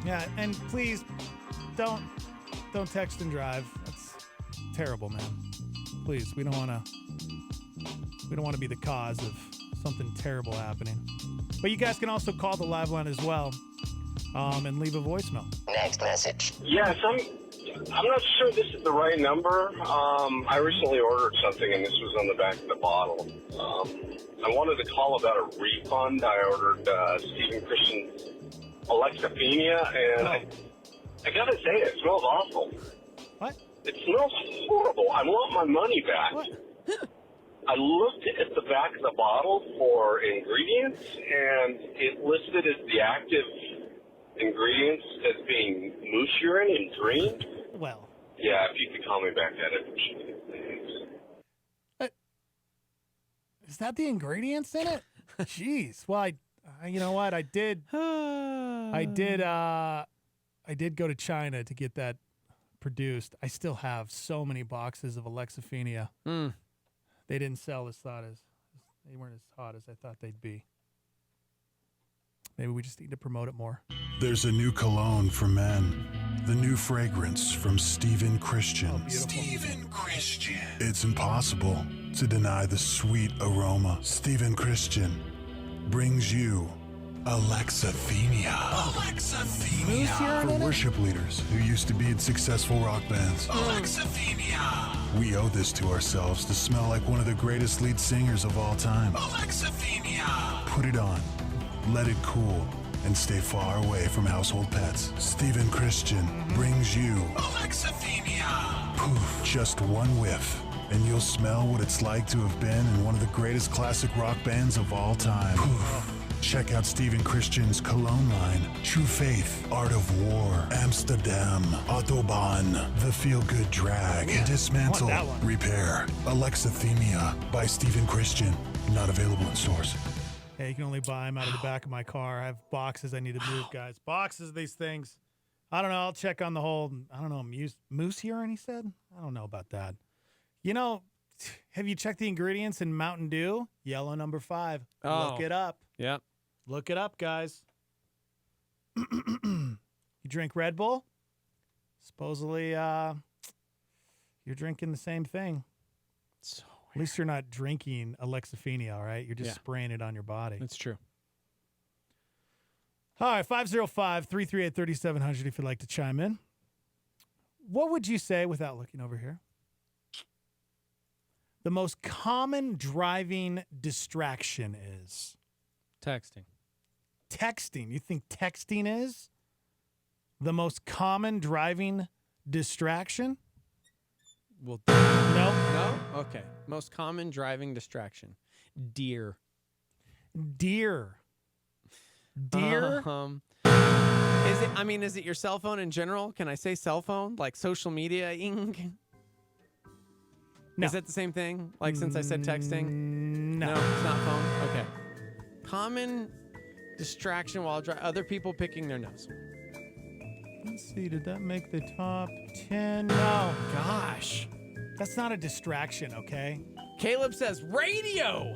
Yeah, and please don't text and drive. That's terrible, man. Please, we don't want to be the cause of something terrible happening. But you guys can also call the live line as well, and leave a voicemail. Next message. Yes, I'm not sure this is the right number. I recently ordered something, and this was on the back of the bottle. I wanted to call about a refund. I ordered Stephen Christian's Alexithymia, and I gotta say, it smells awful. What? It smells horrible. I want my money back. What? I looked at the back of the bottle for ingredients, and it listed as the active ingredients as being moose urine and green. Well. Yeah, if you could call me back, I'd appreciate it. Thanks. Is that the ingredients in it? Jeez. Well, you know what? I did go to China to get that produced. I still have so many boxes of Alexithymia. They didn't sell they weren't as hot as I thought they'd be. Maybe we just need to promote it more. There's a new cologne for men. The new fragrance from Stephen Christian. Stephen Christian. It's impossible to deny the sweet aroma. Stephen Christian brings you Alexithymia. For worship leaders who used to be in successful rock bands. Alexithymia. We owe this to ourselves to smell like one of the greatest lead singers of all time. Alexithymia. Put it on, let it cool, and stay far away from household pets. Stephen Christian brings you Alexithymia. Poof, just one whiff, and you'll smell what it's like to have been in one of the greatest classic rock bands of all time. Poof. Check out Stephen Christian's cologne line. True Faith, Art of War, Amsterdam, Autobahn, The Feel Good Drag, Dismantle, Repair, Alexithymia by Stephen Christian. Not available in stores. Hey, you can only buy them out of the back of my car. I have boxes I need to move, guys. Boxes of these things. I don't know. I'll check on the whole, moose urine, he said? I don't know about that. You know, have you checked the ingredients in Mountain Dew? Yellow number 5. Oh. Look it up. Yep. Look it up, guys. You drink Red Bull? Supposedly, you're drinking the same thing. So weird. At least you're not drinking Alexithymia, all right? You're just spraying it on your body. That's true. All right, 505-338-3700 if you'd like to chime in. What would you say, without looking over here, the most common driving distraction is? Texting. Texting. You think texting is the most common driving distraction? Well, no. No? Okay. Most common driving distraction. Deer. Deer. Is it your cell phone in general? Can I say cell phone? Like social media? No. Is that the same thing? Like since I said texting? No. It's not phone? Okay. Common distraction while driving. Other people picking their nose. Let's see. Did that make the top 10? No. Gosh. That's not a distraction, okay? Caleb says radio.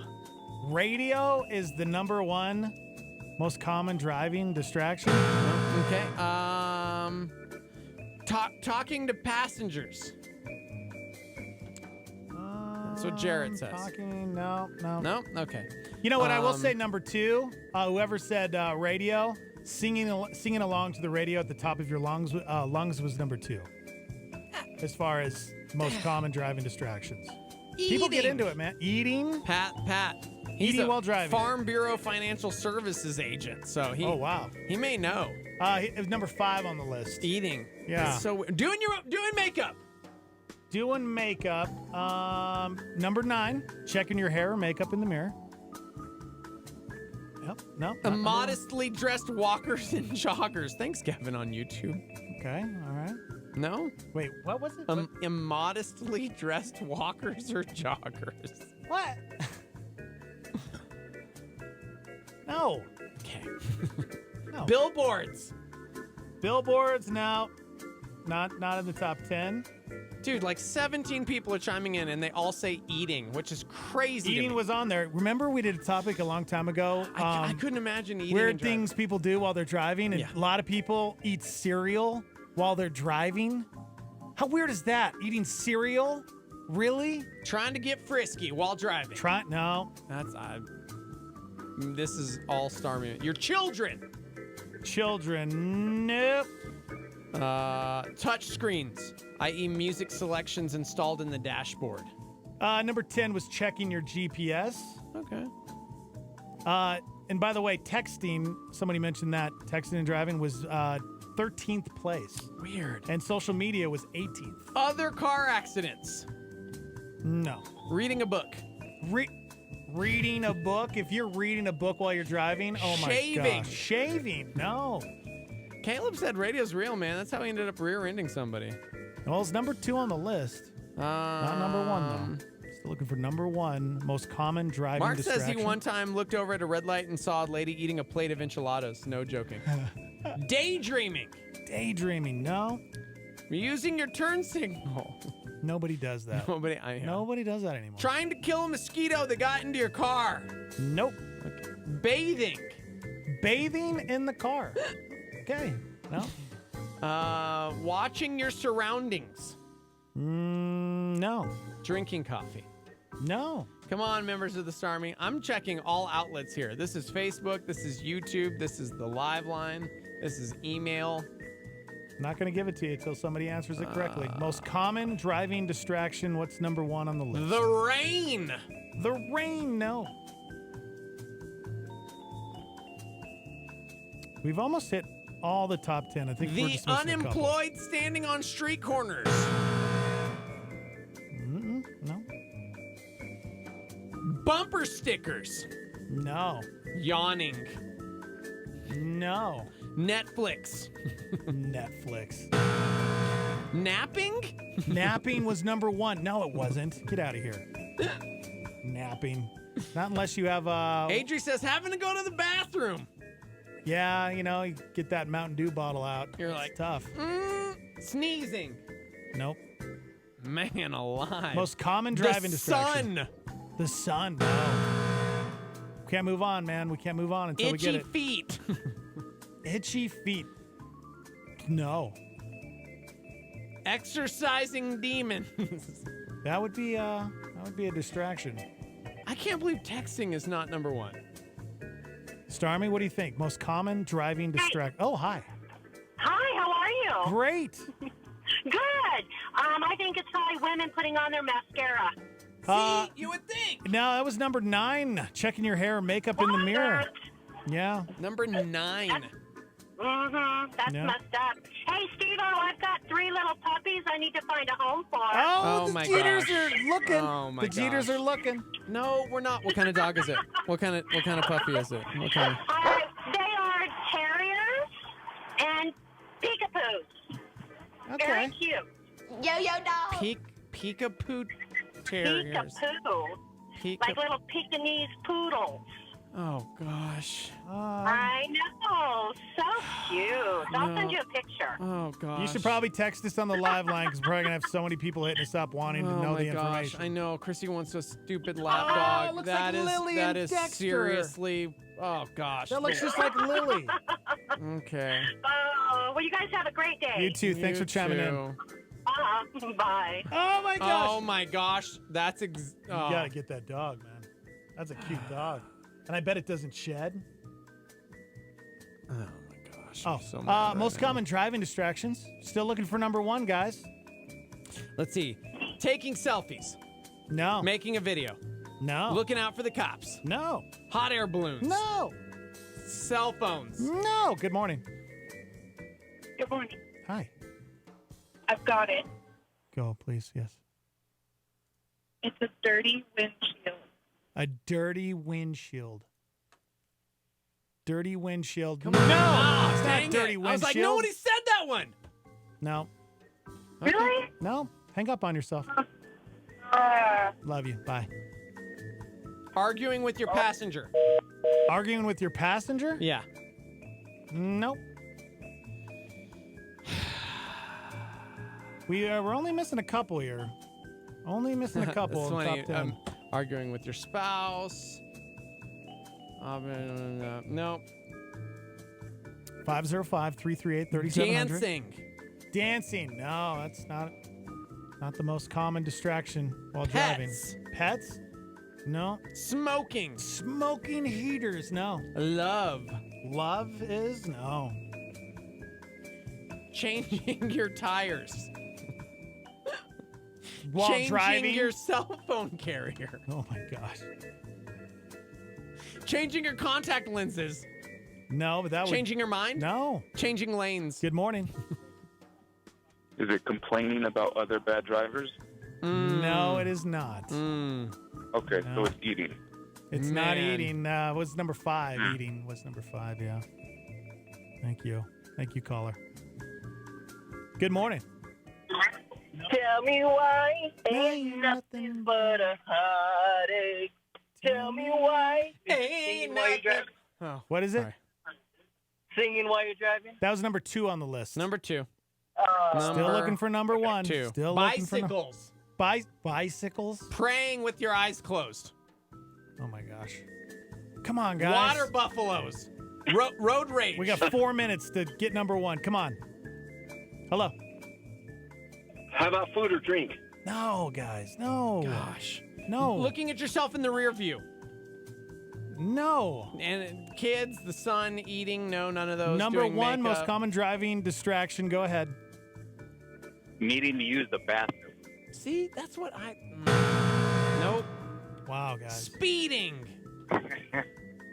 Radio is the number one most common driving distraction. Okay. Talking to passengers. That's what Jarrett says. Talking, no. No? Okay. You know what? I will say number 2. Whoever said radio, singing along to the radio at the top of your lungs was number 2. As far as most common driving distractions. People get into it, man. Eating. Pat. He's Eating a while driving. Farm Bureau Financial Services agent, so he. Oh wow. He may know. It was number 5 on the list. Eating. Yeah. So doing makeup. Doing makeup. Number 9. Checking your hair or makeup in the mirror. Yep. No. Immodestly dressed walkers and joggers. Thanks, Kevin, on YouTube. Okay. All right. No. Wait. What was it? Immodestly dressed walkers or joggers. What? No. Okay. No. Billboards. Billboards. No. Not in the top 10. Dude, like 17 people are chiming in, and they all say eating, which is crazy. Eating was on there. Remember we did a topic a long time ago? I couldn't imagine eating. Weird things people do while they're driving, and a lot of people eat cereal while they're driving. How weird is that? Eating cereal? Really? Trying to get frisky while driving. No. That's this is all star movement. Your children. Nope. Touch screens, i.e. music selections installed in the dashboard. Number 10 was checking your GPS. Okay. And by the way, texting, somebody mentioned that texting and driving was 13th place. Weird. And social media was 18th. Other car accidents. No. Reading a book. Reading a book? If you're reading a book while you're driving, oh my gosh. Shaving. No. Caleb said radio's real, man. That's how he ended up rear-ending somebody. Well, it's number 2 on the list. Not number 1, though. Still looking for number 1 most common driving distraction. Mark says he one time looked over at a red light and saw a lady eating a plate of enchiladas. No joking. Daydreaming. No. Using your turn signal. Nobody does that. Nobody does that anymore. Trying to kill a mosquito that got into your car. Nope. Okay. Bathing. Bathing in the car. Okay. No. Watching your surroundings. No. Drinking coffee. No. Come on, members of the Starmy. I'm checking all outlets here. This is Facebook. This is YouTube. This is the live line. This is email. Not going to give it to you until somebody answers it correctly. Most common driving distraction. What's number 1 on the list? The rain. The rain. No. We've almost hit all the top 10. I think we're the just missing unemployed standing on street corners. No. Bumper stickers. No. Yawning. No. Netflix. Napping? Napping was number 1. No, it wasn't. Get out of here. Napping. Not unless you have Adri says having to go to the bathroom. Yeah, you get that Mountain Dew bottle out. You're it's like, tough. Sneezing. Nope. Man alive. Most common driving distraction. The sun. No. Can't move on, man. We can't move on until we get it. Itchy feet. Itchy feet. No. Exercising demons. That would be a distraction. I can't believe texting is not number 1. Starmy, what do you think? Most common driving distraction. Oh, hi. Hi, how are you? Great. Good. I think it's probably women putting on their mascara. See, you would think. No, that was number 9. Checking your hair and makeup in the mirror. Yeah. Number 9. That's Yeah. messed up. Hey, Steve-O, I've got 3 little puppies I need to find a home for. Oh, the my Jeters gosh. are looking. Oh my the Jeters gosh. are looking. No, we're not. What kind of dog is it? What kind of puppy is it? What kind? They are terriers and peekapoos. Okay. Very cute. Yo-yo dog. Peekapoo terriers. Peekapoo. Like little Pekingese poodles. Oh gosh. I know. So cute. I'll send you a picture. Oh gosh. You should probably text us on the live line because we're probably going to have so many people hitting us up wanting to know the gosh. information. I know. Chrissy wants a stupid lap dog. looks like Lily that and is Dexter. seriously. Oh gosh. That looks just like Lily. Okay. Well, you guys have a great day. You too. Thanks for chiming in. Bye. Oh my gosh. Oh my gosh. That's You got to get that dog, man. That's a cute dog. And I bet it doesn't shed. Oh my gosh. Oh, so mad right most now. common driving distractions. Still looking for number 1, guys. Let's see. Taking selfies. No. Making a video. No. Looking out for the cops. No. Hot air balloons. No. Cell phones. No. Good morning. Good morning. Hi. I've got it. Go, please. Yes. It's a dirty windshield. A dirty windshield. Dirty windshield. Come on. No, it's Dang not dirty it. windshield. I was like, nobody said that one. No. Really? No. Hang up on yourself. Love you. Bye. Arguing with your passenger. Arguing with your passenger? Yeah. Nope. We're only missing a couple here. Only missing a couple. That's in funny. top 10. Arguing with your spouse. No. 505-338-3700. Dancing. Dancing. No, that's not the most common distraction while driving. Pets? No. Smoking. Smoking heaters? No. Love. Love is? No. Changing your tires. While Changing driving? your cell phone carrier. Oh my gosh. Changing your contact lenses. No, but that Changing your mind? No. Changing lanes. Good morning. Is it complaining about other bad drivers? No, it is not. Okay, No. so it's eating. It's not eating. Was number 5. Eating was number 5, yeah. Thank you. Thank you, caller. Good morning. Tell me why ain't nothing but a heartache. Tell me why ain't while you're driving. Oh, what is it? sorry. Singing while you're driving. That was number 2 on the list. Number 2. Still looking for number 1. 2. Still looking for Bicycles. Bicycles? Praying with your eyes closed. Oh my gosh. Come on, guys. Water buffaloes. Road rage. We got 4 minutes to get number 1. Come on. Hello. How about food or drink? No, guys. No. Gosh. No. Looking at yourself in the rear view. No. And kids, the sun, eating. No, none of those. Number Doing 1 most makeup. common driving distraction. Go ahead. Needing to use the bathroom. See, that's what I. Nope. Wow, guys. Speeding.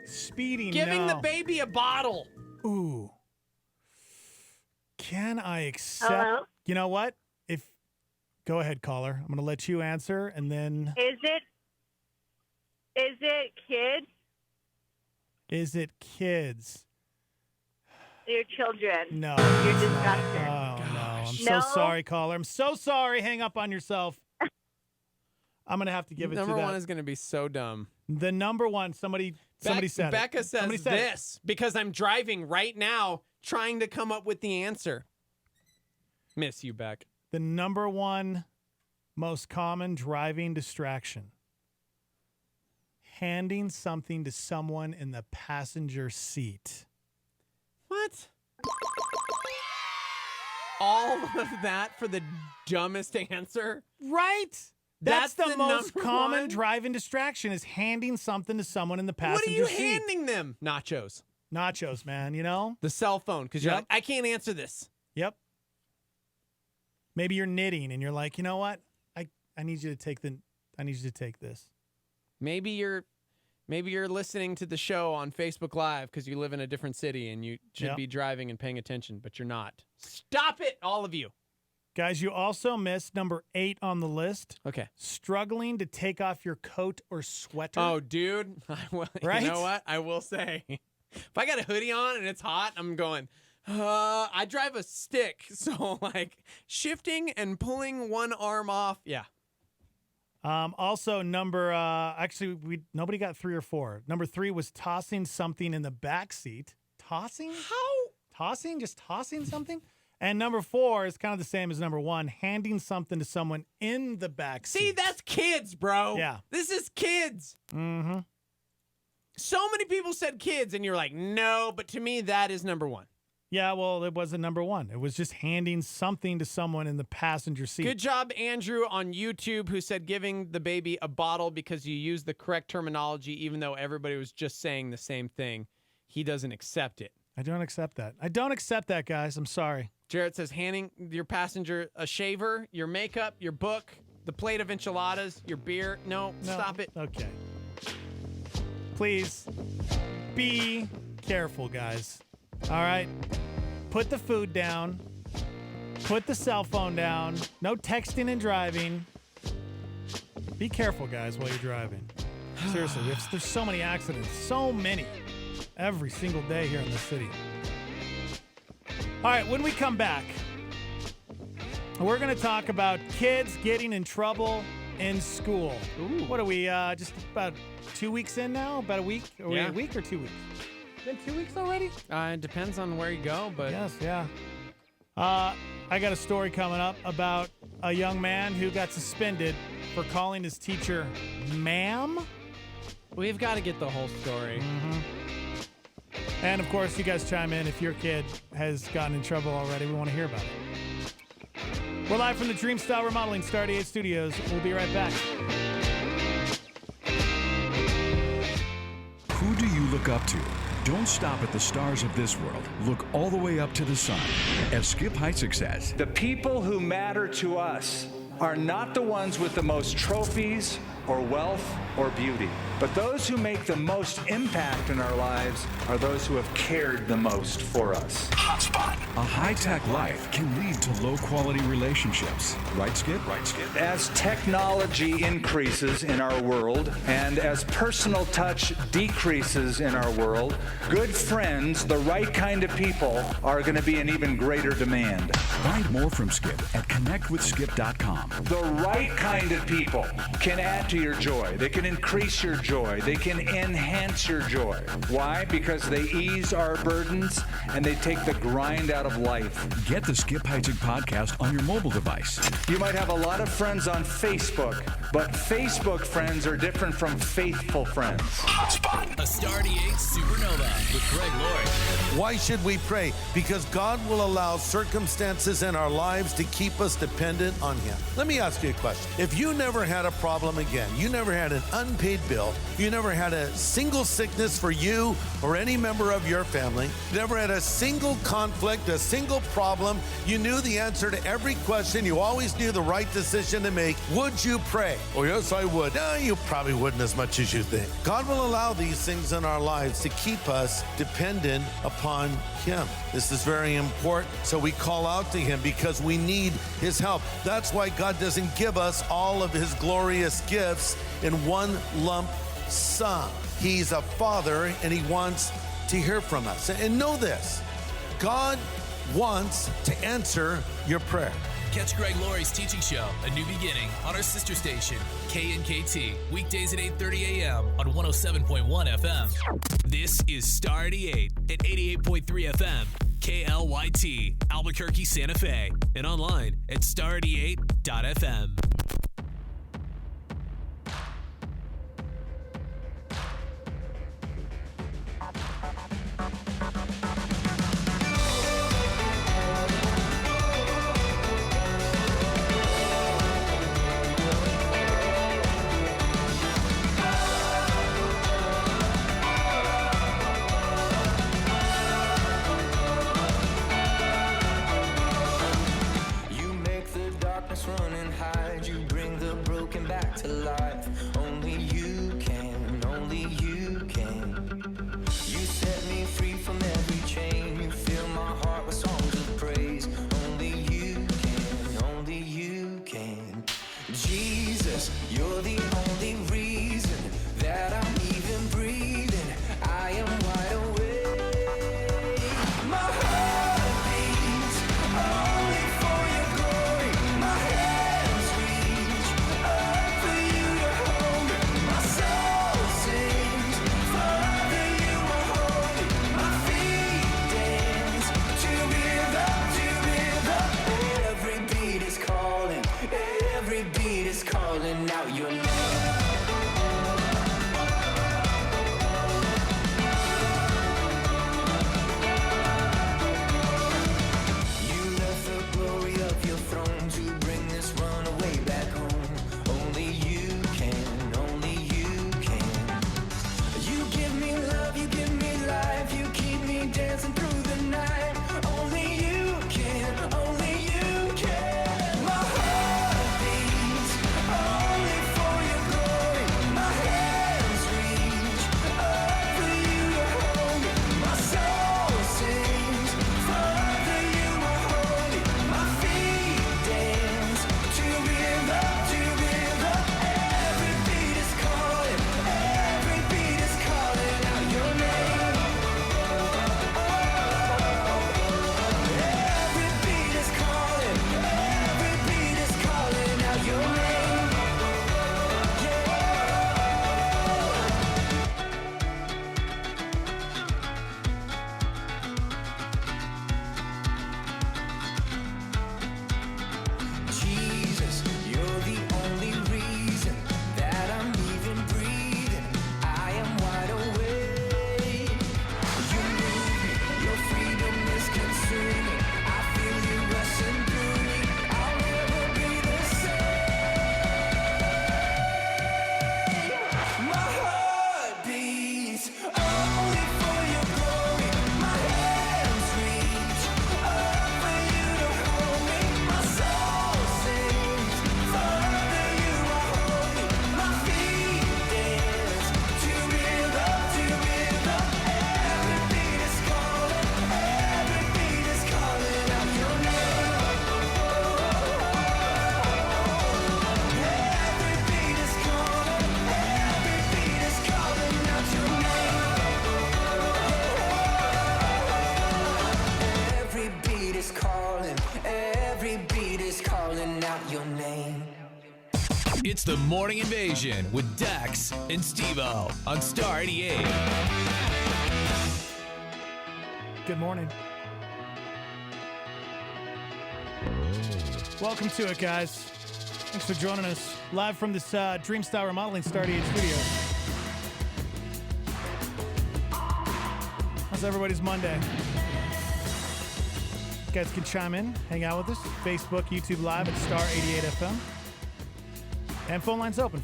Speeding. Giving no. the baby a bottle. Ooh. Can I accept? Hello? You know what? Go ahead, caller. I'm going to let you answer, and then Is it kids? is it kids? Your children. No. You're it's not. disgusting. Oh no! I'm No? so sorry, caller. I'm so sorry. Hang up on yourself. I'm going to have to give it Number to that. 1 is going to be so dumb. The number 1. Somebody said it. Becca says Somebody said it. this because I'm driving right now trying to come up with the answer. Miss you, Beck. The number 1 most common driving distraction. Handing something to someone in the passenger seat. What? All of that for the dumbest answer? Right? That's the most number common 1? driving distraction is handing something to someone in the passenger What are you seat. handing them? Nachos. Nachos, man, you know? The cell phone, because you're Yep. like, I can't answer this. Yep. Maybe you're knitting and you're like, you know what? I need you to take this. Maybe you're listening to the show on Facebook Live because you live in a different city and you should be driving and paying attention, but you're not. Stop it, all of you. Guys, you also missed number 8 on the list. Okay. Struggling to take off your coat or sweater. Oh, dude. Right? You know what? I will say, if I got a hoodie on and it's hot, I'm going, I drive a stick. So, like, shifting and pulling one arm off. Yeah. Also, nobody got 3 or 4. Number 3 was tossing something in the back seat. Tossing? How? Tossing? Just tossing something? And number 4 is kind of the same as number 1, handing something to someone in the back seat. See, that's kids, bro. Yeah. This is kids. Mm-hmm. So many people said kids, and you're like, no, but to me, that is number 1. Yeah, well, it wasn't number 1. It was just handing something to someone in the passenger seat. Good job, Andrew, on YouTube, who said giving the baby a bottle because you used the correct terminology, even though everybody was just saying the same thing. He doesn't accept it. I don't accept that. I don't accept that, guys. I'm sorry. Jarrett says handing your passenger a shaver, your makeup, your book, the plate of enchiladas, your beer. No, stop it. Okay. Please be careful, guys. All right? Put the food down. Put the cell phone down. No texting and driving. Be careful, guys, while you're driving. Seriously, there's so many accidents. So many. Every single day here in the city. All right, when we come back, we're going to talk about kids getting in trouble in school. Ooh. What are we, just about 2 weeks in now? About a week? Are we Yeah. a week or 2 weeks? Been 2 weeks already? It depends on where you go, but Yes, yeah. I got a story coming up about a young man who got suspended for calling his teacher ma'am. we've got to get the whole story. And, of course, you guys chime in if your kid has gotten in trouble already. We want to hear about it. We're live from the Dream Style Remodeling Star 88 Studios. We'll be right back. Who do you look up to? Don't stop at the stars of this world. Look all the way up to the sun. As Skip Heitzig says, the people who matter to us are not the ones with the most trophies or wealth or beauty, but those who make the most impact in our lives are those who have cared the most for us. Hotspot. A high-tech life can lead to low-quality relationships. Right, Skip? Right, Skip. As technology increases in our world and as personal touch decreases in our world, good friends, the right kind of people, are going to be in even greater demand. Find more from Skip at connectwithskip.com. The right kind of people can add to your joy. They can increase your joy. They can enhance your joy. Why? Because they ease our burdens and they take the grind out of life. Get the Skip Heitzig podcast on your mobile device. You might have a lot of friends on Facebook, but Facebook friends are different from faithful friends. Hotspot. A Star 88 Supernova with Greg Lloyd. Why should we pray? Because God will allow circumstances in our lives to keep us dependent on Him. Let me ask you a question. If you never had a problem again, you never had an unpaid bill, you never had a single sickness for you or any member of your family, never had a single conflict, a single problem, you knew the answer to every question, you always knew the right decision to make, would you pray? Oh, yes, I would. No, you probably wouldn't as much as you think. God will allow these things in our lives to keep us dependent upon Him. This is very important. So we call out to Him because we need His help. That's why God doesn't give us all of His glorious gifts in one lump sum. He's a Father and He wants to hear from us. And know this, God wants to answer your prayer. Catch Greg Laurie's teaching show, A New Beginning, on our sister station, KNKT, weekdays at 8:30 a.m. on 107.1 FM. This is Star 88 at 88.3 FM, KLYT, Albuquerque, Santa Fe, and online at star88.fm. You make the It's the Morning Invasion with Dax and Steve-O on Star 88. Good morning. Welcome to it, guys. Thanks for joining us live from this Dream Style Remodeling Star 88 studio. How's everybody's Monday? You guys can chime in, hang out with us. Facebook, YouTube Live at Star 88 FM. And phone lines open,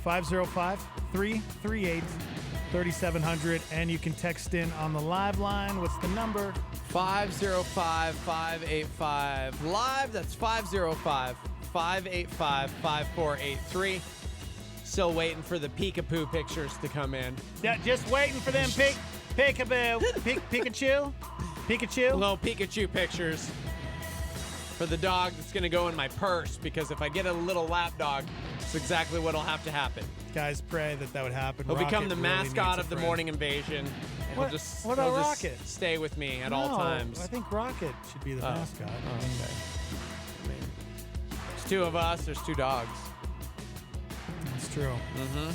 505-338-3700. And you can text in on the live line. What's the number? 505-585 live. That's 505-585-5483. Still waiting for the peekaboo pictures to come in. Yeah, just waiting for them peekaboo. Pikachu? Little Pikachu pictures for the dog that's going to go in my purse, because if I get a little lap dog, it's exactly what'll have to happen. Guys, pray that would happen. He'll become the really mascot of the Morning Invasion. And What he'll about just Rocket? stay with me at all times. I think Rocket should be the mascot. Oh, okay. I mean, there's two of us. There's two dogs. That's true. Mm-hmm.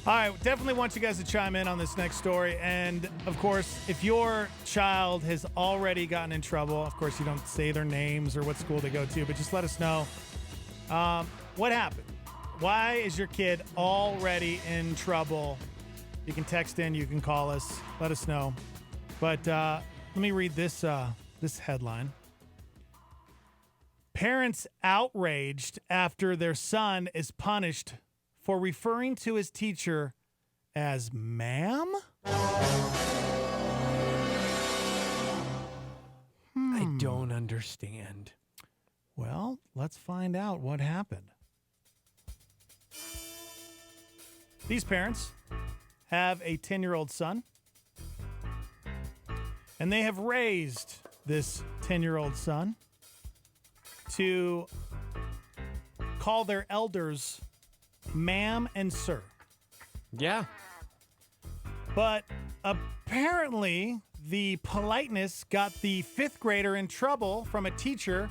All right, definitely want you guys to chime in on this next story. And, of course, if your child has already gotten in trouble, of course, you don't say their names or what school they go to, but just let us know what happened. Why is your kid already in trouble? You can text in, you can call us, let us know. But let me read this headline. Parents outraged after their son is punished for referring to his teacher as ma'am? I don't understand. Well, let's find out what happened. These parents have a 10-year-old son, and they have raised this 10-year-old son to call their elders ma'am and sir. Yeah. But apparently, the politeness got the fifth grader in trouble from a teacher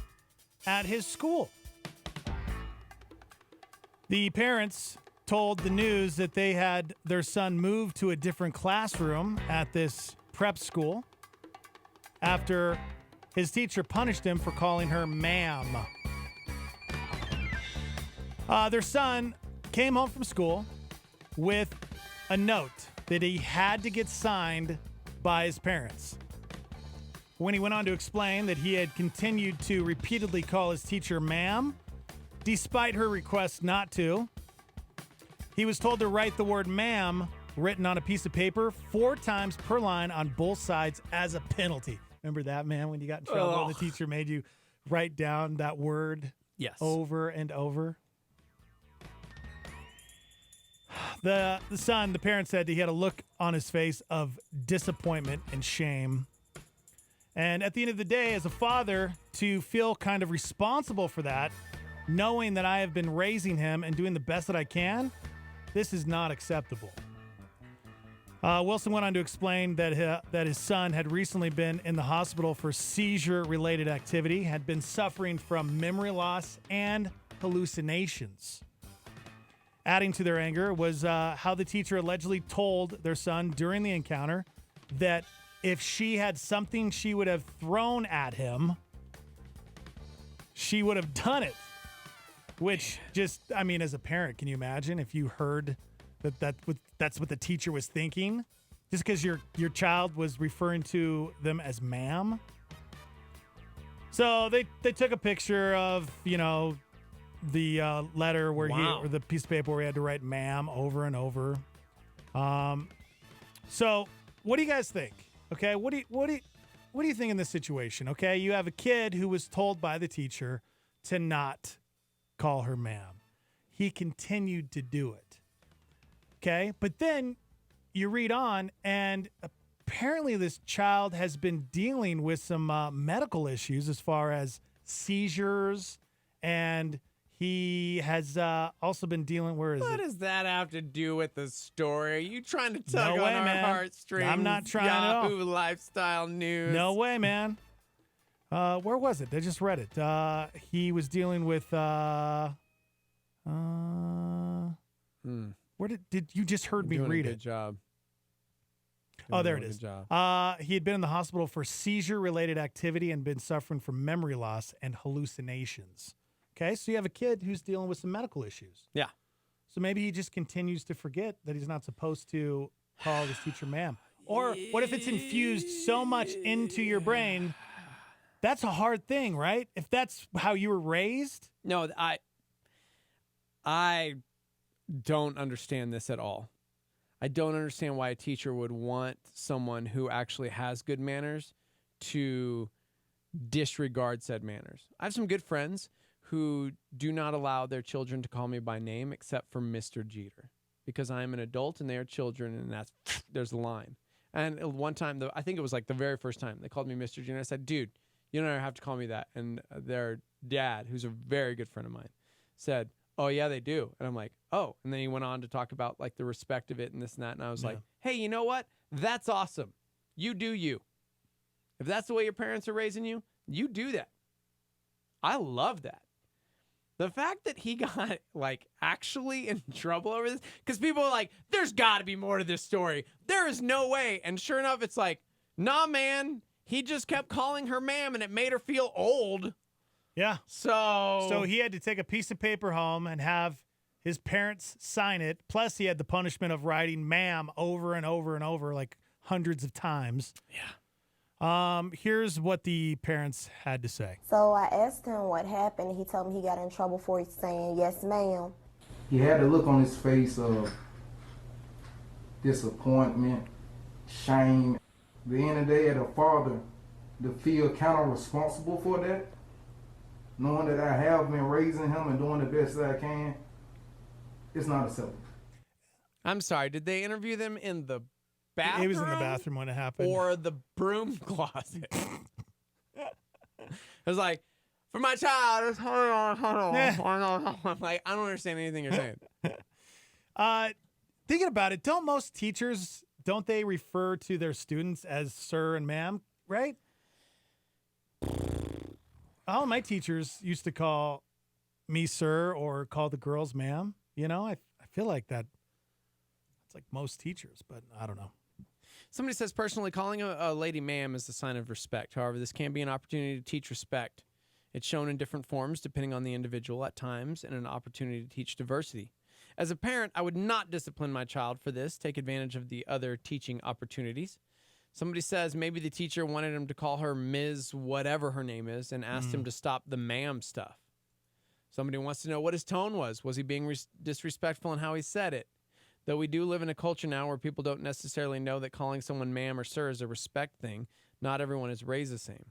at his school. The parents told the news that they had their son moved to a different classroom at this prep school after his teacher punished him for calling her ma'am. Their son came home from school with a note that he had to get signed by his parents. When he went on to explain that he had continued to repeatedly call his teacher ma'am, despite her request not to, he was told to write the word ma'am written on a piece of paper 4 times per line on both sides as a penalty. Remember that, man, when you got in trouble and the teacher made you write down that word over and over? The son, the parent said he had a look on his face of disappointment and shame. And at the end of the day, as a father, to feel kind of responsible for that, knowing that I have been raising him and doing the best that I can, this is not acceptable. Wilson went on to explain that his son had recently been in the hospital for seizure-related activity, had been suffering from memory loss and hallucinations. Adding to their anger was how the teacher allegedly told their son during the encounter that if she had something she would have thrown at him, she would have done it. Which just, I mean, as a parent, can you imagine if you heard that's what the teacher was thinking? Just because your child was referring to them as ma'am? So they took a picture of, the letter where or the piece of paper where he had to write ma'am over and over. So what do you guys think? Okay, what do you think in this situation? Okay, you have a kid who was told by the teacher to not call her ma'am. He continued to do it. Okay, but then you read on, and apparently this child has been dealing with some medical issues as far as seizures, and he has also been dealing. Where is it? What does that have to do with the story? Are you trying to tug No way, on our man. heartstrings? I'm not trying at all. Yahoo Lifestyle News. No way, man. Where was it? I just read it. He was dealing with Where did you just heard me Doing read a good it? job. Oh, there it Doing a is. good job. He had been in the hospital for seizure-related activity and been suffering from memory loss and hallucinations. Okay, so you have a kid who's dealing with some medical issues. Yeah. So maybe he just continues to forget that he's not supposed to call his teacher ma'am. Or what if it's infused so much into your brain? That's a hard thing, right? If that's how you were raised. No, I don't understand this at all. I don't understand why a teacher would want someone who actually has good manners to disregard said manners. I have some good friends who do not allow their children to call me by name except for Mr. Jeter because I am an adult and they are children, and there's a line. And one time, I think it was like the very first time, they called me Mr. Jeter. And I said, dude, you don't have to call me that. And their dad, who's a very good friend of mine, said, oh, yeah, they do. And I'm like, oh. And then he went on to talk about like the respect of it and this and that. And I was like, hey, you know what? That's awesome. You do you. If that's the way your parents are raising you, you do that. I love that. The fact that he got like actually in trouble over this, because people are like, there's got to be more to this story. There is no way. And sure enough, it's like, nah, man, he just kept calling her ma'am and it made her feel old. Yeah. So he had to take a piece of paper home and have his parents sign it. Plus, he had the punishment of writing ma'am over and over and over, like hundreds of times. Yeah. Here's what the parents had to say. So I asked him what happened. He told me he got in trouble for saying yes, ma'am. He had a look on his face of disappointment, shame. At the end of the day, as a father, to feel kind of responsible for that, knowing that I have been raising him and doing the best that I can, it's not acceptable. I'm sorry, did they interview them in the bathroom? He was in the bathroom when it happened. Or the broom closet. It was like, for my child, hold on. I'm like, I don't understand anything you're saying. Thinking about it, don't most teachers, don't they refer to their students as sir and ma'am, right? All my teachers used to call me sir or call the girls ma'am. You know, I feel like that. It's like most teachers, but I don't know. Somebody says, personally, calling a lady ma'am is a sign of respect. However, this can be an opportunity to teach respect. It's shown in different forms depending on the individual at times, and an opportunity to teach diversity. As a parent, I would not discipline my child for this. Take advantage of the other teaching opportunities. Somebody says maybe the teacher wanted him to call her Ms. whatever her name is and asked him to stop the ma'am stuff. Somebody wants to know what his tone was. Was he being disrespectful in how he said it? Though we do live in a culture now where people don't necessarily know that calling someone ma'am or sir is a respect thing, not everyone is raised the same.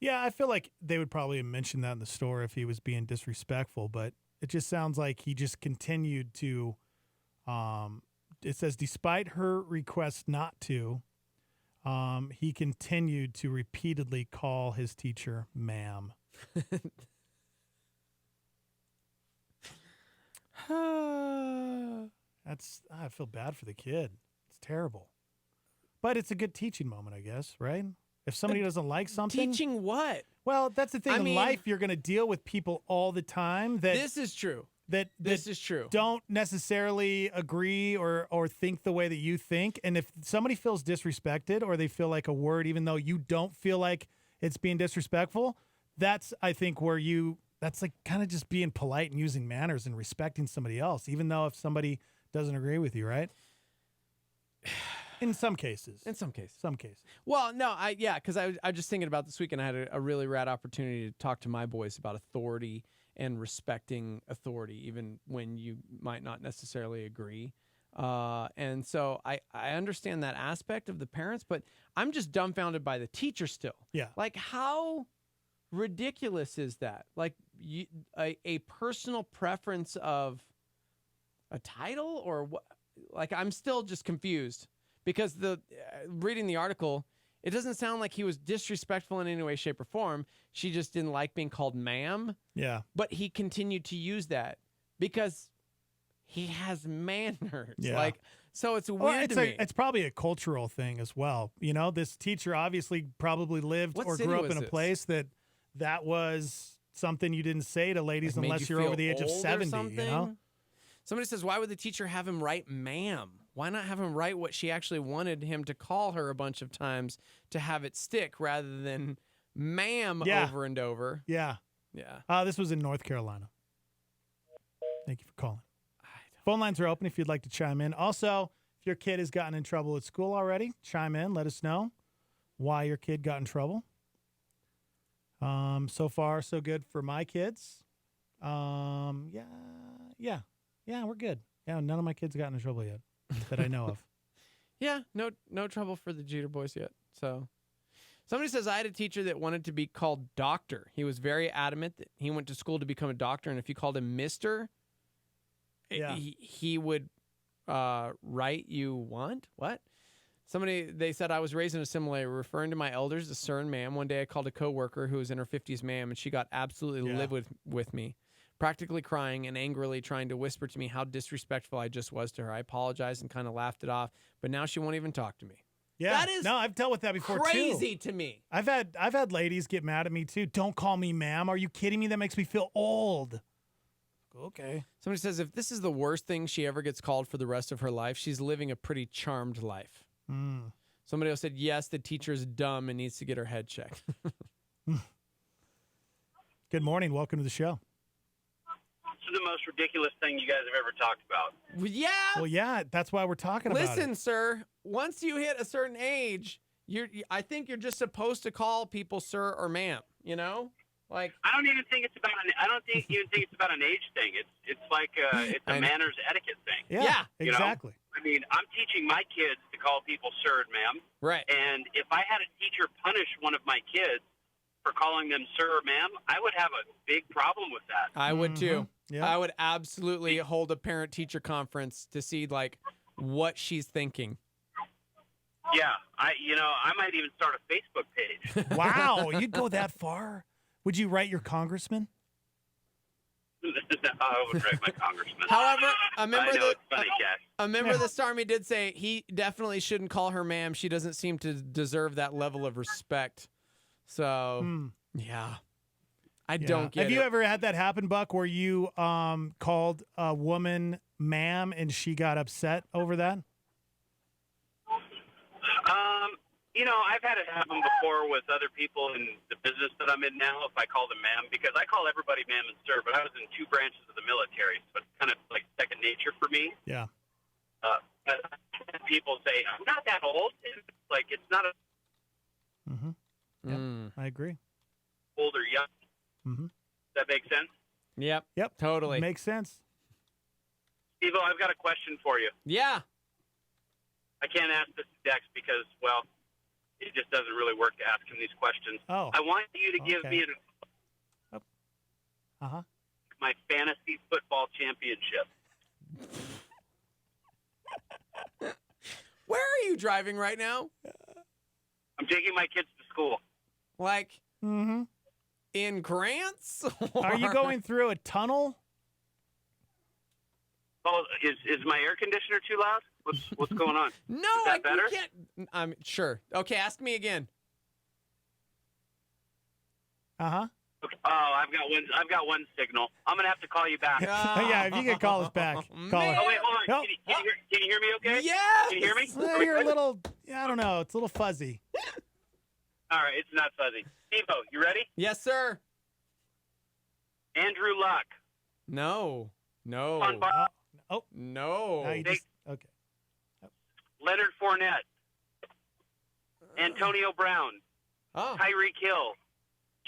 Yeah, I feel like they would probably mention that in the store if he was being disrespectful, but it just sounds like he just continued to, it says, despite her request not to, he continued to repeatedly call his teacher ma'am. I feel bad for the kid. It's terrible. But it's a good teaching moment, I guess, right? If somebody doesn't like something. Teaching what? Well, that's the thing. In life, you're going to deal with people all the time. This is true. This is true. Don't necessarily agree or think the way that you think. And if somebody feels disrespected or they feel like a word, even though you don't feel like it's being disrespectful, that's, I think, where that's like kind of just being polite and using manners and respecting somebody else, even though if somebody doesn't agree with you, right? In some cases. Some cases. Well, no, because I was just thinking about this weekend. I had a really rad opportunity to talk to my boys about authority and respecting authority, even when you might not necessarily agree. And so I understand that aspect of the parents, but I'm just dumbfounded by the teacher still. Yeah. Like, how ridiculous is that? Like, a personal preference of a title or what? Like, I'm still just confused because reading the article, it doesn't sound like he was disrespectful in any way, shape, or form. She just didn't like being called ma'am. Yeah. But he continued to use that because he has manners. Yeah. Like, so it's weird to me. It's probably a cultural thing as well. You know, this teacher obviously probably lived or grew up in a place that was something you didn't say to ladies Like unless you're over the age of 70, you know? Somebody says, why would the teacher have him write ma'am? Why not have him write what she actually wanted him to call her a bunch of times to have it stick rather than ma'am over and over? Yeah. Yeah. This was in North Carolina. Thank you for calling. Phone lines are open if you'd like to chime in. Also, if your kid has gotten in trouble at school already, chime in. Let us know why your kid got in trouble. So far, so good for my kids. Yeah, we're good. Yeah, none of my kids got in trouble yet that I know of. Yeah, no trouble for the Jeter boys yet. So, somebody says, I had a teacher that wanted to be called doctor. He was very adamant that he went to school to become a doctor, and if you called him Mr., he would write you want? What? They said, I was raised in a similar, referring to my elders as sir and ma'am. One day I called a coworker who was in her 50s ma'am, and she got absolutely livid with me, practically crying and angrily trying to whisper to me how disrespectful I just was to her. I apologized and kind of laughed it off, but now she won't even talk to me. Yeah, that is I've dealt with that before crazy too. to me. I've had ladies get mad at me too. Don't call me ma'am. Are you kidding me? That makes me feel old. Okay. Somebody says, if this is the worst thing she ever gets called for the rest of her life, she's living a pretty charmed life. Somebody else said, yes, the teacher's dumb and needs to get her head checked. Good morning. Welcome to the show. This is the most ridiculous thing you guys have ever talked about. Yeah. Well, yeah, that's why we're talking about it. Listen, sir, once you hit a certain age, I think you're just supposed to call people sir or ma'am, you know? Like, I don't even think it's about an age thing. It's like it's a manners etiquette thing. Yeah, exactly. I mean, I'm teaching my kids to call people sir and ma'am. Right. And if I had a teacher punish one of my kids for calling them sir or ma'am, I would have a big problem with that. I would too. Yeah. I would absolutely hold a parent-teacher conference to see like what she's thinking. Yeah, I might even start a Facebook page. Wow, you'd go that far? Would you write your congressman? I would write my congressman. However, a member of the Army did say he definitely shouldn't call her ma'am. She doesn't seem to deserve that level of respect. So, yeah. I don't get it. Have you ever had that happen, Buck, where you called a woman ma'am and she got upset over that? I've had it happen before with other people in the business that I'm in now, if I call them ma'am, because I call everybody ma'am and sir, but I was in two branches of the military, so it's kind of like second nature for me. Yeah. People say, I'm not that old. It's like, it's not a... Yeah, I agree. Old or young. Does that make sense? Yep. Totally. Makes sense. Steve-O, I've got a question for you. Yeah. I can't ask this to Dex because, well, it just doesn't really work to ask him these questions. Oh. I want you to give me my fantasy football championship. Where are you driving right now? I'm taking my kids to school. Like in Grants? Are you going through a tunnel? Oh, is my air conditioner too loud? What's going on? No, is that better? You can't. I'm sure. Okay, ask me again. Okay. Oh, I've got one signal. I'm gonna have to call you back. Yeah, if you can call us back, call us. Oh wait, hold on. No. Can you hear me? Okay. Yes. Can you hear me? You're a little. I don't know. It's a little fuzzy. All right, it's not fuzzy. Steve-O, you ready? Yes, sir. Andrew Luck. No. No. Okay. Leonard Fournette. Antonio Brown. Tyreek Hill.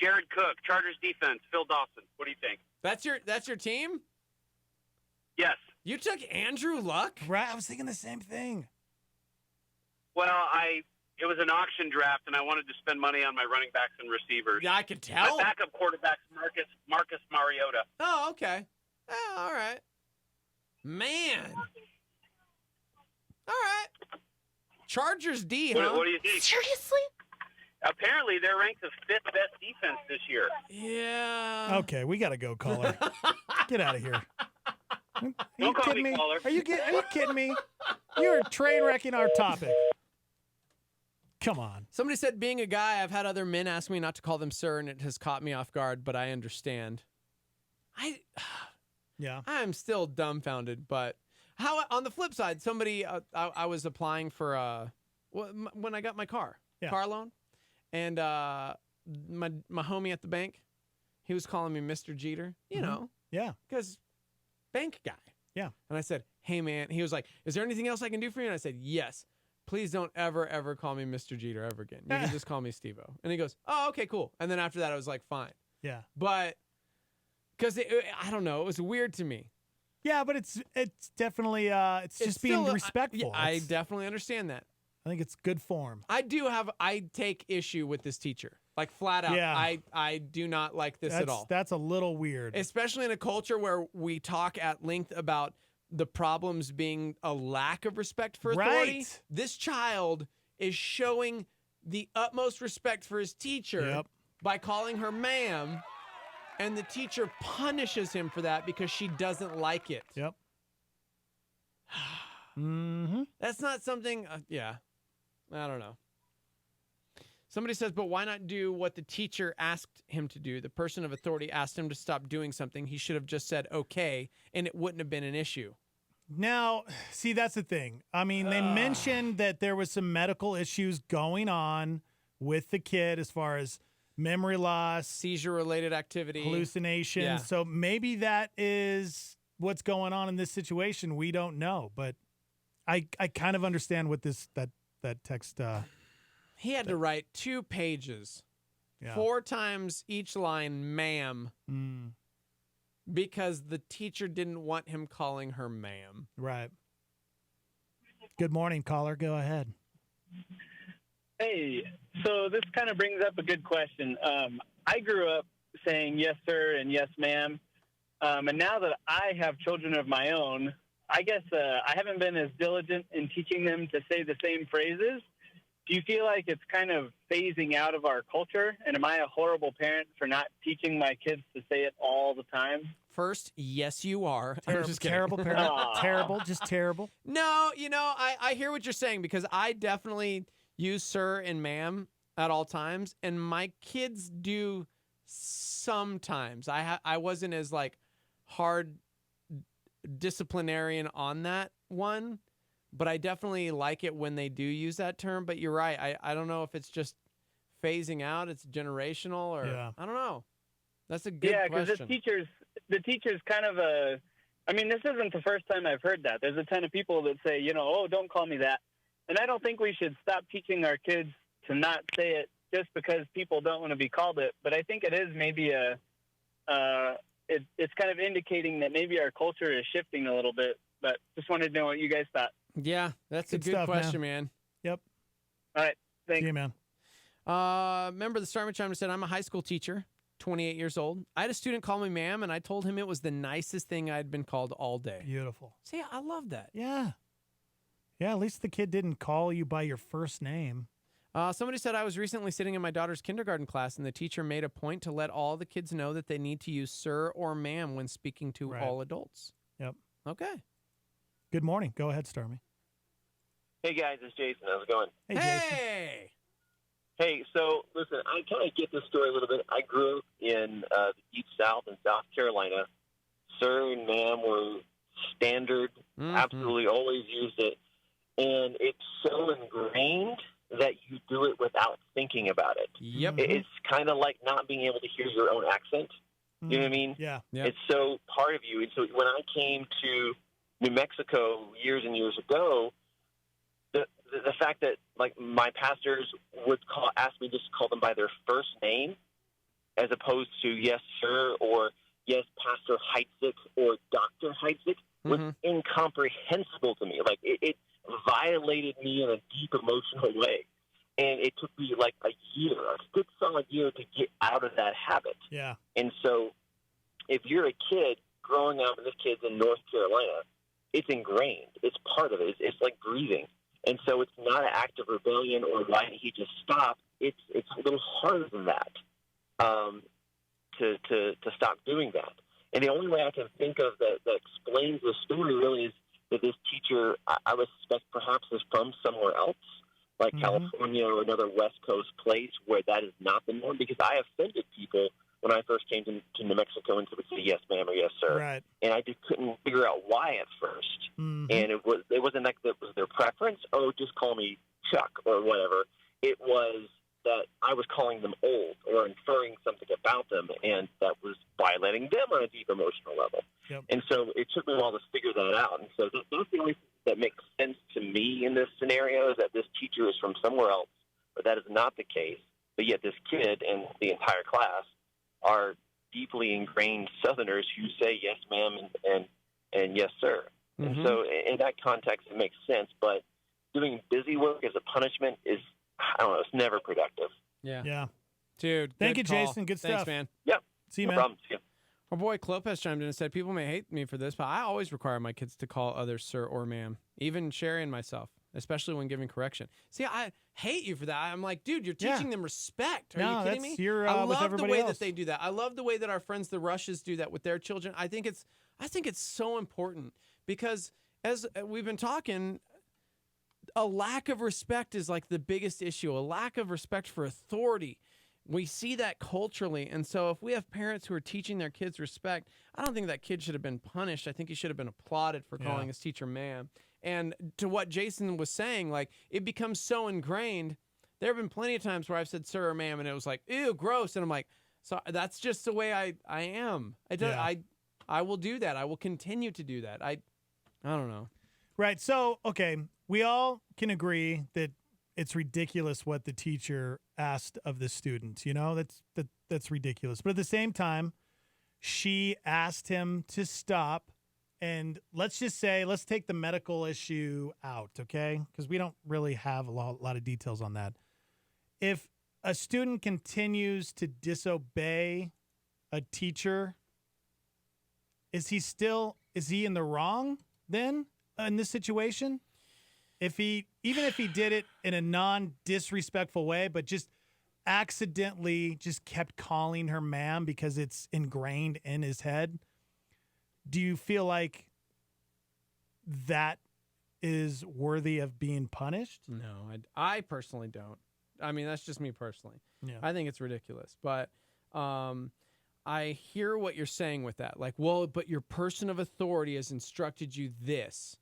Jared Cook. Chargers defense. Phil Dawson. What do you think? That's your team? Yes. You took Andrew Luck? Right. I was thinking the same thing. Well, it was an auction draft, and I wanted to spend money on my running backs and receivers. Yeah, I could tell. My backup quarterback's Marcus Mariota. Oh, okay. All right. Man. All right. Chargers D, huh? What do you think? Seriously? Apparently, they're ranked the 5th best defense this year. Yeah. Okay, we got to go, caller. Get out of here. Are you Don't call kidding me, me? caller. Are you kidding me? You're train wrecking our topic. Come on. Somebody said, being a guy, I've had other men ask me not to call them sir, and it has caught me off guard, but I understand. Yeah. I'm still dumbfounded. But how on the flip side, somebody I was applying for when I got my car loan, and my homie at the bank, he was calling me Mr. Jeter. You know, because bank guy. Yeah. And I said, hey man, he was like, is there anything else I can do for you? And I said, yes. Please don't ever call me Mr. Jeter ever again. You can just call me Steve-O. And he goes, oh, okay, cool. And then after that, I was like, fine. Yeah. But because I don't know, it was weird to me. Yeah, but it's definitely it's just being still, respectful. I definitely understand that. I think it's good form. I take issue with this teacher. Like flat out. Yeah. I do not like this at all. That's a little weird. Especially in a culture where we talk at length about the problems being a lack of respect for authority. Right. This child is showing the utmost respect for his teacher by calling her ma'am, and the teacher punishes him for that because she doesn't like it. Yep. Mm-hmm. That's not something, I don't know. Somebody says, but why not do what the teacher asked him to do? The person of authority asked him to stop doing something. He should have just said, okay, and it wouldn't have been an issue. Now, see, that's the thing. I mean, they mentioned that there was some medical issues going on with the kid as far as memory loss, seizure-related activity, hallucinations. Yeah. So maybe that is what's going on in this situation. We don't know, but I kind of understand what that text. He had to write 2 pages, 4 times each line, ma'am. Because the teacher didn't want him calling her ma'am. Right. Good morning, caller. Go ahead. Hey, so this kind of brings up a good question. I grew up saying yes, sir, and yes, ma'am. And now that I have children of my own, I guess I haven't been as diligent in teaching them to say the same phrases. Do you feel like it's kind of phasing out of our culture? And am I a horrible parent for not teaching my kids to say it all the time? First, yes, you are. Terrible parent. Terrible, just terrible. No, I hear what you're saying because I definitely use sir and ma'am at all times, and my kids do sometimes. I wasn't as hard disciplinarian on that one. But I definitely like it when they do use that term. But you're right. I don't know if it's just phasing out. It's generational or I don't know. That's a good question. Yeah, because the teacher's kind of this isn't the first time I've heard that. There's a ton of people that say, oh, don't call me that. And I don't think we should stop teaching our kids to not say it just because people don't want to be called it. But I think it is maybe it's kind of indicating that maybe our culture is shifting a little bit. But just wanted to know what you guys thought. Yeah, that's a good question, man. Yep. All right. Thanks. See you, man. Remember the Starman Chimer said, I'm a high school teacher, 28 years old. I had a student call me ma'am, and I told him it was the nicest thing I'd been called all day. Beautiful. See, I love that. Yeah. Yeah, at least the kid didn't call you by your first name. Somebody said, I was recently sitting in my daughter's kindergarten class, and the teacher made a point to let all the kids know that they need to use sir or ma'am when speaking to all adults. Yep. Okay. Good morning. Go ahead, Stormy. Hey, guys. It's Jason. How's it going? Hey, Jason. Hey, so, listen, I kind of get this story a little bit. I grew up in the Deep South in South Carolina. Sir and ma'am were standard, absolutely always used it. And it's so ingrained that you do it without thinking about it. Yep. It's kind of like not being able to hear your own accent. You know what I mean? Yeah. It's so part of you. And so when I came to New Mexico years and years ago, the fact that my pastors would ask me just to call them by their first name, as opposed to yes sir or yes Pastor Heitzig or Dr. Heitzig, was incomprehensible to me. It violated me in a deep emotional way, and it took me a year, a good solid year, to get out of that habit. Yeah. And so, if you're a kid growing up, and this kid's in North Carolina, it's ingrained. It's part of it. It's like breathing. And so it's not an act of rebellion or why didn't he just stop. It's a little harder than that to stop doing that. And the only way I can think of that explains the story really is that this teacher, I would suspect perhaps is from somewhere else, like California or another West Coast place where that is not the norm, because I offended people when I first came to New Mexico and would say yes, ma'am, or yes, sir. Right. And I just couldn't figure out why at first. Mhm. And it wasn't like that was their preference. Oh, just call me Chuck or whatever. It was that I was calling them old or inferring something about them, and that was violating them on a deep emotional level. Yep. And so it took me a while to figure that out. And so that's the only thing that makes sense to me in this scenario is that this teacher is from somewhere else, but that is not the case. But yet this kid and the entire class are deeply ingrained Southerners who say yes, ma'am, and yes, sir. Mm-hmm. And so in that context, it makes sense. But doing busy work as a punishment is, I don't know, it's never productive. Yeah. Yeah. Dude, Thank good you, call. Jason. Good Thanks, stuff. man. Yep. See you, No man. problem. See ya. Our boy Clopez chimed in and said, people may hate me for this, but I always require my kids to call others sir or ma'am, even Sherry and myself, especially when giving correction. See, I hate you for that. I'm like, dude, you're teaching them respect. Are No, you kidding that's- me? you're, I with love the everybody way else. that they do that. I love the way that our friends, the Rushes, do that with their children. I think it's so important because as we've been talking, a lack of respect is like the biggest issue, a lack of respect for authority. We see that culturally. And so if we have parents who are teaching their kids respect, I don't think that kid should have been punished. I think he should have been applauded for calling his teacher ma'am. And to what Jason was saying, like, it becomes so ingrained. There have been plenty of times where I've said sir or ma'am, and it was like, ew, gross. And I'm like, so that's just the way I am. I will do that. I will continue to do that. I don't know. Right. So, okay, we all can agree that it's ridiculous what the teacher asked of the students. You know, that's ridiculous. But at the same time, she asked him to stop. And let's just say, let's take the medical issue out, okay? Because we don't really have a lot of details on that. If a student continues to disobey a teacher, is he in the wrong then in this situation? Even if he did it in a non-disrespectful way, but just accidentally just kept calling her ma'am because it's ingrained in his head, do you feel like that is worthy of being punished? No, I personally don't. I mean, that's just me personally. Yeah. I think it's ridiculous. But I hear what you're saying with that. Like, well, but your person of authority has instructed you this.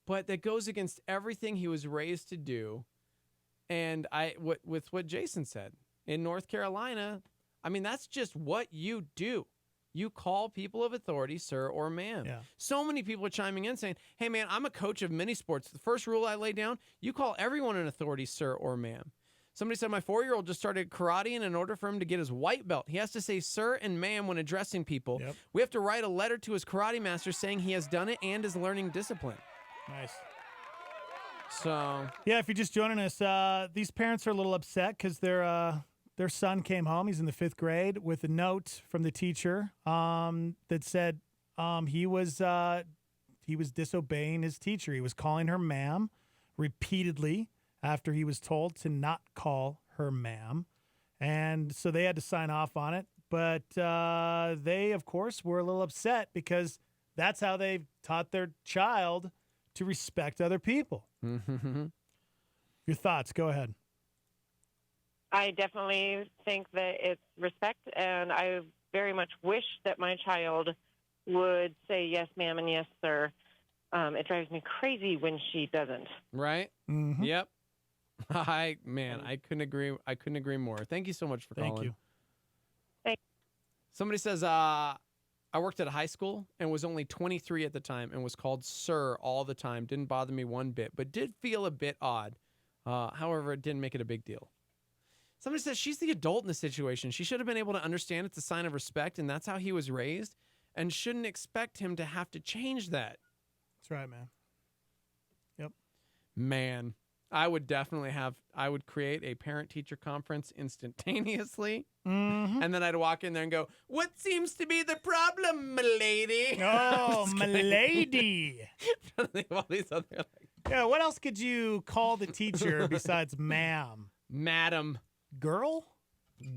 But that goes against everything he was raised to do. And with what Jason said, in North Carolina, I mean, that's just what you do. You call people of authority sir or ma'am. Yeah. So many people are chiming in saying, hey, man, I'm a coach of many sports. The first rule I lay down, you call everyone an authority sir or ma'am. Somebody said my 4-year-old just started karate, and in order for him to get his white belt, he has to say sir and ma'am when addressing people. Yep. We have to write a letter to his karate master saying he has done it and is learning discipline. Nice. So, yeah, if you're just joining us, these parents are a little upset because their son came home. He's in the 5th grade with a note from the teacher that said he was disobeying his teacher. He was calling her ma'am repeatedly after he was told to not call her ma'am. And so they had to sign off on it. But they, of course, were a little upset because that's how they've taught their child to respect other people. Your thoughts, go ahead. I definitely think that it's respect, and I very much wish that my child would say yes, ma'am, and yes, sir. It drives me crazy when she doesn't. right? Mm-hmm. Yep. I couldn't agree more. Thank you so much for calling. Thank you. Somebody says, I worked at a high school and was only 23 at the time and was called sir all the time. Didn't bother me one bit, but did feel a bit odd. However, it didn't make it a big deal. Somebody says she's the adult in the situation. She should have been able to understand it's a sign of respect, and that's how he was raised, and shouldn't expect him to have to change that. That's right, man. Yep. Man, I would create a parent-teacher conference instantaneously, and then I'd walk in there and go, what seems to be the problem, milady? Oh, milady. I'm trying to think of all these other, like, Yeah, what else could you call the teacher besides ma'am? Madam. Girl?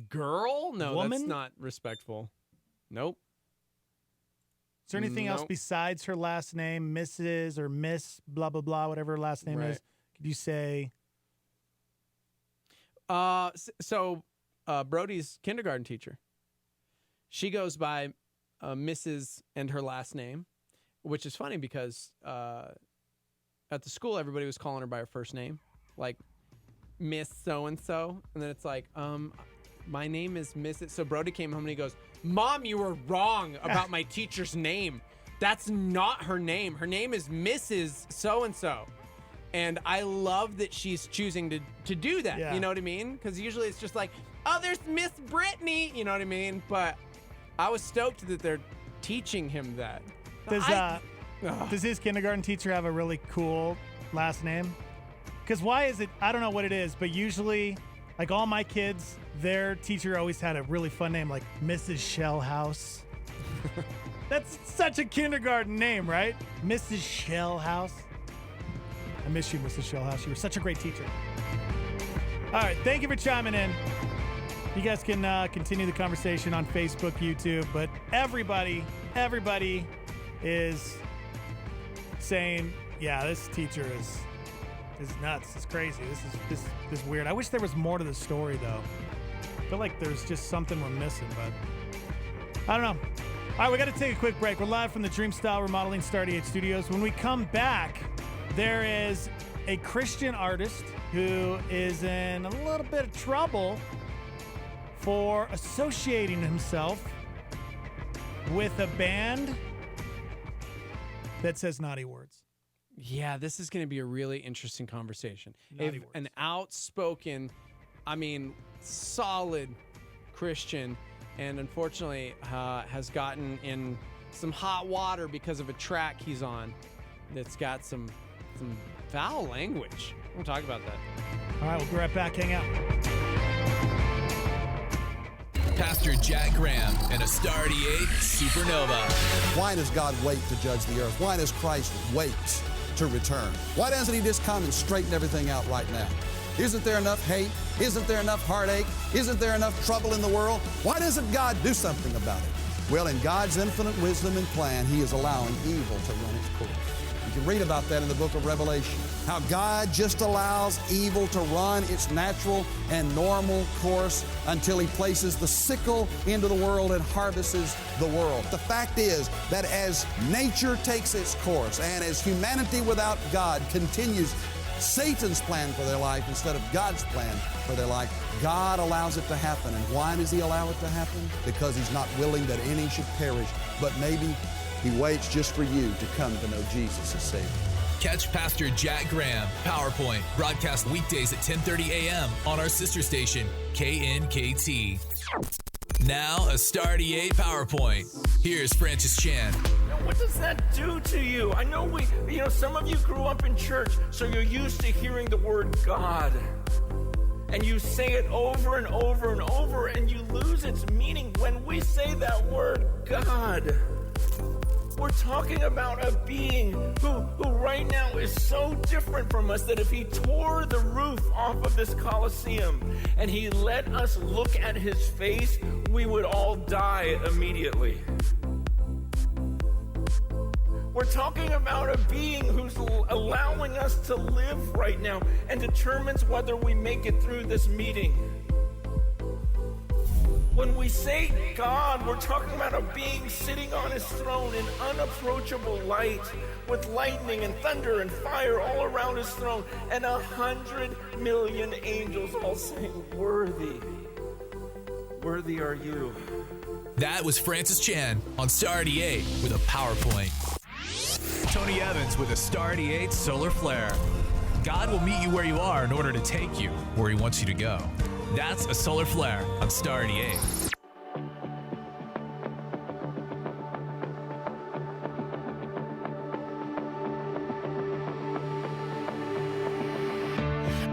Girl? No, Woman? that's not respectful. Nope. Is there anything else Nope. besides her last name, Mrs. or Miss, blah, blah, blah, whatever her last name Right. is? Could you say? So Brody's kindergarten teacher, she goes by Mrs. and her last name, which is funny because at the school everybody was calling her by her first name, like Miss so-and-so. And then it's like, my name is Mrs. So Brody came home and he goes, Mom, you were wrong about my teacher's name. That's not her name. Her name is Mrs. so-and-so. And I love that she's choosing to do that. Yeah. You know what I mean? Because usually it's just like, oh, there's Miss Brittany. You know what I mean? But I was stoked that they're teaching him that. Does his kindergarten teacher have a really cool last name? Because why is it? I don't know what it is, but usually, like all my kids, their teacher always had a really fun name, like Mrs. Shellhouse. That's such a kindergarten name, right? Mrs. Shellhouse. I miss you, Mrs. Shellhouse. You were such a great teacher. All right, thank you for chiming in. You guys can continue the conversation on Facebook, YouTube, but everybody is saying, yeah, this teacher is nuts. It's crazy. This is weird. I wish there was more to the story, though. I feel like there's just something we're missing, but I don't know. All right, we got to take a quick break. We're live from the Dream Style Remodeling Star 88 Studios. When we come back, there is a Christian artist who is in a little bit of trouble for associating himself with a band that says naughty words. Yeah, this is going to be a really interesting conversation. Naughty words. An outspoken, solid Christian, and unfortunately has gotten in some hot water because of a track he's on that's got some foul language. We'll talk about that. All right, we'll be right back. Hang out. Pastor Jack Graham and a Star 88 Supernova. Why does God wait to judge the earth? Why does Christ wait to return? Why doesn't he just come and straighten everything out right now? Isn't there enough hate? Isn't there enough heartache? Isn't there enough trouble in the world? Why doesn't God do something about it? Well, in God's infinite wisdom and plan, he is allowing evil to run its course. You can read about that in the book of Revelation. How God just allows evil to run its natural and normal course until he places the sickle into the world and harvests the world. The fact is that as nature takes its course and as humanity without God continues Satan's plan for their life instead of God's plan for their life, God allows it to happen. And why does he allow it to happen? Because he's not willing that any should perish, but maybe he waits just for you to come to know Jesus as Savior. Catch Pastor Jack Graham, PowerPoint, broadcast weekdays at 10:30 a.m. on our sister station, KNKT. Now, a Star 88 PowerPoint. Here's Francis Chan. What does that do to you? I know some of you grew up in church, so you're used to hearing the word God. And you say it over and over and over, and you lose its meaning when we say that word God. We're talking about a being who right now is so different from us that if he tore the roof off of this Colosseum and he let us look at his face, we would all die immediately. We're talking about a being who's allowing us to live right now and determines whether we make it through this meeting. When we say God, we're talking about a being sitting on his throne in unapproachable light, with lightning and thunder and fire all around his throne, and 100 million angels all saying, "Worthy, worthy are you." That was Francis Chan on Star 88 with a PowerPoint. Tony Evans with a Star 88 solar flare. God will meet you where you are in order to take you where he wants you to go. That's a solar flare on Star 88.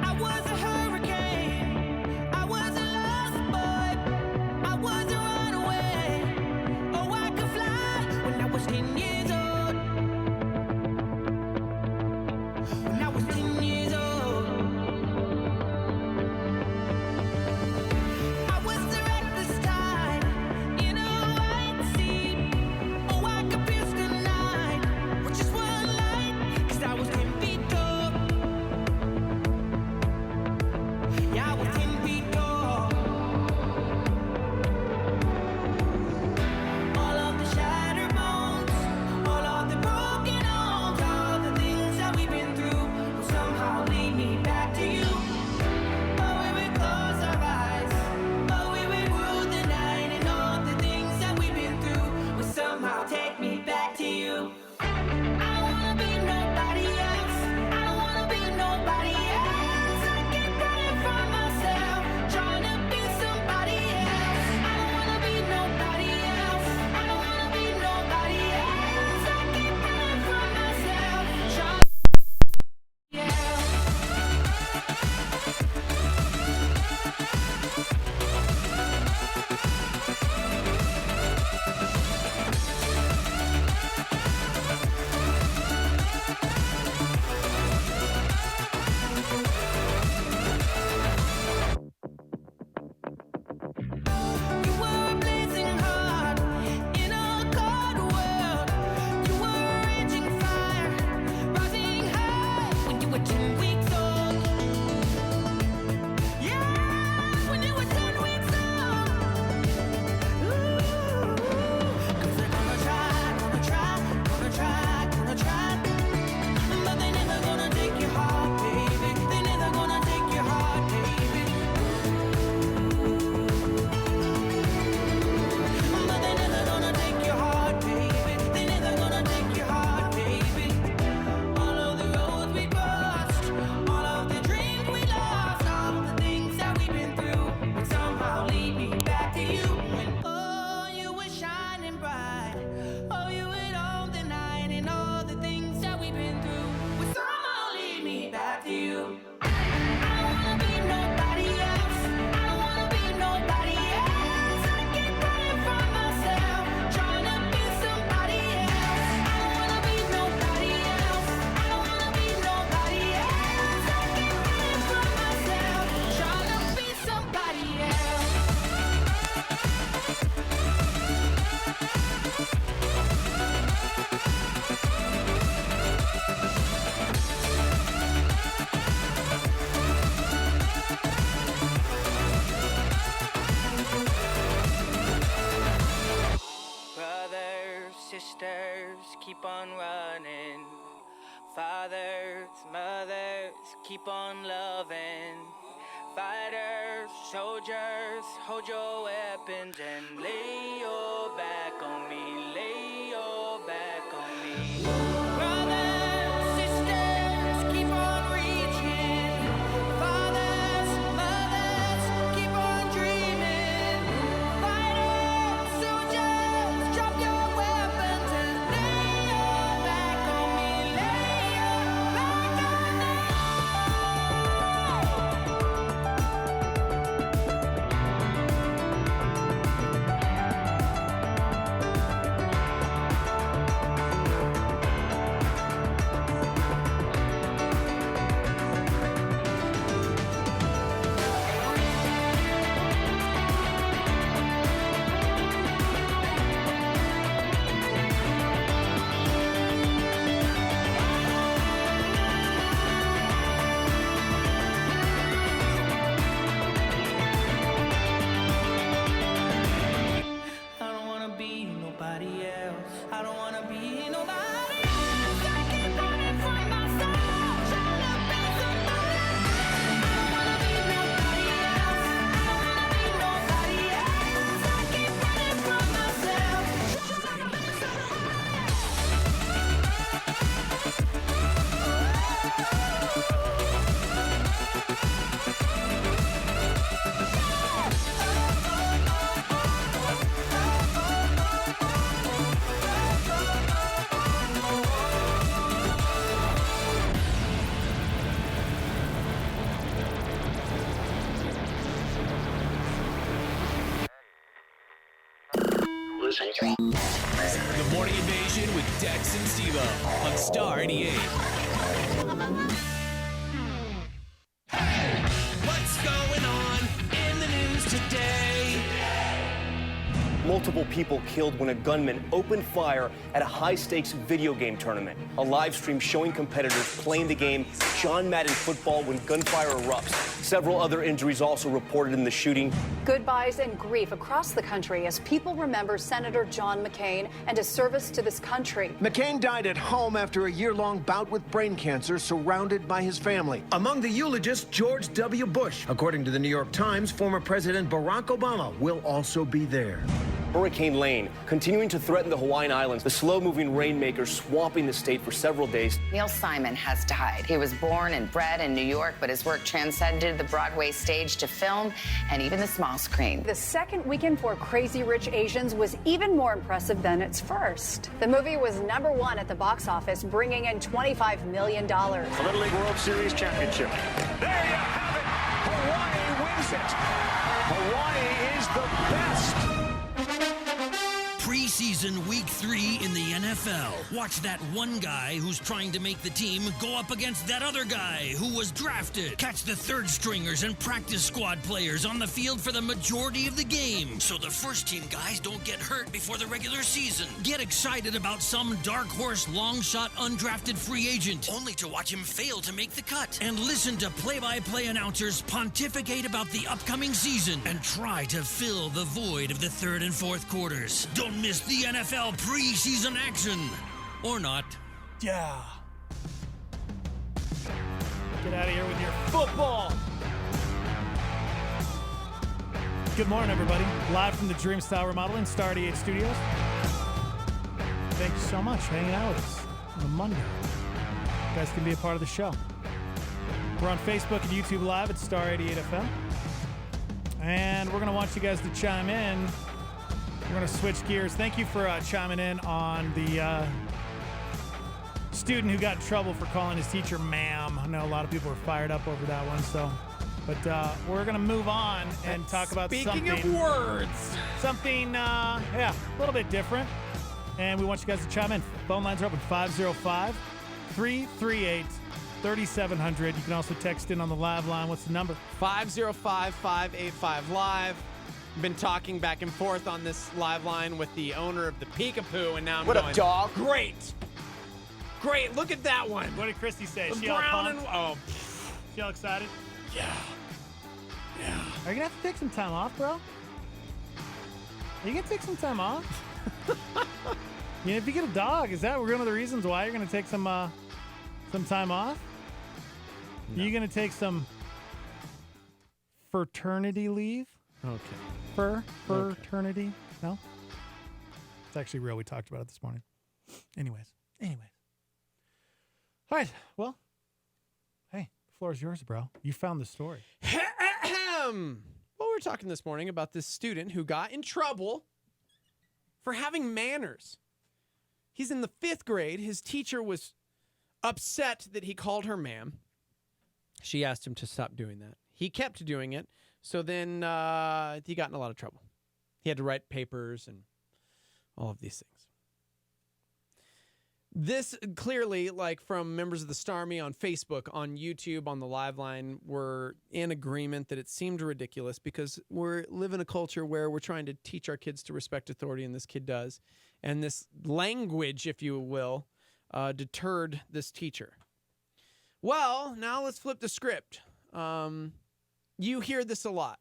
I was the reckless keep on running. Fathers, mothers, keep on loving. Fighters, soldiers, hold your weapons and lay your back on me, lay your back on me. Brothers, sisters, keep on reaching. Fathers, mothers, keep on dreaming. Fighters, soldiers, drop your weapons and lay your back on me, lay your back on me. I don't wanna be nobody else. I don't wanna be nobody else. I keep running from myself, trying to be somebody. I don't wanna be nobody else. I don't wanna be nobody else. I keep running from myself, trying to be The Morning Invasion with Dex and Steve-O on Star 88. Hey, what's going on in the news today? Multiple people killed when a gunman opened fire at a high-stakes video game tournament. A live stream showing competitors playing the game John Madden Football when gunfire erupts. Several other injuries also reported in the shooting. Goodbyes and grief across the country as people remember Senator John McCain and his service to this country. McCain died at home after a year-long bout with brain cancer, surrounded by his family. Among the eulogists, George W. Bush. According to the New York Times, former President Barack Obama will also be there. Hurricane Lane continuing to threaten the Hawaiian Islands. The slow-moving rainmaker swamping the state for several days. Neil Simon has died. He was born and bred in New York, but his work transcended the Broadway stage to film and even the small screen. The second weekend for Crazy Rich Asians was even more impressive than its first. The movie was #1 at the box office, bringing in $25 million. The Little League World Series championship. There you have it. Hawaii wins it. Hawaii is the best. Preseason week 3 in the NFL. Watch that one guy who's trying to make the team go up against that other guy who was drafted. Catch the third stringers and practice squad players on the field for the majority of the game, so the first team guys don't get hurt before the regular season. Get excited about some dark horse long shot undrafted free agent, only to watch him fail to make the cut. And listen to play-by-play announcers pontificate about the upcoming season and try to fill the void of the third and fourth quarters. Don't miss the NFL preseason action. Or not. Yeah. Get out of here with your football. Good morning, everybody. Live from the Dream Style Remodeling, Star 88 Studios. Thank you so much for hanging out with us on a Monday. You guys can be a part of the show. We're on Facebook and YouTube Live at Star 88 FM. And we're going to want you guys to chime in. We're going to switch gears. Thank you for chiming in on the student who got in trouble for calling his teacher ma'am. I know a lot of people were fired up over that one. But we're going to move on and talk about Speaking of words. Something, a little bit different. And we want you guys to chime in. Phone lines are open 505-338-3700. You can also text in on the live line. What's the number? 505-585-LIVE. Been talking back and forth on this live line with the owner of the Peekapoo, and now I'm What going, up, dog? Great. Look at that one. What did Christy say? The She all brown pumped? and She all excited? Yeah. Are you going to have to take some time off, bro? Are you going to take some time off? Yeah, if you get a dog, is that one of the reasons why you're going to take some time off? No. You're going to take some fraternity leave? Okay. Fraternity? No? It's actually real. We talked about it this morning. Anyways. All right. Well, hey, the floor is yours, bro. You found the story. Well, we're talking this morning about this student who got in trouble for having manners. He's in the 5th grade. His teacher was upset that he called her ma'am. She asked him to stop doing that. He kept doing it. So then he got in a lot of trouble. He had to write papers and all of these things. This clearly, like from members of the Starmy on Facebook, on YouTube, on the live line, were in agreement that it seemed ridiculous because we live in a culture where we're trying to teach our kids to respect authority, and this kid does. And this language, if you will, deterred this teacher. Well, now let's flip the script. You hear this a lot.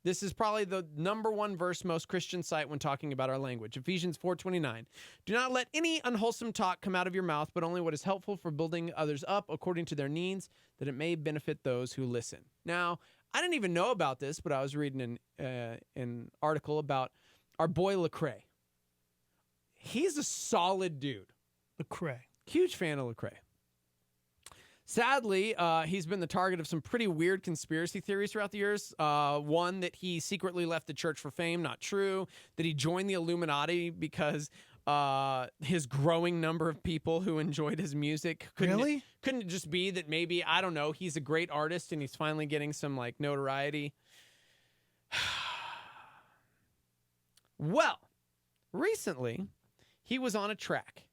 This is probably the number one verse most Christians cite when talking about our language. Ephesians 4:29. Do not let any unwholesome talk come out of your mouth, but only what is helpful for building others up according to their needs, that it may benefit those who listen. Now, I didn't even know about this, but I was reading an article about our boy Lecrae. He's a solid dude. Lecrae. Huge fan of Lecrae. Sadly, he's been the target of some pretty weird conspiracy theories throughout the years. One, that he secretly left the church for fame, not true. That he joined the Illuminati because his growing number of people who enjoyed his music. Couldn't it just be that maybe, I don't know, he's a great artist and he's finally getting some like notoriety? Well, recently, he was on a track.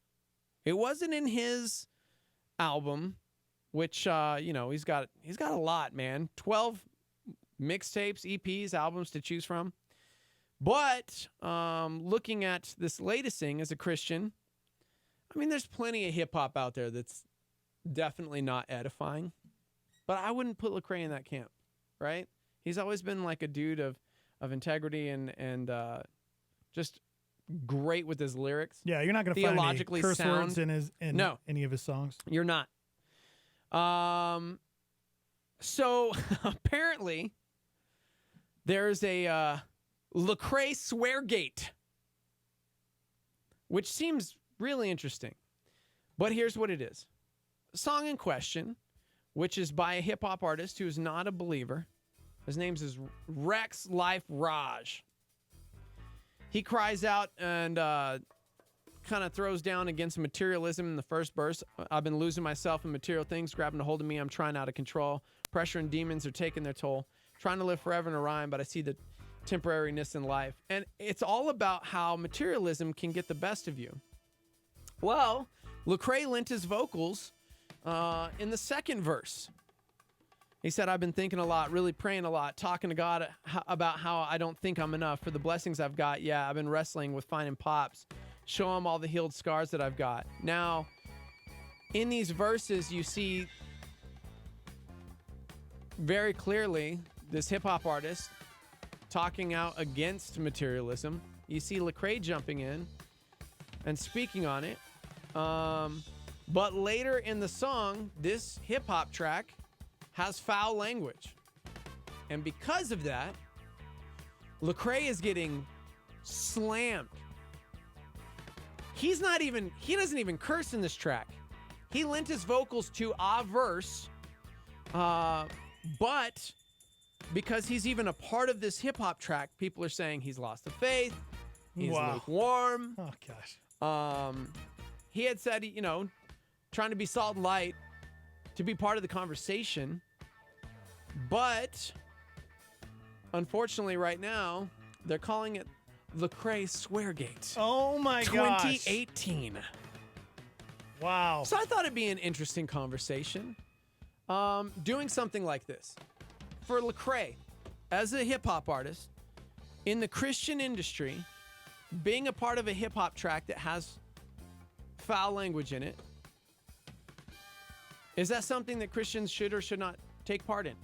It wasn't in his album, which, he's got a lot, man. 12 mixtapes, EPs, albums to choose from. But looking at this latest thing as a Christian, I mean, there's plenty of hip-hop out there that's definitely not edifying. But I wouldn't put Lecrae in that camp, right? He's always been like a dude of integrity and just great with his lyrics. Yeah, you're not going to find any curse words in any of his songs. You're not. So apparently there's a Lecrae sweargate, which seems really interesting. But here's what it is. The song in question, which is by a hip-hop artist who is not a believer. His name is Rex Life Raj. He cries out and kind of throws down against materialism in the first verse. I've been losing myself in material things, grabbing a hold of me. I'm trying out of control. Pressure and demons are taking their toll. Trying to live forever in a rhyme, but I see the temporariness in life. And it's all about how materialism can get the best of you. Well, Lecrae lent his vocals in the second verse. He said, I've been thinking a lot, really praying a lot, talking to God about how I don't think I'm enough for the blessings I've got. Yeah, I've been wrestling with finding pops. Show him all the healed scars that I've got. Now, in these verses, you see very clearly this hip-hop artist talking out against materialism. You see Lecrae jumping in and speaking on it. But later in the song, this hip-hop track has foul language. And because of that, Lecrae is getting slammed. He doesn't even curse in this track. He lent his vocals to a verse, but because he's even a part of this hip-hop track, people are saying he's lost the faith, he's lukewarm. Oh, gosh. He had said, trying to be salt and light, to be part of the conversation, but unfortunately right now, they're calling it Lecrae Sweargate. Oh my gosh. 2018. Wow. So I thought it'd be an interesting conversation. Doing something like this. For Lecrae, as a hip-hop artist, in the Christian industry, being a part of a hip-hop track that has foul language in it, is that something that Christians should or should not take part in?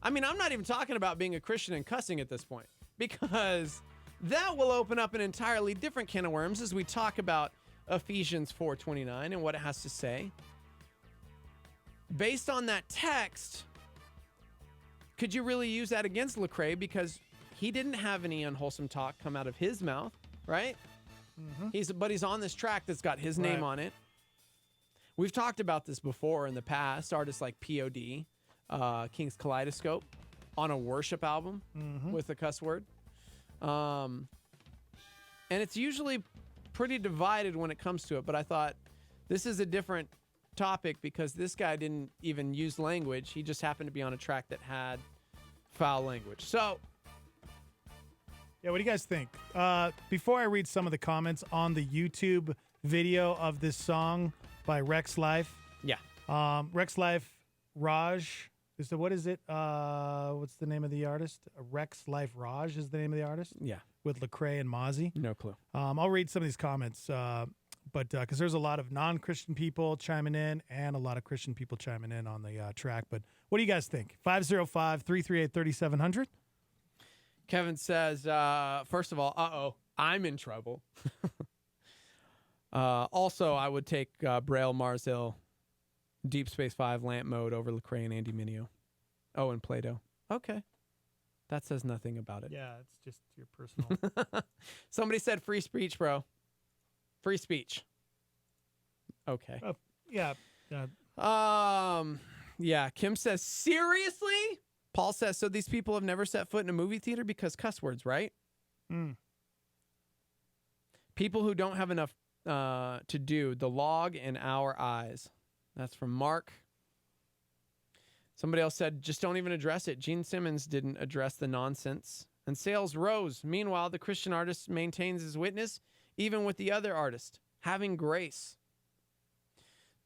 I mean, I'm not even talking about being a Christian and cussing at this point, because that will open up an entirely different can of worms as we talk about Ephesians 4:29 and what it has to say. Based on that text, could you really use that against Lecrae? Because he didn't have any unwholesome talk come out of his mouth, right? Mm-hmm. But he's on this track that's got his name on it. We've talked about this before in the past. Artists like POD, King's Kaleidoscope, on a worship album with a cuss word. And it's usually pretty divided when it comes to it. But I thought this is a different topic because this guy didn't even use language. He just happened to be on a track that had foul language. So, yeah, what do you guys think? Before I read some of the comments on the YouTube video of this song by Rex Life. Yeah. Rex Life Raj. What is it? What's the name of the artist? Rex Life Raj is the name of the artist? Yeah. With Lecrae and Mozzie. No clue. I'll read some of these comments, but because there's a lot of non-Christian people chiming in and a lot of Christian people chiming in on the track. But what do you guys think? 505-338-3700. Kevin says, first of all, I'm in trouble. Also, I would take Braille, Mars Hill, Deep Space 5, Lamp Mode over Lecrae and Andy Mineo. Oh, and Plato. Okay. That says nothing about it. Yeah, it's just your personal. Somebody said free speech, bro. Free speech. Okay. Yeah. Yeah, Kim says, seriously? Paul says, so these people have never set foot in a movie theater because cuss words, right? People who don't have enough to do, the log in our eyes. That's from Mark. Somebody else said, just don't even address it. Gene Simmons didn't address the nonsense. And sales rose. Meanwhile, the Christian artist maintains his witness, even with the other artist, having grace.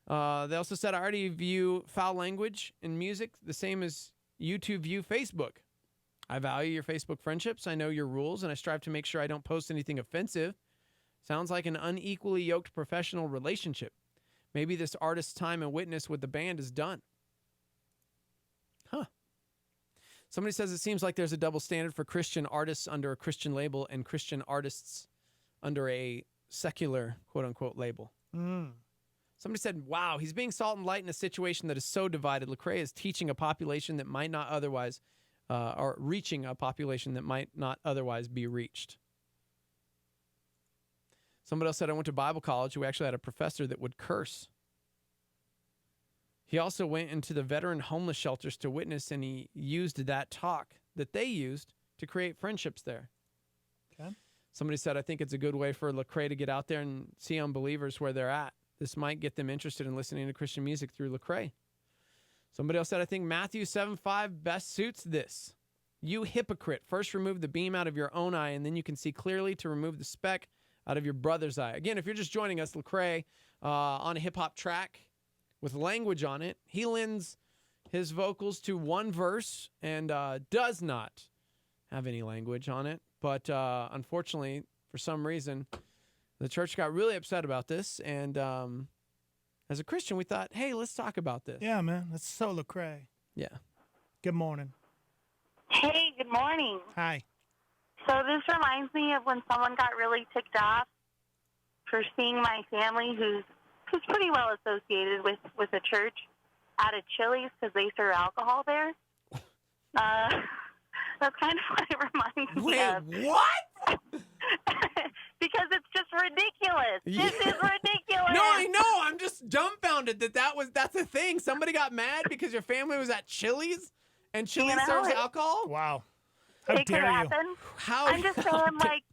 They also said, I already view foul language in music the same as you two view Facebook. I value your Facebook friendships. I know your rules, and I strive to make sure I don't post anything offensive. Sounds like an unequally yoked professional relationship. Maybe this artist's time and witness with the band is done. Huh. Somebody says it seems like there's a double standard for Christian artists under a Christian label and Christian artists under a secular, quote-unquote, label. Somebody said, wow, he's being salt and light in a situation that is so divided. Lecrae is teaching a population that might not otherwise, or reaching a population that might not otherwise be reached. Somebody else said, I went to Bible college. We actually had a professor that would curse. He also went into the veteran homeless shelters to witness, and he used that talk that they used to create friendships there. Okay. Somebody said, I think it's a good way for Lecrae to get out there and see unbelievers where they're at. This might get them interested in listening to Christian music through Lecrae. Somebody else said, I think Matthew 7:5 best suits this. You hypocrite, first remove the beam out of your own eye, and then you can see clearly to remove the speck out of your brother's eye. Again, if you're just joining us, Lecrae on a hip-hop track with language on it, he lends his vocals to one verse and does not have any language on it. But unfortunately, for some reason, the church got really upset about this. And as a Christian, we thought, hey, let's talk about this. Yeah, man. That's so Lecrae. Yeah. Good morning. Hey, good morning. Hi. So this reminds me of when someone got really ticked off for seeing my family, who's pretty well associated with the church, at a Chili's because they serve alcohol there. That's kind of what it reminds me of. Wait, what? Because it's just ridiculous. This is ridiculous. No, I know. I'm just dumbfounded that's a thing. Somebody got mad because your family was at Chili's and Chili's serves alcohol? Wow. It could happen. I'm just saying, like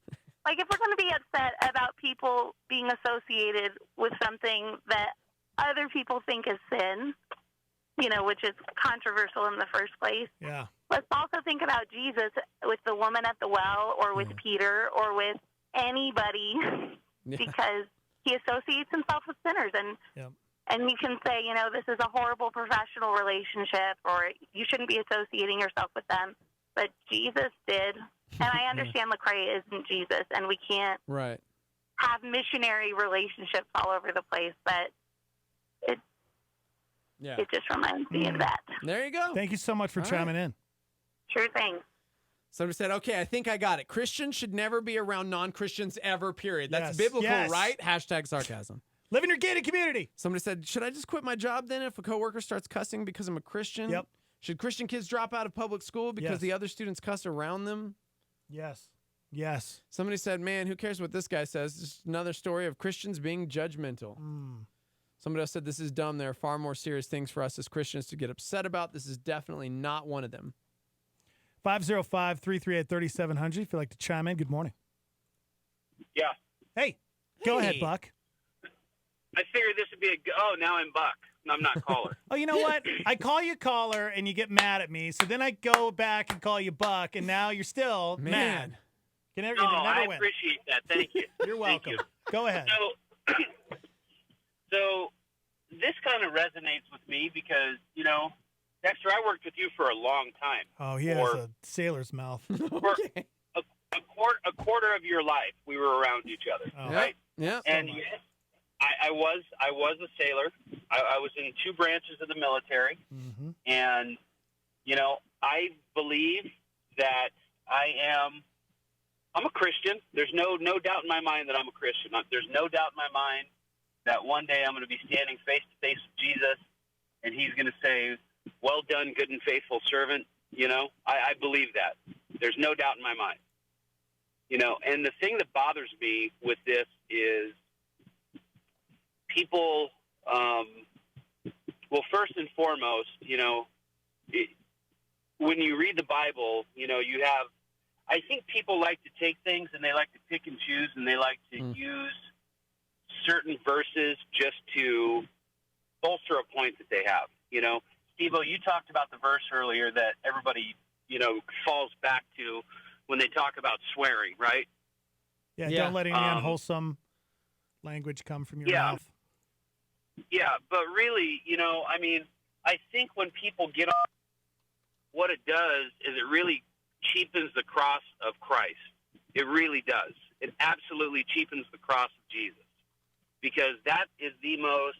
if we're going to be upset about people being associated with something that other people think is sin, which is controversial in the first place. Yeah. Let's also think about Jesus with the woman at the well, or with Peter, or with anybody, because he associates himself with sinners. And and you can say, this is a horrible professional relationship, or you shouldn't be associating yourself with them. But Jesus did. And I understand Lecrae isn't Jesus, and we can't have missionary relationships all over the place, but it just reminds me of that. There you go. Thank you so much for chiming in. Sure thing. Somebody said, okay, I think I got it. Christians should never be around non-Christians ever, period. That's Yes. biblical, Yes. right? Hashtag sarcasm. Live in your gated community. Somebody said, should I just quit my job then if a coworker starts cussing because I'm a Christian? Yep. Should Christian kids drop out of public school because Yes. the other students cuss around them? Yes. Yes. Somebody said, man, who cares what this guy says? Just another story of Christians being judgmental. Somebody else said, this is dumb. There are far more serious things for us as Christians to get upset about. This is definitely not one of them. 505-338-3700. If you'd like to chime in, good morning. Yeah. Hey, go ahead, Buck. I figured this would be now I'm Buck. I'm not caller. Oh, you know what? I call you caller, and you get mad at me. So then I go back and call you Buck, and now you're still mad. You never I win. appreciate that. Thank you. You're welcome. Thank you. Go ahead. So this kind of resonates with me because, Dexter, I worked with you for a long time. Oh, he has a sailor's mouth. For a quarter of your life, we were around each other, right? Yeah. And yes, I was a sailor. I was in 2 branches of the military, and I believe that I'm a Christian. There's no doubt in my mind that I'm a Christian. There's no doubt in my mind that one day I'm going to be standing face to face with Jesus, and He's going to say, "Well done, good and faithful servant." I believe that. There's no doubt in my mind. And the thing that bothers me with this is people, well, first and foremost, when you read the Bible, you have, I think people like to take things and they like to pick and choose, and they like to use certain verses just to bolster a point that they have. Steve-O, you talked about the verse earlier that everybody, falls back to when they talk about swearing, right? Yeah, don't let any unwholesome language come from your mouth. Yeah, but really, I think when people get on, what it does is it really cheapens the cross of Christ. It really does. It absolutely cheapens the cross of Jesus, because that is the most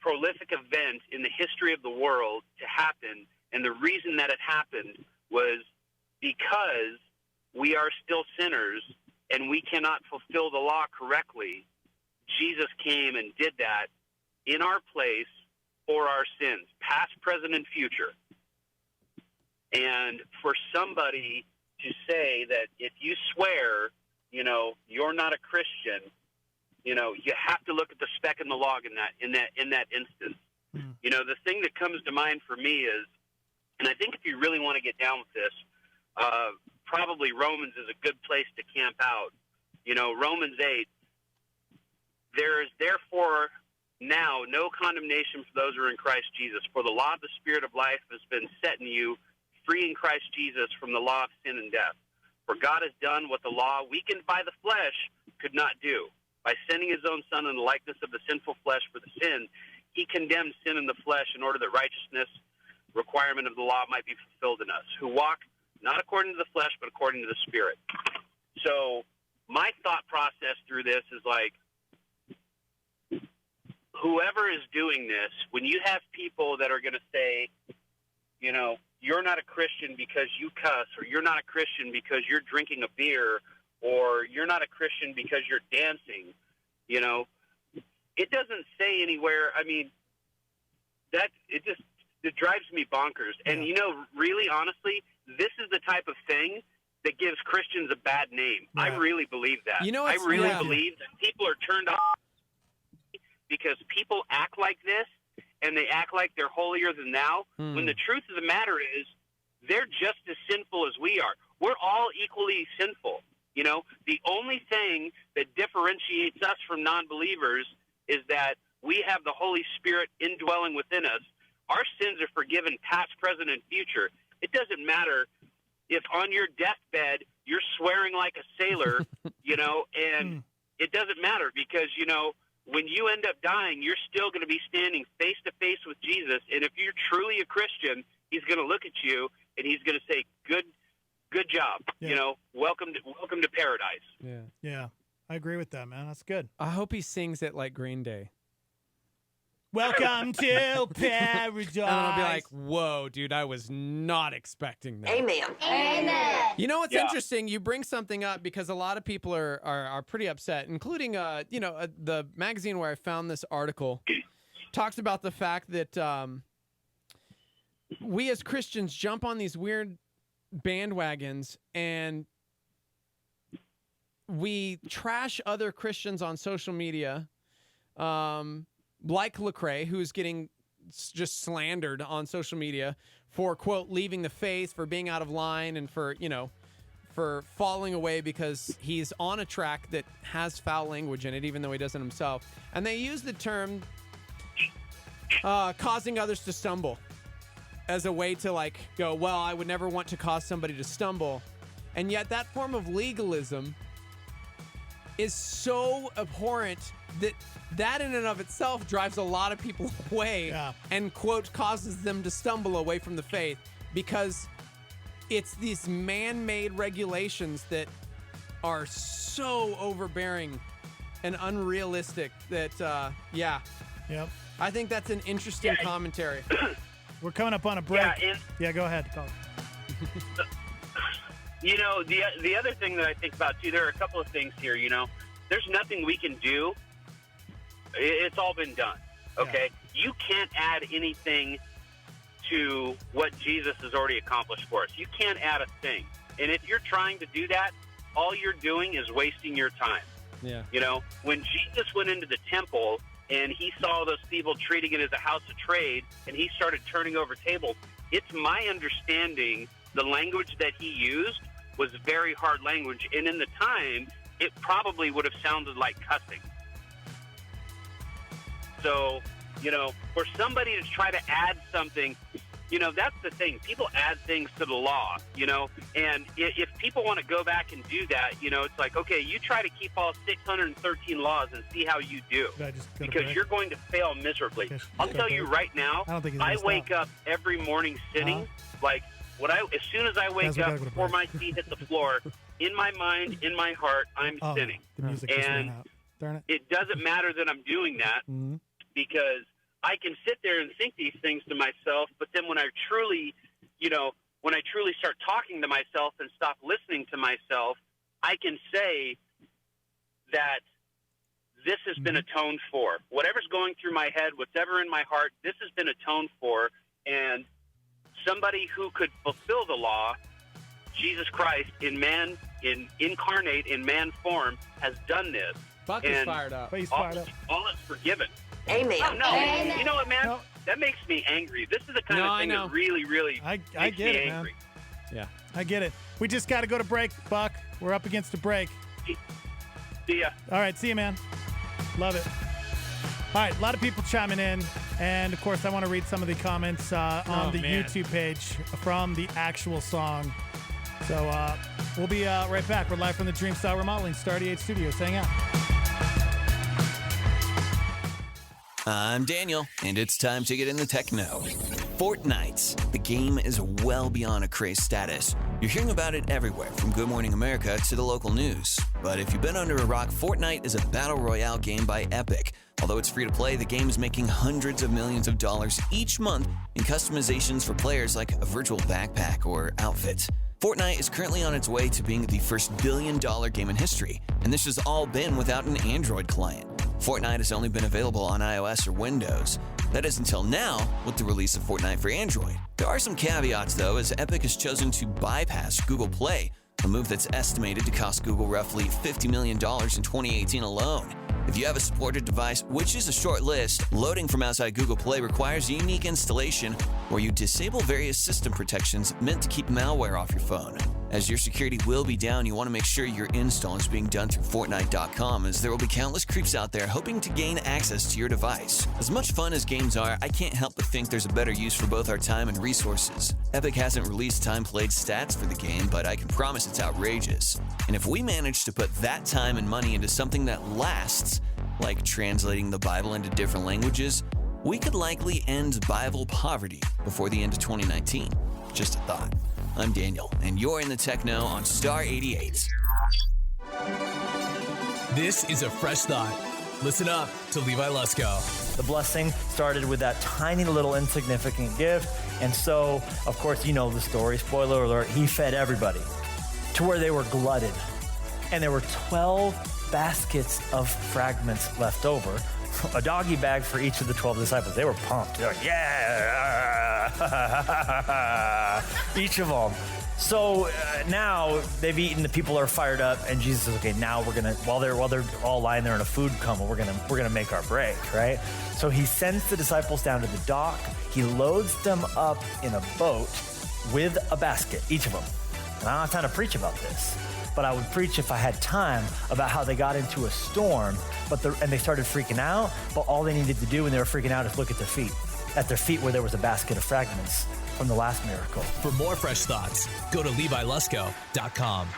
prolific event in the history of the world to happen, and the reason that it happened was because we are still sinners and we cannot fulfill the law correctly. Jesus came and did that in our place for our sins, past, present, and future. And for somebody to say that if you swear, you're not a Christian, you have to look at the speck in the log in that instance. The thing that comes to mind for me is, and I think if you really want to get down with this, probably Romans is a good place to camp out. Romans 8, there is therefore now no condemnation for those who are in Christ Jesus, for the law of the Spirit of life has been set in you, free in Christ Jesus from the law of sin and death. For God has done what the law, weakened by the flesh, could not do. By sending His own Son in the likeness of the sinful flesh for the sin, He condemned sin in the flesh in order that righteousness, requirement of the law, might be fulfilled in us, who walk not according to the flesh, but according to the Spirit. So my thought process through this is like, whoever is doing this, when you have people that are going to say, you're not a Christian because you cuss, or you're not a Christian because you're drinking a beer, or you're not a Christian because you're dancing, it doesn't say anywhere. I mean, it drives me bonkers. And, really, honestly, this is the type of thing that gives Christians a bad name. Yeah. I really believe that. I really believe that people are turned off because people act like this, and they act like they're holier than thou, when the truth of the matter is they're just as sinful as we are. We're all equally sinful. The only thing that differentiates us from non-believers is that we have the Holy Spirit indwelling within us. Our sins are forgiven past, present, and future. It doesn't matter if on your deathbed you're swearing like a sailor, and it doesn't matter because, when you end up dying, you're still going to be standing face to face with Jesus. And if you're truly a Christian, He's going to look at you and He's going to say, good job. Yeah. Welcome to paradise. Yeah. I agree with that, man. That's good. I hope he sings it like Green Day. Welcome to paradise. And then I'll be like, whoa, dude, I was not expecting that. Amen. Amen. You know what's interesting? You bring something up because a lot of people are pretty upset, including, the magazine where I found this article talks about the fact that we as Christians jump on these weird bandwagons and we trash other Christians on social media, like Lecrae, who's getting just slandered on social media for, quote, leaving the faith, for being out of line, and for falling away because he's on a track that has foul language in it, even though he doesn't himself. And they use the term causing others to stumble as a way to, like, go, well, I would never want to cause somebody to stumble. And yet that form of legalism is so abhorrent that in and of itself drives a lot of people away and, quote, causes them to stumble away from the faith, because it's these man-made regulations that are so overbearing and unrealistic that, Yep. I think that's an interesting commentary. We're coming up on a break. Yeah, go ahead. Call. You know, the other thing that I think about, too, there are a couple of things here, you know. There's nothing we can do. It's all been done, okay? Yeah. You can't add anything to what Jesus has already accomplished for us. You can't add a thing. And if you're trying to do that, all you're doing is wasting your time. Yeah. You know, when Jesus went into the temple and he saw those people treating it as a house of trade and he started turning over tables, it's my understanding the language that he used was very hard language. And in the time, it probably would have sounded like cussing. So, you know, for somebody to try to add something, you know, that's the thing. People add things to the law, you know, and if people want to go back and do that, you know, it's like, okay, you try to keep all 613 laws and see how you do, because you're going to fail miserably. I'll tell you right now, I wake up every morning sitting, like, as soon as I wake up, before my feet hit the floor, in my mind, in my heart, I'm sinning. The music just went out. Darn it. It doesn't matter that I'm doing that, because I can sit there and think these things to myself, but then when I truly, start talking to myself and stop listening to myself, I can say that this has been atoned for. Whatever's going through my head, whatever in my heart, this has been atoned for, and somebody who could fulfill the law, Jesus Christ, incarnate in man form, has done this. Buck is fired up. He's fired up. All is forgiven. Amen. Oh, no, Amen. You know what, man? No. That makes me angry. This is the kind of thing that really, really I makes get me it, angry. Man. Yeah, I get it. We just got to go to break, Buck. We're up against a break. See ya. All right, see you, man. Love it. All right, a lot of people chiming in. And, of course, I want to read some of the comments on the YouTube page from the actual song. So we'll be right back. We're live from the Dream Style Remodeling Star 88 Studios. Hang out. I'm Daniel, and it's time to get in the techno. Fortnite. The game is well beyond a craze status. You're hearing about it everywhere, from Good Morning America to the local news. But if you've been under a rock, Fortnite is a battle royale game by Epic. Although it's free to play, the game is making hundreds of millions of dollars each month in customizations for players like a virtual backpack or outfit. Fortnite is currently on its way to being the first billion-dollar game in history, and this has all been without an Android client. Fortnite has only been available on iOS or Windows. That is until now, with the release of Fortnite for Android. There are some caveats, though, as Epic has chosen to bypass Google Play, a move that's estimated to cost Google roughly $50 million in 2018 alone. If you have a supported device, which is a short list, loading from outside Google Play requires a unique installation where you disable various system protections meant to keep malware off your phone. As your security will be down, you want to make sure your install is being done through Fortnite.com, as there will be countless creeps out there hoping to gain access to your device. As much fun as games are, I can't help but think there's a better use for both our time and resources. Epic hasn't released time played stats for the game, but I can promise it's outrageous. And if we manage to put that time and money into something that lasts, like translating the Bible into different languages, we could likely end Bible poverty before the end of 2019. Just a thought. I'm Daniel, and you're in the Techno on Star 88. This is a fresh thought. Listen up to Levi Lusko. The blessing started with that tiny little insignificant gift. And so, of course, you know the story. Spoiler alert, he fed everybody to where they were glutted. And there were 12 baskets of fragments left over, a doggy bag for each of the 12 disciples. They were pumped. They're like, yeah, each of them. So now they've eaten, the people are fired up, and Jesus says, okay, now we're gonna, while they're all lying there in a food coma, we're gonna make our break, right? So he sends the disciples down to the dock. He loads them up in a boat with a basket, each of them. And I don't have time to preach about this, but I would preach if I had time about how they got into a storm, and they started freaking out, but all they needed to do when they were freaking out is look at their feet where there was a basket of fragments from the last miracle. For more fresh thoughts, go to LeviLusko.com.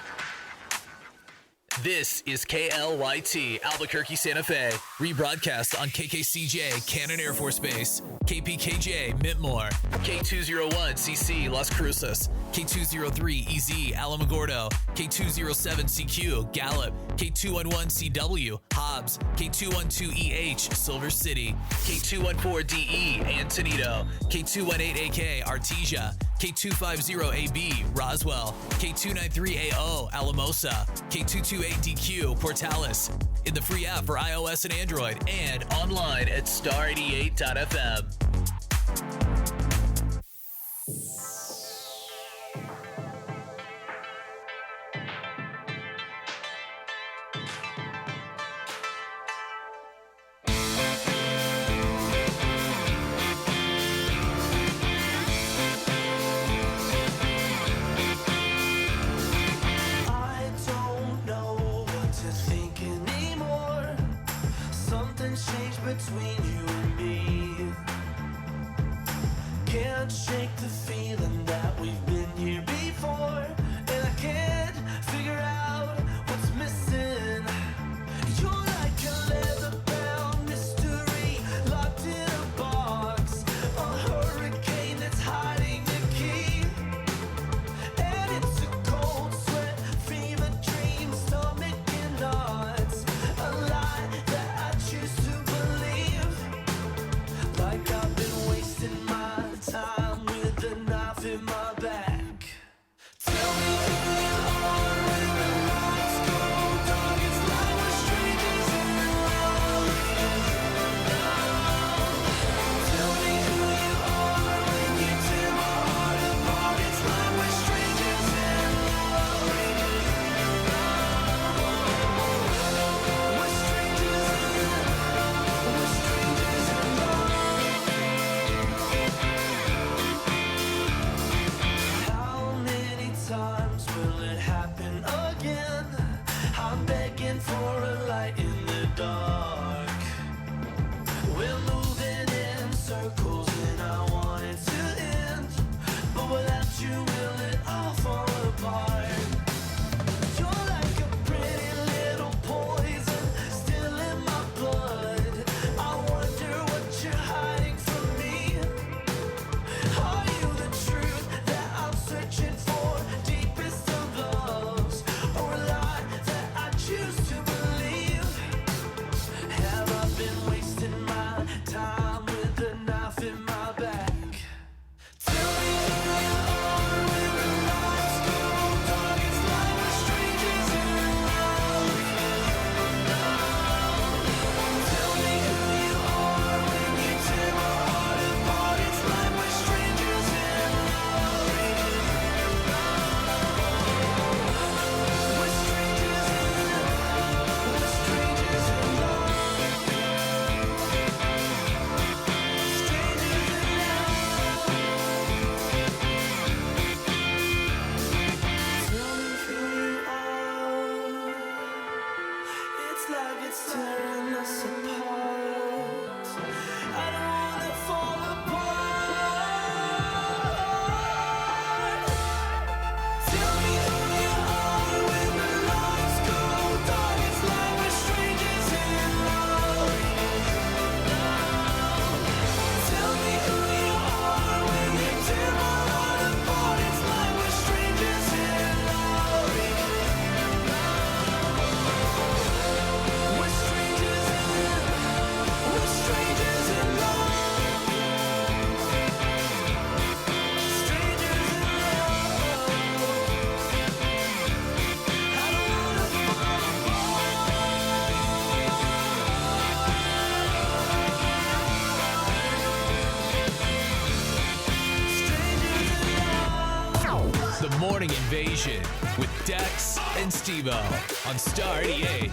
This is KLYT Albuquerque, Santa Fe. Rebroadcast on KKCJ Cannon Air Force Base, KPKJ Mintmore, K201CC Las Cruces, K203EZ Alamogordo, K207CQ Gallup, K211CW Hobbs, K212EH Silver City, K214DE Antonito, K218AK Artesia, K250AB Roswell, K293AO Alamosa, K228DQ Portales, in the free app for iOS and Android, and online at star88.fm. Between you and me, can't shake the feeling that we've been here before, and I can't figure out what's missing. You're like a leather-bound mystery locked in a box, a hurricane that's hiding the key, and it's a cold sweat, fever dream, stomach in knots, a lie that I choose to believe. Like I've been wasting my time with a knife in my back. Tell me who you are when the lights go dark. It's like we're strangers in love. Tell me who you are when you tear my heart apart. It's like we're strangers in love. We're strangers in love. We're strangers in love. How many times will it happen again? I'm begging for a light in the dark. We're moving in circles and I want it to end, but without you will it all fall apart? You're like a pretty little poison still in my blood. I wonder what you're hiding from me. Are you the truth that I'm searching for? Deepest of loves, Station with Dex and Steve-O on Star 88.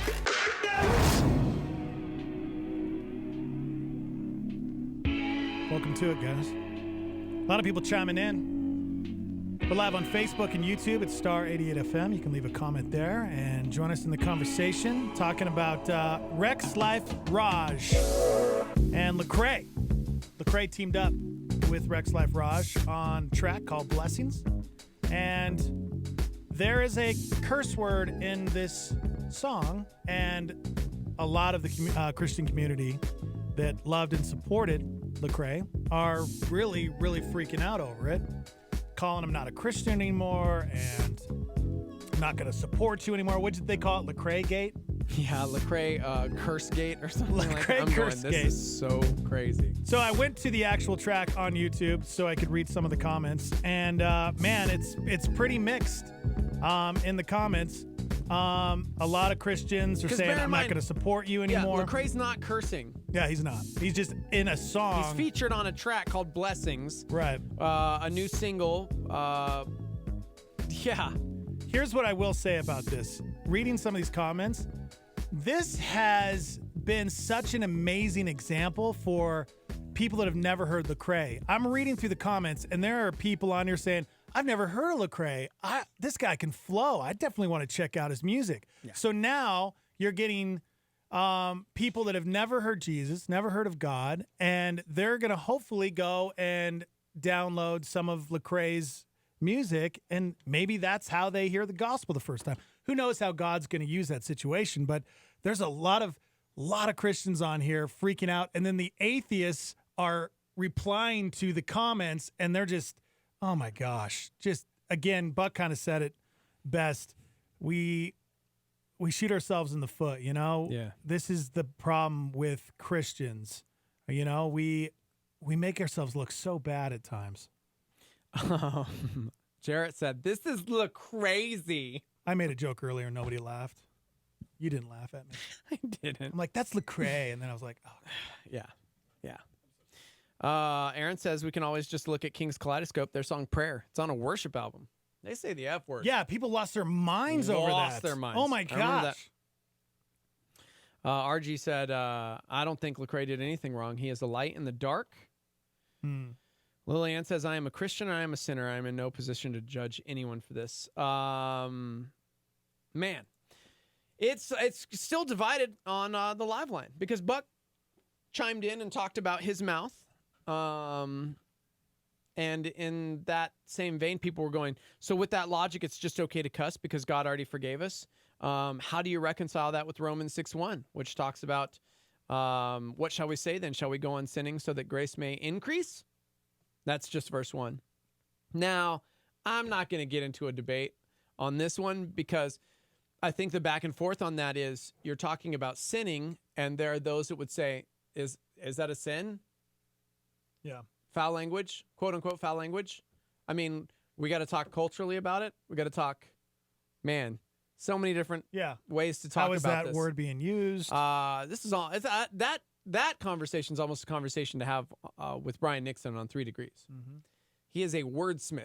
Welcome to it, guys. A lot of people chiming in. We're live on Facebook and YouTube at Star 88 FM. You can leave a comment there and join us in the conversation, talking about Rex Life Raj and Lecrae. Lecrae teamed up with Rex Life Raj on a track called Blessings. And there is a curse word in this song, and a lot of the Christian community that loved and supported Lecrae are really, really freaking out over it, calling him not a Christian anymore and not going to support you anymore. What did they call it? Lecrae Gate? Yeah, Lecrae Curse Gate or something like that. Lecrae Curse Gate. This is so crazy. So I went to the actual track on YouTube so I could read some of the comments, and man, it's pretty mixed in the comments. A lot of Christians are saying, I'm not going to support you anymore. Yeah, Lecrae's not cursing. Yeah, he's not. He's just in a song. He's featured on a track called Blessings. Right. A new single. Yeah. Here's what I will say about this. Reading some of these comments, this has been such an amazing example for people that have never heard Lecrae. I'm reading through the comments, and there are people on here saying, I've never heard of Lecrae. This guy can flow. I definitely want to check out his music. Yeah. So now you're getting people that have never heard Jesus, never heard of God, and they're going to hopefully go and download some of Lecrae's music, and maybe that's how they hear the gospel the first time. Who knows how God's going to use that situation, but there's a lot of Christians on here freaking out, and then the atheists are replying to the comments, and they're just, oh my gosh. Just, again, Buck kind of said it best. We shoot ourselves in the foot, you know? Yeah. This is the problem with Christians. You know, we make ourselves look so bad at times. Jarrett said, this is crazy. I made a joke earlier and nobody laughed. You didn't laugh at me. I didn't. I'm like, that's Lecrae. And then I was like, oh. Yeah. Aaron says we can always just look at King's Kaleidoscope, their song Prayer. It's on a worship album. They say the F word. Yeah, people lost their minds over that. Lost their minds. Oh my gosh. RG said, I don't think Lecrae did anything wrong. He is a light in the dark. Lillian says, I am a Christian, I am a sinner. I am in no position to judge anyone for this. Man, it's still divided on the live line because Buck chimed in and talked about his mouth. And in that same vein, people were going, so with that logic, it's just okay to cuss because God already forgave us. How do you reconcile that with Romans 6:1, which talks about, what shall we say then? Shall we go on sinning so that grace may increase? That's just verse 1. Now, I'm not going to get into a debate on this one because I think the back and forth on that is you're talking about sinning, and there are those that would say, is that a sin? Yeah. Foul language, quote unquote foul language. I mean, we got to talk culturally about it. We got to talk, man, so many different ways to talk about this. How is that word being used? This is all that conversation is almost a conversation to have with Brian Nixon on 3 Degrees. Mm-hmm. He is a wordsmith.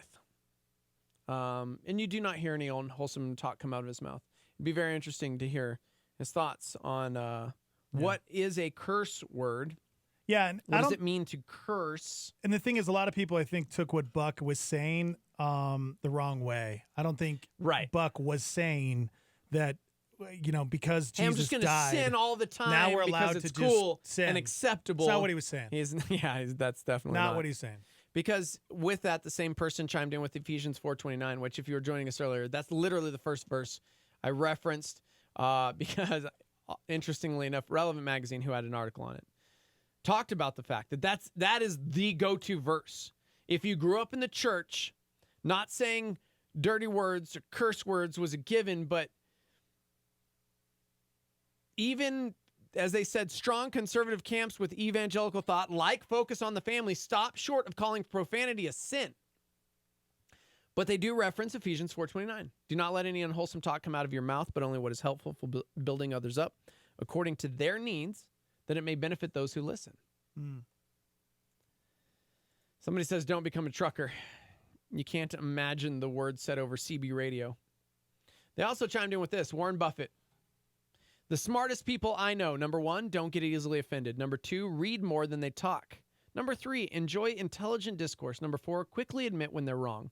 And you do not hear any unwholesome talk come out of his mouth. It'd be very interesting to hear his thoughts on what is a curse word. Yeah, and what does it mean to curse? And the thing is, a lot of people, I think, took what Buck was saying the wrong way. I don't think Buck was saying that, you know, because Jesus I'm just going to died, sin all the time now we're allowed because it's to cool just sin. and acceptable. That's not what he was saying. That's definitely not what he's saying. Because with that, the same person chimed in with Ephesians 4:29, which if you were joining us earlier, that's literally the first verse I referenced because, interestingly enough, Relevant Magazine, who had an article on it, talked about the fact that that is the go-to verse. If you grew up in the church, not saying dirty words or curse words was a given, but even, as they said, strong conservative camps with evangelical thought, like focus on the family, stop short of calling profanity a sin. But they do reference Ephesians 4:29. Do not let any unwholesome talk come out of your mouth, but only what is helpful for building others up according to their needs, that it may benefit those who listen. Somebody says, don't become a trucker. You can't imagine the words said over CB radio. They also chimed in with this. Warren Buffett. The smartest people I know. Number 1, don't get easily offended. Number 2, read more than they talk. Number 3, enjoy intelligent discourse. Number 4, quickly admit when they're wrong.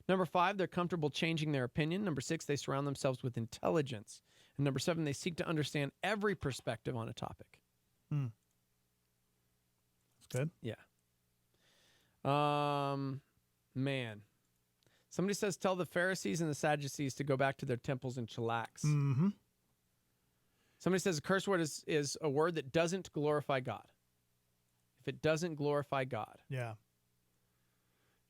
Number 5, they're comfortable changing their opinion. Number 6, they surround themselves with intelligence. And number 7, they seek to understand every perspective on a topic. That's good. Yeah. Man. Somebody says, tell the Pharisees and the Sadducees to go back to their temples and chillax. Mm-hmm. Somebody says a curse word is a word that doesn't glorify God. If it doesn't glorify God. Yeah.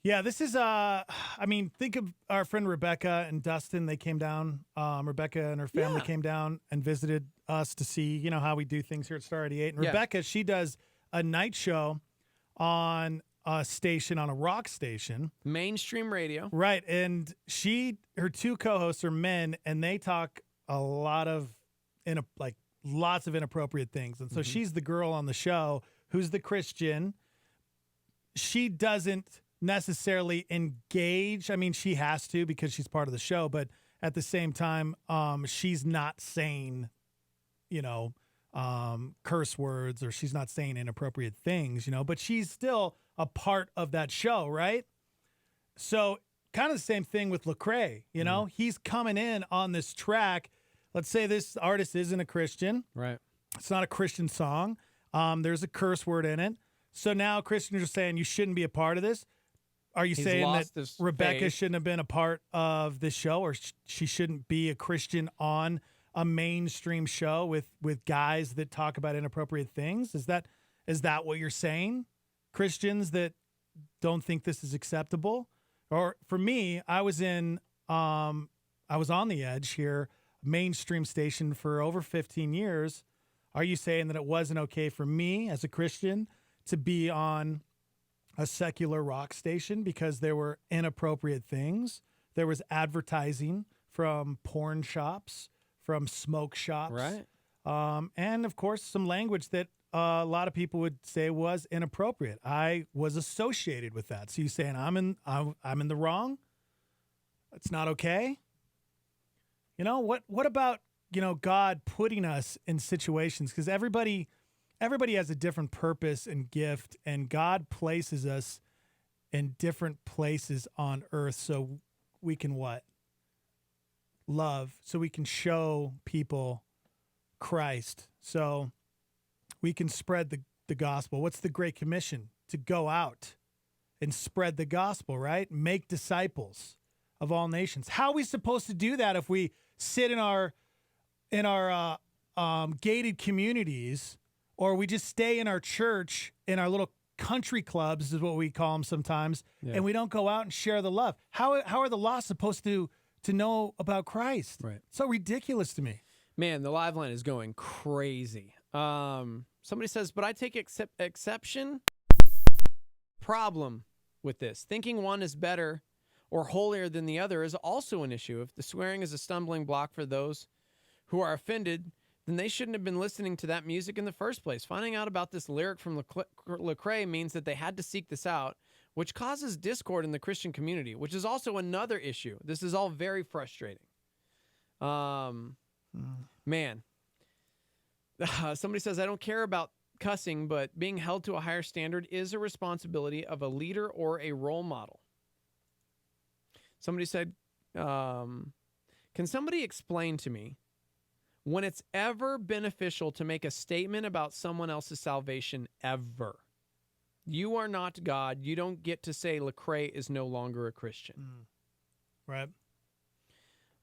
Yeah, this is, think of our friend Rebecca and Dustin. They came down. Rebecca and her family came down and visited us to see, how we do things here at Star 88. And Rebecca, she does a night show on a station, on a rock station. Mainstream radio. Right. And her 2 co-hosts are men, and they talk a lot of, lots of inappropriate things. And so she's the girl on the show who's the Christian. She doesn't necessarily engage. I mean, she has to because she's part of the show, but at the same time, she's not saying, curse words, or she's not saying inappropriate things, but she's still a part of that show, right? So kind of the same thing with Lecrae, he's coming in on this track. Let's say this artist isn't a Christian. Right. It's not a Christian song. There's a curse word in it. So now Christians are saying you shouldn't be a part of this. Are you saying that Rebecca shouldn't have been a part of this show, or she shouldn't be a Christian on a mainstream show with guys that talk about inappropriate things? Is that what you're saying? Christians that don't think this is acceptable? Or for me, I was on the edge here, mainstream station for over 15 years. Are you saying that it wasn't okay for me as a Christian to be on a secular rock station because there were inappropriate things? There was advertising from porn shops, from smoke shops. Right. And, of course, some language that a lot of people would say was inappropriate. I was associated with that. So you saying I'm in the wrong? It's not okay? What about, God putting us in situations? Because everybody has a different purpose and gift, and God places us in different places on earth so we can what? Love. So we can show people Christ. So we can spread the gospel. What's the Great Commission? To go out and spread the gospel, right? Make disciples of all nations. How are we supposed to do that if we sit in our gated communities, or we just stay in our church, in our little country clubs is what we call them sometimes, and we don't go out and share the love? How are the lost supposed to know about Christ? Right. So ridiculous to me. Man, the live line is going crazy. Somebody says, but I take exception problem with this. Thinking one is better or holier than the other is also an issue. If the swearing is a stumbling block for those who are offended, then they shouldn't have been listening to that music in the first place. Finding out about this lyric from Lecrae means that they had to seek this out, which causes discord in the Christian community, which is also another issue. This is all very frustrating. Man. Somebody says, I don't care about cussing, but being held to a higher standard is a responsibility of a leader or a role model. Somebody said, can somebody explain to me when it's ever beneficial to make a statement about someone else's salvation ever? You are not God. You don't get to say Lecrae is no longer a Christian. Right.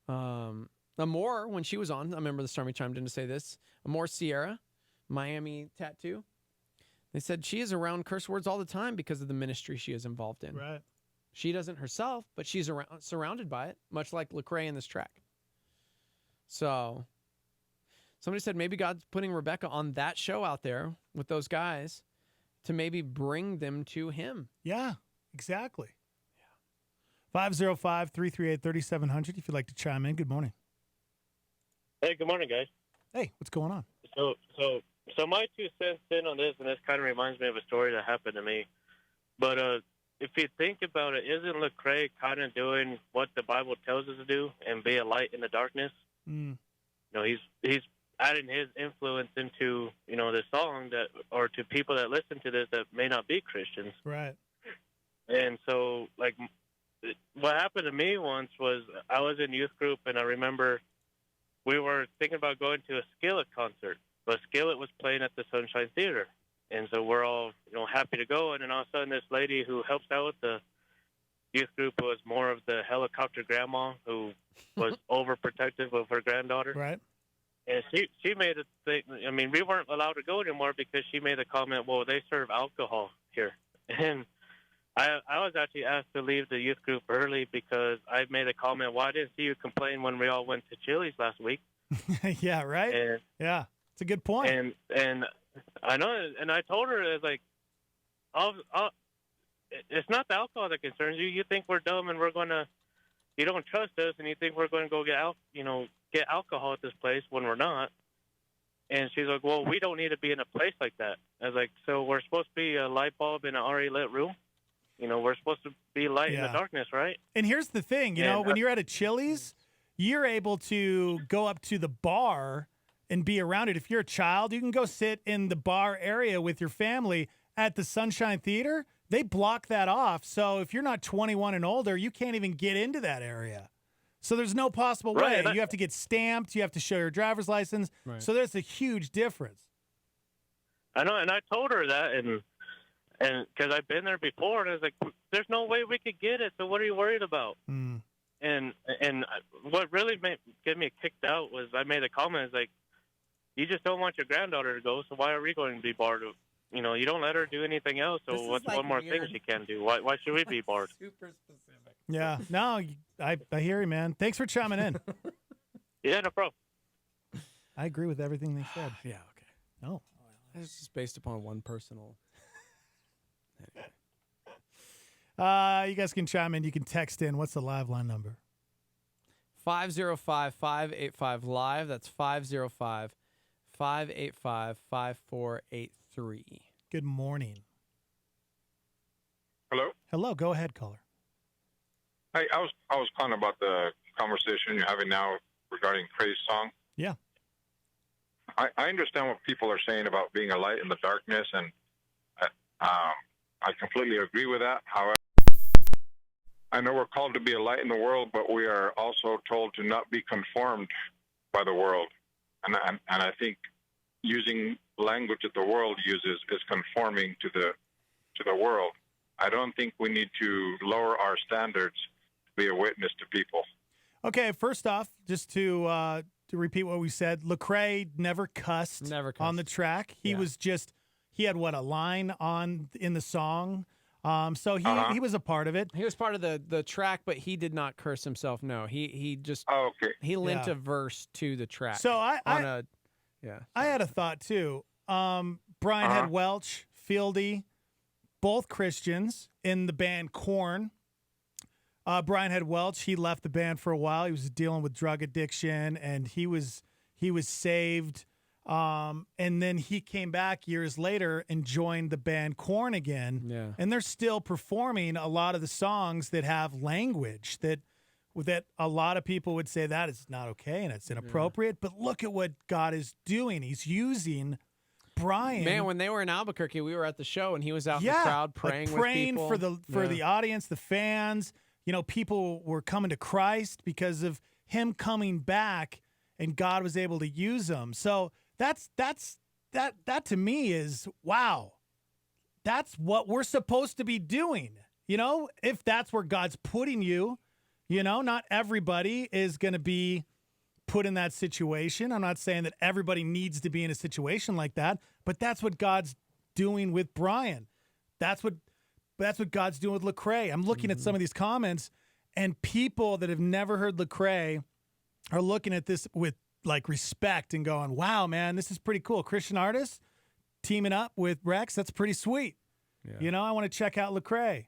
Amore, when she was on, I remember the Stormy chimed in to say this. Amore Sierra, Miami tattoo. They said she is around curse words all the time because of the ministry she is involved in. Right. She doesn't herself, but she's surrounded by it, much like Lecrae in this track. So somebody said maybe God's putting Rebecca on that show out there with those guys to maybe bring them to him. Yeah, exactly. 505-338-3700 if you'd like to chime in. Good morning. Hey, good morning, guys. Hey, what's going on? So my 2 cents in on this, and this kind of reminds me of a story that happened to me. But if you think about it, isn't Lecrae kind of doing what the Bible tells us to do and be a light in the darkness? Mm. You know, he's adding his influence into, you know, the song that, or to people that listen to this that may not be Christians. Right. And so, like, what happened to me once was I was in youth group, and I remember we were thinking about going to a Skillet concert, but Skillet was playing at the Sunshine Theater. And so we're all, you know, happy to go. And then all of a sudden, this lady who helps out with the youth group was more of the helicopter grandma who was overprotective of her granddaughter. Right. And she made a thing. I mean, we weren't allowed to go anymore because she made a comment, well, they serve alcohol here. And I was actually asked to leave the youth group early because I made a comment, well, I didn't see you complain when we all went to Chili's last week. Yeah, right? And, yeah, it's a good point. And I know, and I told her, it's like, it's not the alcohol that concerns you. You think we're dumb and you don't trust us, and you think we're going to go get alcohol at this place when we're not. And she's like, well, we don't need to be in a place like that. I was like, so we're supposed to be a light bulb in an already lit room? You know, we're supposed to be light in the darkness, right? And here's the thing, you know, when you're at a Chili's, you're able to go up to the bar and be around it. If you're a child, you can go sit in the bar area with your family. At the Sunshine Theater, they block that off. So if you're not 21 and older, you can't even get into that area. So there's no possible way. You have to get stamped. You have to show your driver's license. Right. So there's a huge difference. I know, and I told her that, and because I've been there before, and I was like, there's no way we could get it, so what are you worried about? Mm. And what really get me kicked out was I made a comment, it's like, you just don't want your granddaughter to go, so why are we going to be barred? You know, you don't let her do anything else, so what's one more thing she can do? Why should we be barred? Super specific. Yeah, no, I hear you, man. Thanks for chiming in. Yeah, no problem. I agree with everything they said. Yeah, okay. Oh. It's just based upon one personal. You guys can chime in. You can text in. What's the live line number? 505-585-LIVE. That's 505-585-5483. Good morning. Hello? Hello. Go ahead, caller. Hey, I was calling about the conversation you're having now regarding Craze song. Yeah. I understand what people are saying about being a light in the darkness, and I completely agree with that. However, I know we're called to be a light in the world, but we are also told to not be conformed by the world. And I think using language that the world uses is conforming to the world. I don't think we need to lower our standards to be a witness to people. Okay, first off, just to repeat what we said, Lecrae never cussed on the track. He was just, he had a line in the song. So he was a part of it. He was part of the track, but he did not curse himself. No, he just he lent a verse to the track. So I had a thought too. Brian Head Welch, Fieldy, both Christians in the band Korn. Brian Head Welch, he left the band for a while. He was dealing with drug addiction, and he was saved. And then he came back years later and joined the band Korn again. Yeah. And they're still performing a lot of the songs that have language that a lot of people would say that is not okay and it's inappropriate. But look at what God is doing. He's using Brian. Man, when they were in Albuquerque, we were at the show, and he was out in the crowd praying with people. for the audience, the fans. You know, people were coming to Christ because of him coming back, and God was able to use him. So that to me is, wow, that's what we're supposed to be doing. You know, if that's where God's putting you, you know, not everybody is going to be put in that situation. I'm not saying that everybody needs to be in a situation like that, but that's what God's doing with Brian. That's what God's doing with Lecrae. I'm looking at some of these comments, and people that have never heard Lecrae are looking at this with like respect and going, wow, man, this is pretty cool. Christian artists teaming up with Rex. That's pretty sweet. Yeah. You know, I want to check out Lecrae.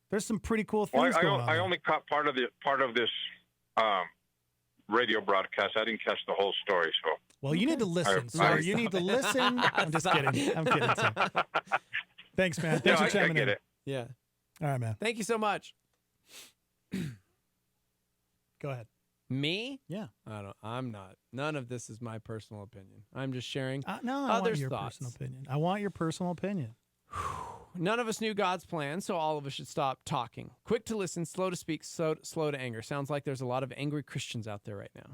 There's some pretty cool things going on. I only caught part of this radio broadcast. I didn't catch the whole story. So, well, you need to listen, sir. You need to listen. I'm just kidding. I'm kidding, sir. Thanks, man. Thanks for chiming in. It. Yeah. All right, man. Thank you so much. Go ahead. Me? Yeah. I'm not. None of this is my personal opinion. I'm just sharing No, I want others' your thoughts. personal opinion. I want your personal opinion. None of us knew God's plan, so all of us should stop talking. Quick to listen, slow to speak, slow to anger. Sounds like there's a lot of angry Christians out there right now.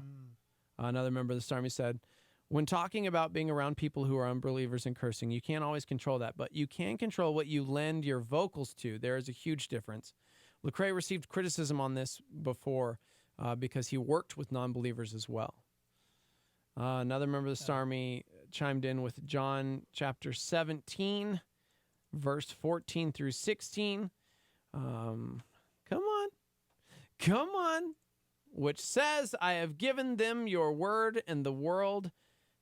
Another member of the Army said, when talking about being around people who are unbelievers and cursing, you can't always control that, but you can control what you lend your vocals to. There is a huge difference. Lecrae received criticism on this before because he worked with non-believers as well. Another member of the Army chimed in with John chapter 17, verse 14 through 16. Come on. Which says, I have given them your word, and the world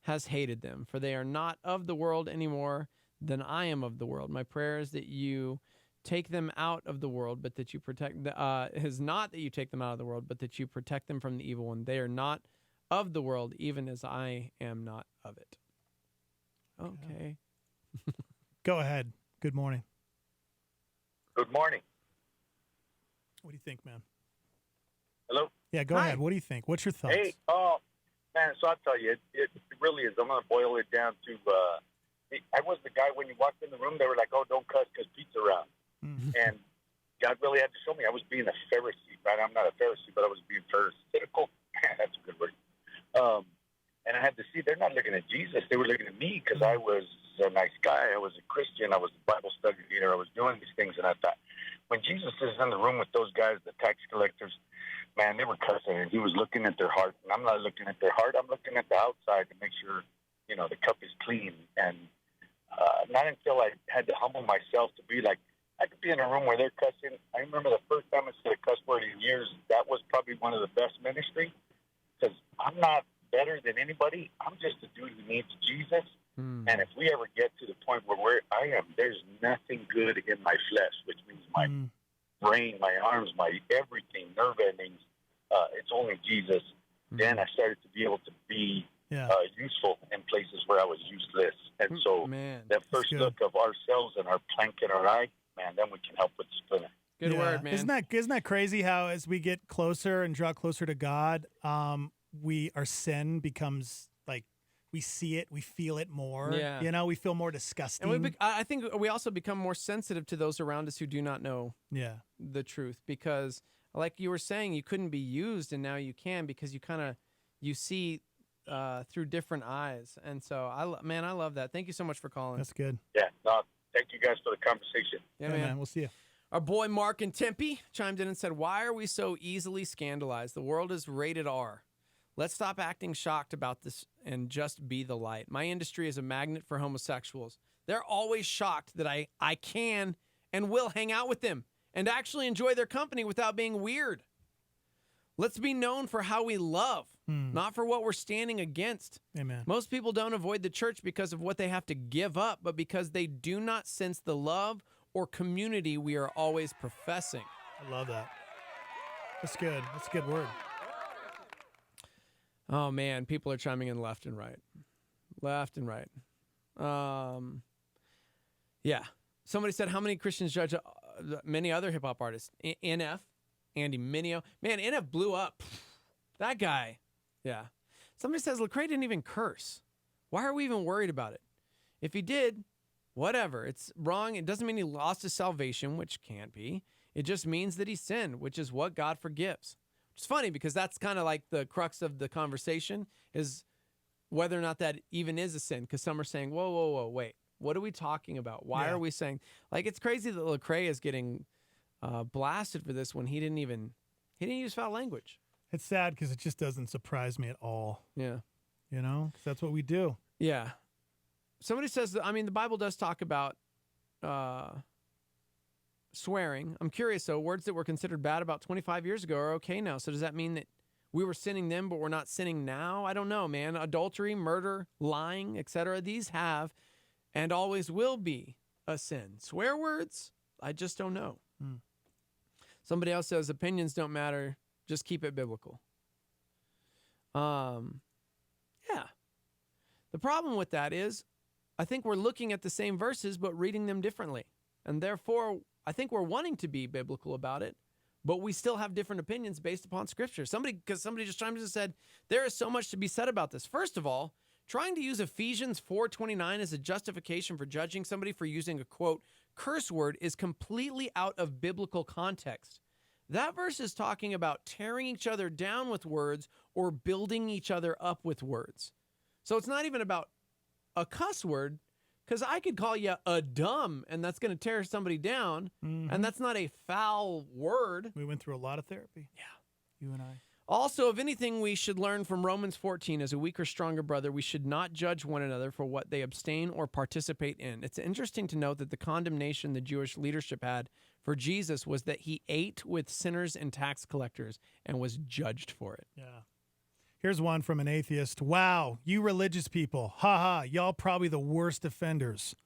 has hated them, for they are not of the world any more than I am of the world. My prayer is that you take them out of the world, but that you protect is not that you take them out of the world, but that you protect them from the evil one. They are not of the world, even as I am not of it. Okay. Go ahead. Good morning. Good morning. What do you think, man? Hello? Yeah, go ahead. What do you think? What's your thoughts? Hey, man, so I'll tell you, it really is. I'm going to boil it down to, I was the guy when you walked in the room, they were like, oh, don't cuss because Pete's around. And God really had to show me I was being a Pharisee, right? I'm not a Pharisee, but I was being pharisaical. That's a good word. And I had to see they're not looking at Jesus. They were looking at me because I was a nice guy. I was a Christian. I was a Bible study leader. I was doing these things. And I thought, when Jesus is in the room with those guys, the tax collectors, man, they were cussing. And he was looking at their heart. And I'm not looking at their heart. I'm looking at the outside to make sure, the cup is clean. And not until I had to humble myself to be like, I could be in a room where they're cussing. I remember the first time I said a cuss word in years. That was probably one of the best ministry because I'm not better than anybody. I'm just a dude who needs Jesus. And if we ever get to the point where I am, there's nothing good in my flesh, which means my brain, my arms, my everything, nerve endings. It's only Jesus. Then I started to be able to be useful in places where I was useless. And so that first look of ourselves and our plank in our eye, man, then we can help with the splinter. Good word, man. Isn't that crazy how as we get closer and draw closer to God, our sin becomes like we see it, we feel it more. Yeah. We feel more disgusting. And I think we also become more sensitive to those around us who do not know the truth because, like you were saying, you couldn't be used, and now you can because you see through different eyes. And so, I love that. Thank you so much for calling. That's good. Yeah, no, thank you guys for the conversation. Yeah, man. We'll see you. Our boy Mark in Tempe chimed in and said, why are we so easily scandalized? The world is rated R. Let's stop acting shocked about this and just be the light. My industry is a magnet for homosexuals. They're always shocked that I can and will hang out with them and actually enjoy their company without being weird. Let's be known for how we love, not for what we're standing against. Amen. Most people don't avoid the church because of what they have to give up, but because they do not sense the love or community we are always professing. I love that. That's good. That's a good word. Oh, man, people are chiming in left and right. Left and right. Yeah. Somebody said, how many Christians judge many other hip-hop artists? NF, Andy Mineo. Man, NF blew up. That guy. Yeah. Somebody says, Lecrae didn't even curse. Why are we even worried about it? If he did, whatever. It's wrong. It doesn't mean he lost his salvation, which can't be. It just means that he sinned, which is what God forgives. It's funny because that's kind of like the crux of the conversation is whether or not that even is a sin. Because some are saying, whoa, wait. What are we talking about? Why are we saying... Like, it's crazy that Lecrae is getting blasted for this when he didn't use foul language. It's sad because it just doesn't surprise me at all. Yeah. Because that's what we do. Yeah. Somebody says, the Bible does talk about swearing. I'm curious, though, words that were considered bad about 25 years ago are okay now. So does that mean that we were sinning then, but we're not sinning now? I don't know, man. Adultery, murder, lying, etc. These have and always will be a sin. Swear words? I just don't know. Somebody else says opinions don't matter. Just keep it biblical. Yeah. The problem with that is I think we're looking at the same verses but reading them differently. And therefore, I think we're wanting to be biblical about it, but we still have different opinions based upon Scripture. Somebody just chimed in and said, there is so much to be said about this. First of all, trying to use Ephesians 4:29 as a justification for judging somebody for using a, quote, curse word is completely out of biblical context. That verse is talking about tearing each other down with words or building each other up with words. So it's not even about a cuss word, because I could call you a dumb, and that's going to tear somebody down, and that's not a foul word. We went through a lot of therapy. Yeah. You and I. Also, if anything, we should learn from Romans 14, as a weaker, stronger brother, we should not judge one another for what they abstain or participate in. It's interesting to note that the condemnation the Jewish leadership had for Jesus was that he ate with sinners and tax collectors and was judged for it. Yeah. Here's one from an atheist. Wow, you religious people. Ha ha, y'all probably the worst offenders.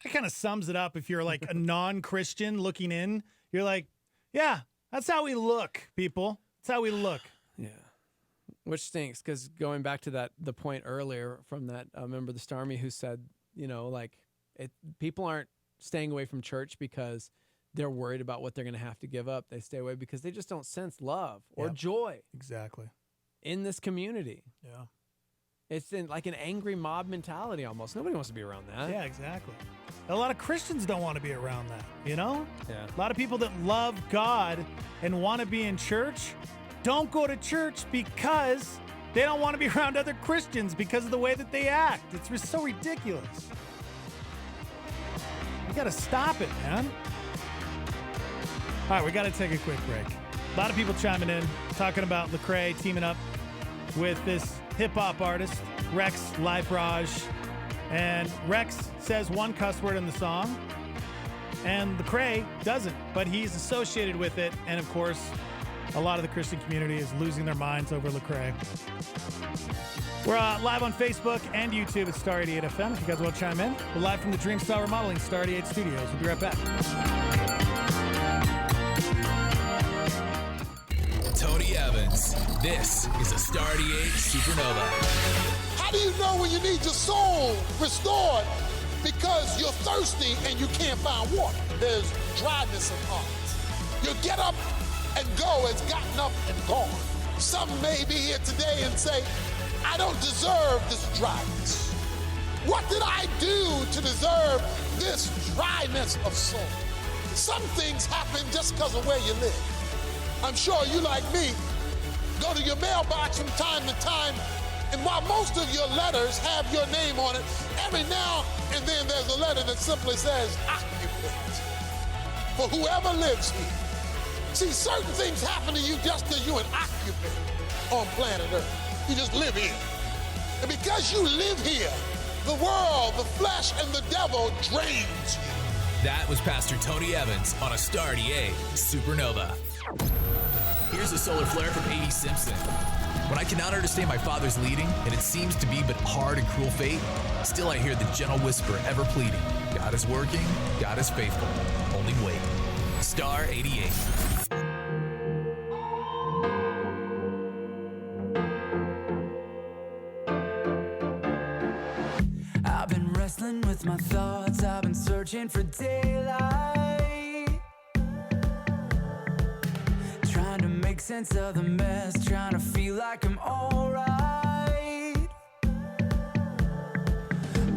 That kind of sums it up. If you're like a non-Christian looking in, you're like, yeah, that's how we look, people. That's how we look. Yeah. Which stinks, because going back to the point earlier from that member of the Starmy who said, people aren't staying away from church because they're worried about what they're going to have to give up. They stay away because they just don't sense love or joy. Exactly. In this community. Yeah. It's in like an angry mob mentality almost. Nobody wants to be around that. Yeah, exactly. A lot of Christians don't want to be around that, you know? Yeah. A lot of people that love God and want to be in church don't go to church because they don't want to be around other Christians because of the way that they act. It's just so ridiculous. You got to stop it, man. All right, we got to take a quick break. A lot of people chiming in, talking about Lecrae teaming up with this hip-hop artist, Rex Liferage. And Rex says one cuss word in the song, and Lecrae doesn't, but he's associated with it. And, of course, a lot of the Christian community is losing their minds over Lecrae. We're live on Facebook and YouTube at Star 88 FM. If you guys want to chime in, we're live from the Dream Style Remodeling Star 88 Studios. We'll be right back. Tony Evans. This is a Star 88 Supernova. How do you know when you need your soul restored? Because you're thirsty and you can't find water. There's dryness of heart. You get up and go has gotten up and gone. Some may be here today and say, I don't deserve this dryness. What did I do to deserve this dryness of soul? Some things happen just because of where you live. I'm sure you, like me, go to your mailbox from time to time, and while most of your letters have your name on it, every now and then there's a letter that simply says, occupant, for whoever lives here. See, certain things happen to you just because you're an occupant on planet Earth. You just live here. And because you live here, the world, the flesh, and the devil drains you. That was Pastor Tony Evans on a Star 88 Supernova. Here's a solar flare from A.D. Simpson. When I cannot understand my father's leading, and it seems to be but hard and cruel fate, still I hear the gentle whisper ever pleading, God is working, God is faithful, only wait. Star 88. I've been wrestling with my thoughts, I've been searching for daylight, trying to make sense of the mess, trying to feel like I'm alright.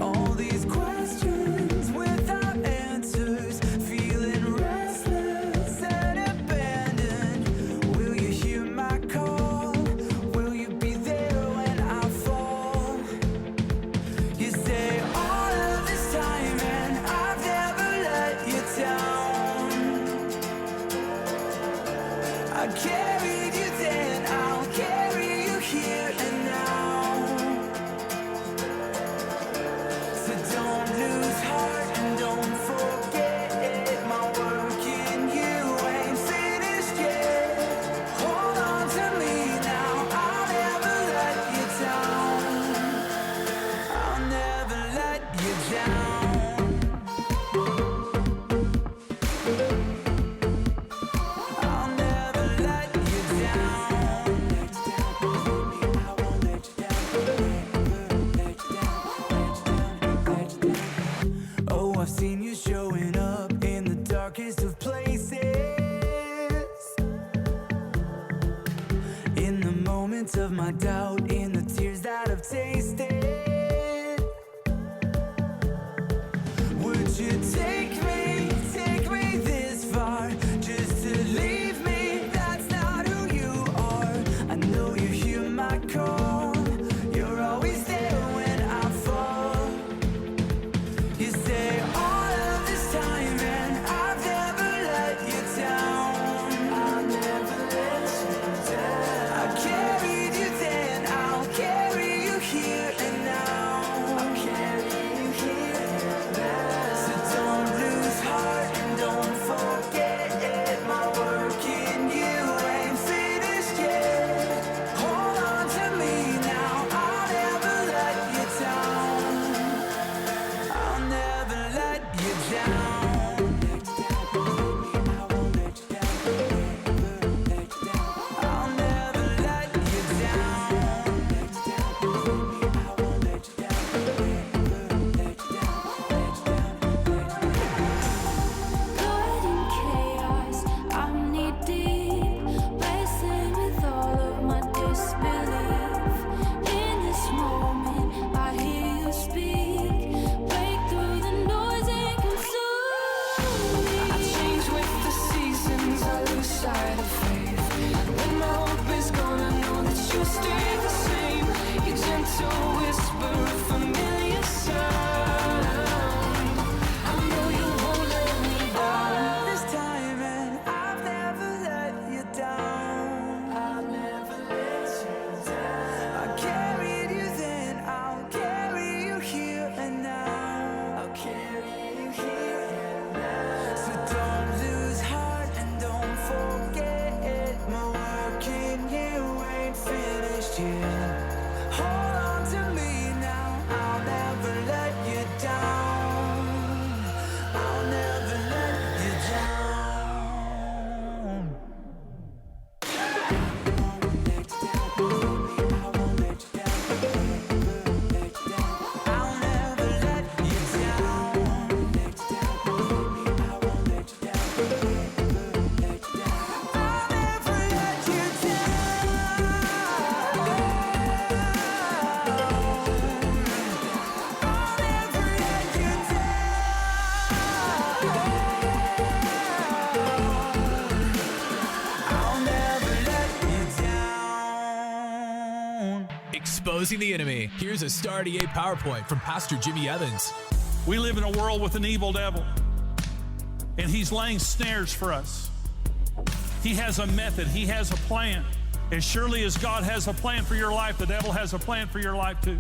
All these questions without answers, feeling restless and abandoned. Will you hear my call? Will you be there when I fall? You say all of this time and I've never let you down. I carried you then, I'll carry you here and my doubt in the tears that I've tasted. Would you take me this far just to leave me? That's not who you are. I know you hear my call. You're always there when I fall. You say all of this time and I've never let you down. I'll never let you down. I carried you then, I'll carry you here and now. I'll carry you here and now. So don't lose heart and don't forget it. My work in you ain't finished yet. Hold on to me now, I'll never let you down. I'll never let you down. I'll never let you down. Caught in chaos, I'm knee deep, wrestling with all of my disbelief. In this moment, I hear you speak, break through the noise and consume me. I change with the seasons, I lose sight of faith. When my hope is gone, I know that you'll stay the same. Your gentle whisper, a familiar sound. I know you won't let me down. All this time and I've never let you down. I'll never let you down. I carried you then, I'll carry you here and now. I'll carry you here and now. So don't lose heart and don't forget it. My work in you ain't finished yet. Hold on to me now, I'll never let you down. I'll never let you down. I'll never let you down. I'll never let you I'll never let you down. Exposing the enemy. Here's a Star 88 PowerPoint from Pastor Jimmy Evans. We live in a world with an evil devil, and he's laying snares for us. He has a method. He has a plan. As surely as God has a plan for your life, the devil has a plan for your life too.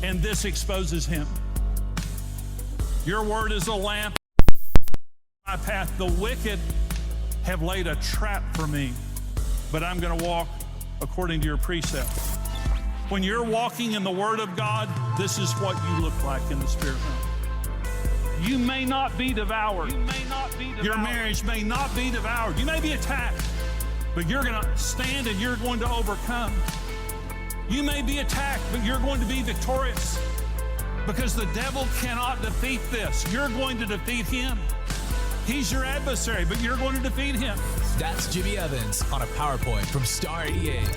And this exposes him. Your word is a lamp on my path. The wicked have laid a trap for me, but I'm going to walk according to your precepts. When you're walking in the word of God, this is what you look like in the spirit realm. You may not be devoured. Your marriage may not be devoured. You may be attacked, but you're going to stand and you're going to overcome. You may be attacked, but you're going to be victorious because the devil cannot defeat this. You're going to defeat him. He's your adversary, but you're going to defeat him. That's Jimmy Evans on a PowerPoint from Star 88.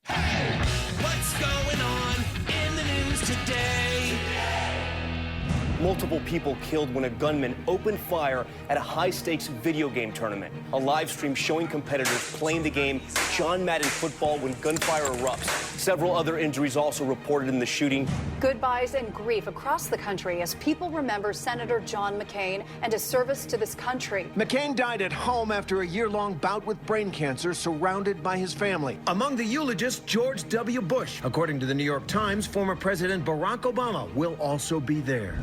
Hey, what's going on in the news today? Multiple people killed when a gunman opened fire at a high-stakes video game tournament. A live stream showing competitors playing the game John Madden Football when gunfire erupts. Several other injuries also reported in the shooting. Goodbyes and grief across the country as people remember Senator John McCain and his service to this country. McCain died at home after a year-long bout with brain cancer, surrounded by his family. Among the eulogists, George W. Bush. According to the New York Times, former President Barack Obama will also be there.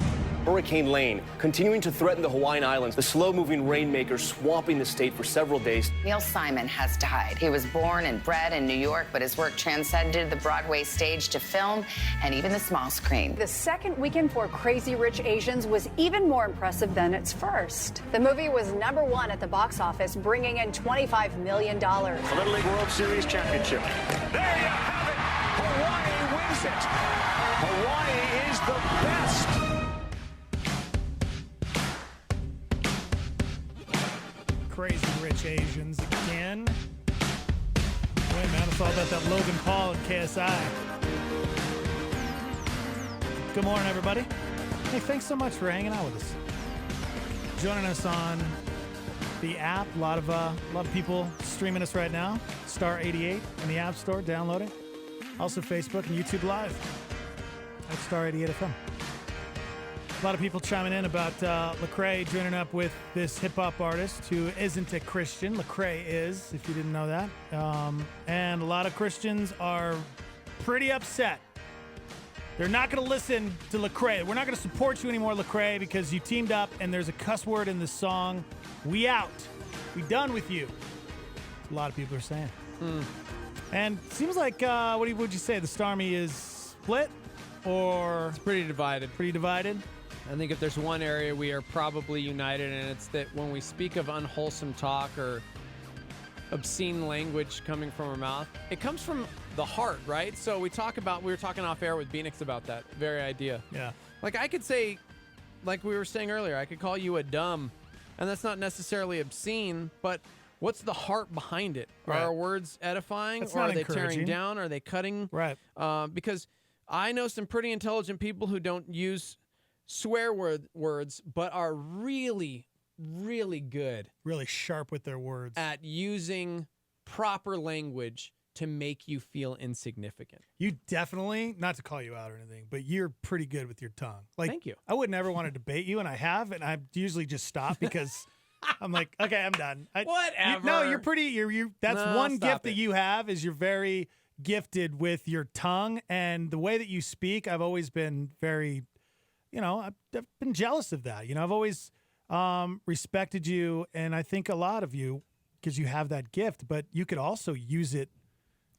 Hurricane Lane continuing to threaten the Hawaiian Islands, the slow-moving rainmaker swamping the state for several days. Neil Simon has died. He was born and bred in New York, but his work transcended the Broadway stage to film and even the small screen. The second weekend for Crazy Rich Asians was even more impressive than its first. The movie was #1 at the box office, bringing in $25 million. The Little League World Series championship. There you have it. Hawaii wins it. Hawaii is the best. Crazy Rich Asians again. right, man. It's all about that Logan Paul and KSI. Good morning, everybody. Hey, thanks so much for hanging out with us. Joining us on the app. A lot of people streaming us right now. Star 88 in the App Store, downloading. Also Facebook and YouTube Live at Star 88 FM. A lot of people chiming in about Lecrae joining up with this hip-hop artist who isn't a Christian. Lecrae is, if you didn't know that. And a lot of Christians are pretty upset. They're not going to listen to Lecrae. We're not going to support you anymore, Lecrae, because you teamed up and there's a cuss word in the song. We out. We done with you. A lot of people are saying. And it seems like, what would you say? The Starmy is split? Or it's pretty divided. Pretty divided? I think if there's one area we are probably united, and it's that when we speak of unwholesome talk or obscene language coming from our mouth, it comes from the heart, right? So we were talking off air with Phoenix about that very idea. Yeah. Like I could say, like we were saying earlier, I could call you a dumb, and that's not necessarily obscene, but what's the heart behind it? Right. Are our words edifying, That's or not are they tearing encouraging. down? Are they cutting? Right. Because I know some pretty intelligent people who don't use swear words, but are really, really good. Really sharp with their words. At using proper language to make you feel insignificant. You definitely, not to call you out or anything, but you're pretty good with your tongue. Like, thank you. I would never want to debate you, and I have, and I usually just stop because I'm like, okay, I'm done. Whatever. No, you're pretty. That's No, one stop gift it. that you have is you're very gifted with your tongue and the way that you speak. I've always been very, I've been jealous of that. I've always respected you, and I think a lot of you because you have that gift, but you could also use it.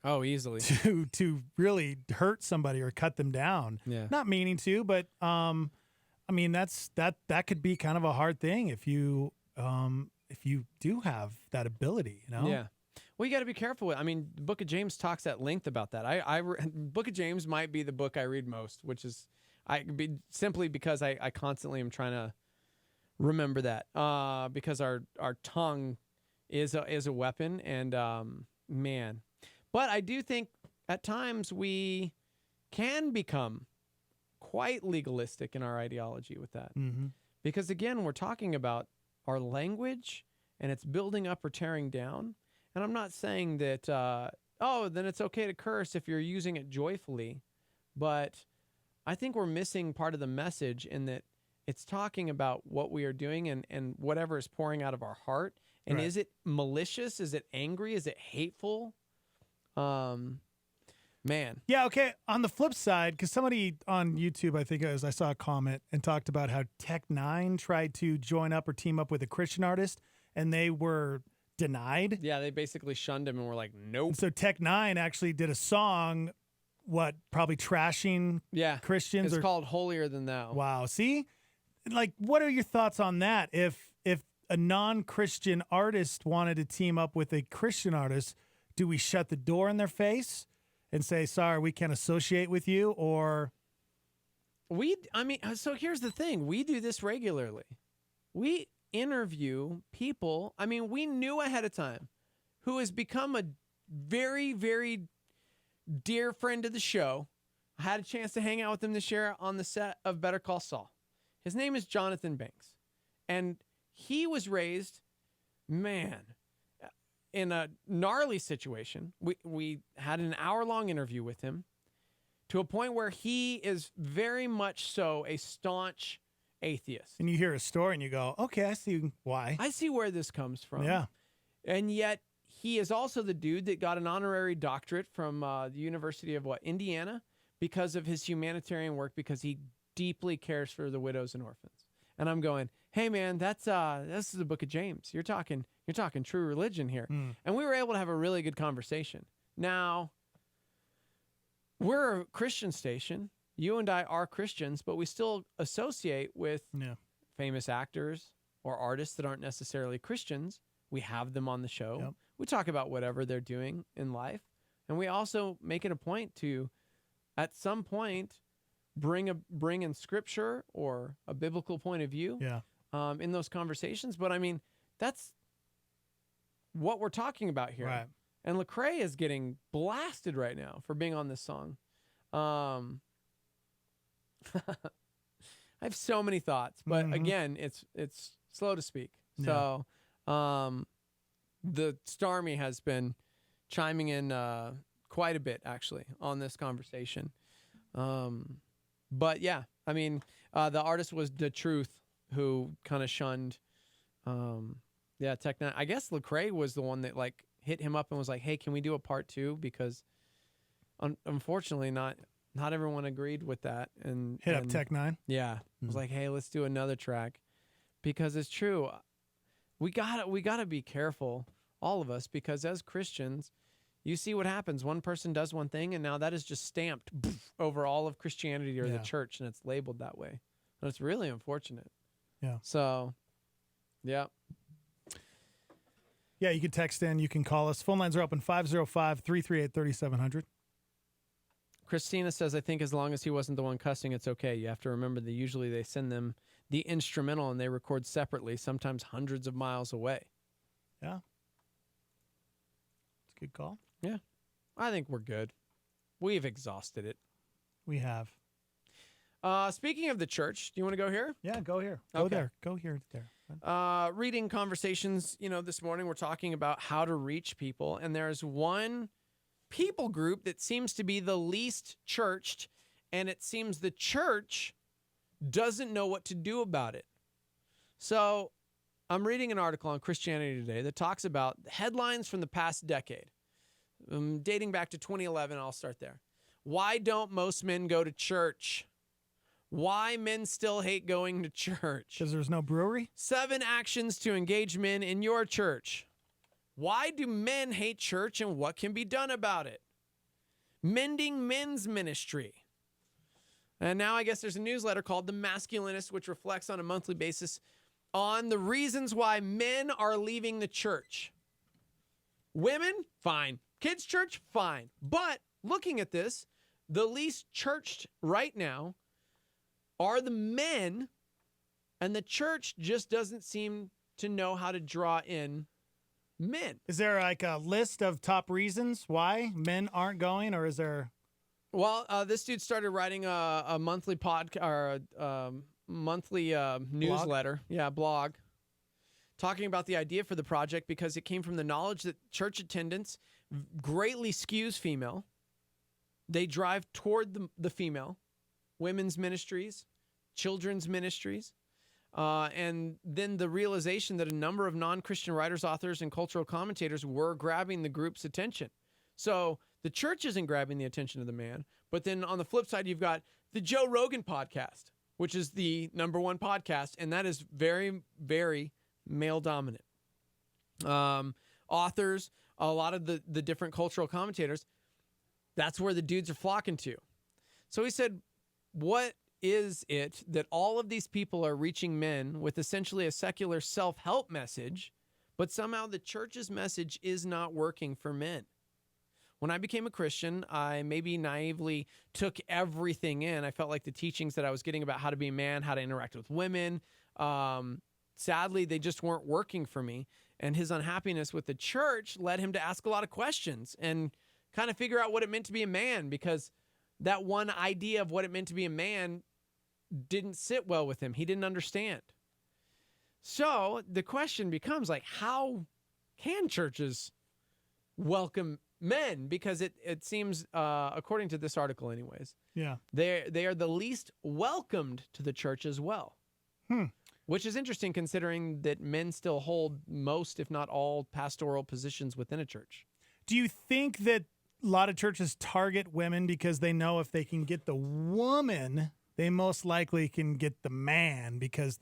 Oh, easily. To really hurt somebody or cut them down. Yeah. Not meaning to, but I mean that could be kind of a hard thing if you do have that ability, Yeah. Well, you got to be careful. I mean, the Book of James talks at length about that. Book of James might be the book I read most, which is simply because I constantly am trying to remember that because our tongue is a weapon, and man. But I do think at times we can become quite legalistic in our ideology with that. Mm-hmm. Because, again, we're talking about our language, and it's building up or tearing down. And I'm not saying that, then it's okay to curse if you're using it joyfully. But I think we're missing part of the message in that it's talking about what we are doing and whatever is pouring out of our heart. And Right. Is it malicious? Is it angry? Is it hateful? Man. Yeah, okay. On the flip side, because somebody on YouTube, I think it was, I saw a comment and talked about how Tech9 tried to join up or team up with a Christian artist, and they were denied. Yeah, they basically shunned him and were like, nope. And so Tech9 actually did a song, probably trashing Christians. It's called Holier Than Thou. Wow. See? Like, what are your thoughts on that? If a non-Christian artist wanted to team up with a Christian artist, do we shut the door in their face and say, sorry, we can't associate with you? Or so here's the thing. We do this regularly. We interview people. I mean, we knew ahead of time who has become a very, very dear friend of the show. I had a chance to hang out with him this year on the set of Better Call Saul. His name is Jonathan Banks. And he was raised, man, in a gnarly situation. We had an hour-long interview with him to a point where he is very much so a staunch atheist. And you hear a story and you go, okay, I see why. I see where this comes from. Yeah. And yet he is also the dude that got an honorary doctorate from the University of Indiana because of his humanitarian work, because he deeply cares for the widows and orphans. And I'm going, hey man, this is the Book of James. You're talking true religion here. And we were able to have a really good conversation. Now, we're a Christian station. You and I are Christians, but we still associate with famous actors or artists that aren't necessarily Christians. We have them on the show. Yep. We talk about whatever they're doing in life. And we also make it a point to, at some point, bring in scripture or a biblical point of view in those conversations. But I mean, that's what we're talking about here. Right. And Lecrae is getting blasted right now for being on this song. I have so many thoughts, but again, it's slow to speak. So the Starmy has been chiming in quite a bit, actually, on this conversation. But yeah, I mean, the artist was The Truth, who kind of shunned Tech Nine. I guess Lecrae was the one that like hit him up and was like, hey, can we do a part 2? Because unfortunately not everyone agreed with that. And hit up Tech Nine. Yeah. I was like, hey, let's do another track, because it's true. We gotta be careful, all of us, because as Christians, you see what happens. One person does one thing, and now that is just stamped over all of Christianity or the church, and it's labeled that way. And it's really unfortunate. Yeah. So, yeah. Yeah, you can text in. You can call us. Phone lines are open, 505-338-3700. Christina says, I think as long as he wasn't the one cussing, it's okay. You have to remember that usually they send them the instrumental and they record separately, sometimes hundreds of miles away. Yeah. It's a good call. Yeah. I think we're good. We've exhausted it. We have. Speaking of the church, do you want to go here? Yeah, go here. Go there. Go here. There. Reading conversations, this morning we're talking about how to reach people, and there's one people group that seems to be the least churched, and it seems the church doesn't know what to do about it. So I'm reading an article on Christianity Today that talks about headlines from the past decade, dating back to 2011. I'll start there. Why don't most men go to church? Why men still hate going to church? Because there's no brewery? 7 actions to engage men in your church. Why do men hate church, and what can be done about it? Mending men's ministry. And now I guess there's a newsletter called The Masculinist, which reflects on a monthly basis on the reasons why men are leaving the church. Women, fine. Kids' church, fine. But looking at this, the least churched right now are the men, and the church just doesn't seem to know how to draw in men. Is there like a list of top reasons why men aren't going, or is there? Well, this dude started writing a monthly podcast or a monthly newsletter, blog, talking about the idea for the project because it came from the knowledge that church attendance greatly skews female. They drive toward the female. Women's ministries, children's ministries, and then the realization that a number of non-Christian writers, authors, and cultural commentators were grabbing the group's attention. So the church isn't grabbing the attention of the man, but then on the flip side, you've got the Joe Rogan podcast, which is the #1 podcast, and that is very, very male-dominant. Authors, a lot of the different cultural commentators, that's where the dudes are flocking to. So he said, what is it that all of these people are reaching men with essentially a secular self-help message, but somehow the church's message is not working for men? When I became a Christian, I maybe naively took everything in. I felt like the teachings that I was getting about how to be a man, how to interact with women, sadly, they just weren't working for me. And his unhappiness with the church led him to ask a lot of questions and kind of figure out what it meant to be a man, because that one idea of what it meant to be a man didn't sit well with him. He didn't understand. So the question becomes, like, how can churches welcome men? Because it seems, according to this article anyways, they are the least welcomed to the church as well. Which is interesting considering that men still hold most, if not all, pastoral positions within a church. Do you think that a lot of churches target women because they know if they can get the woman, they most likely can get the man? Because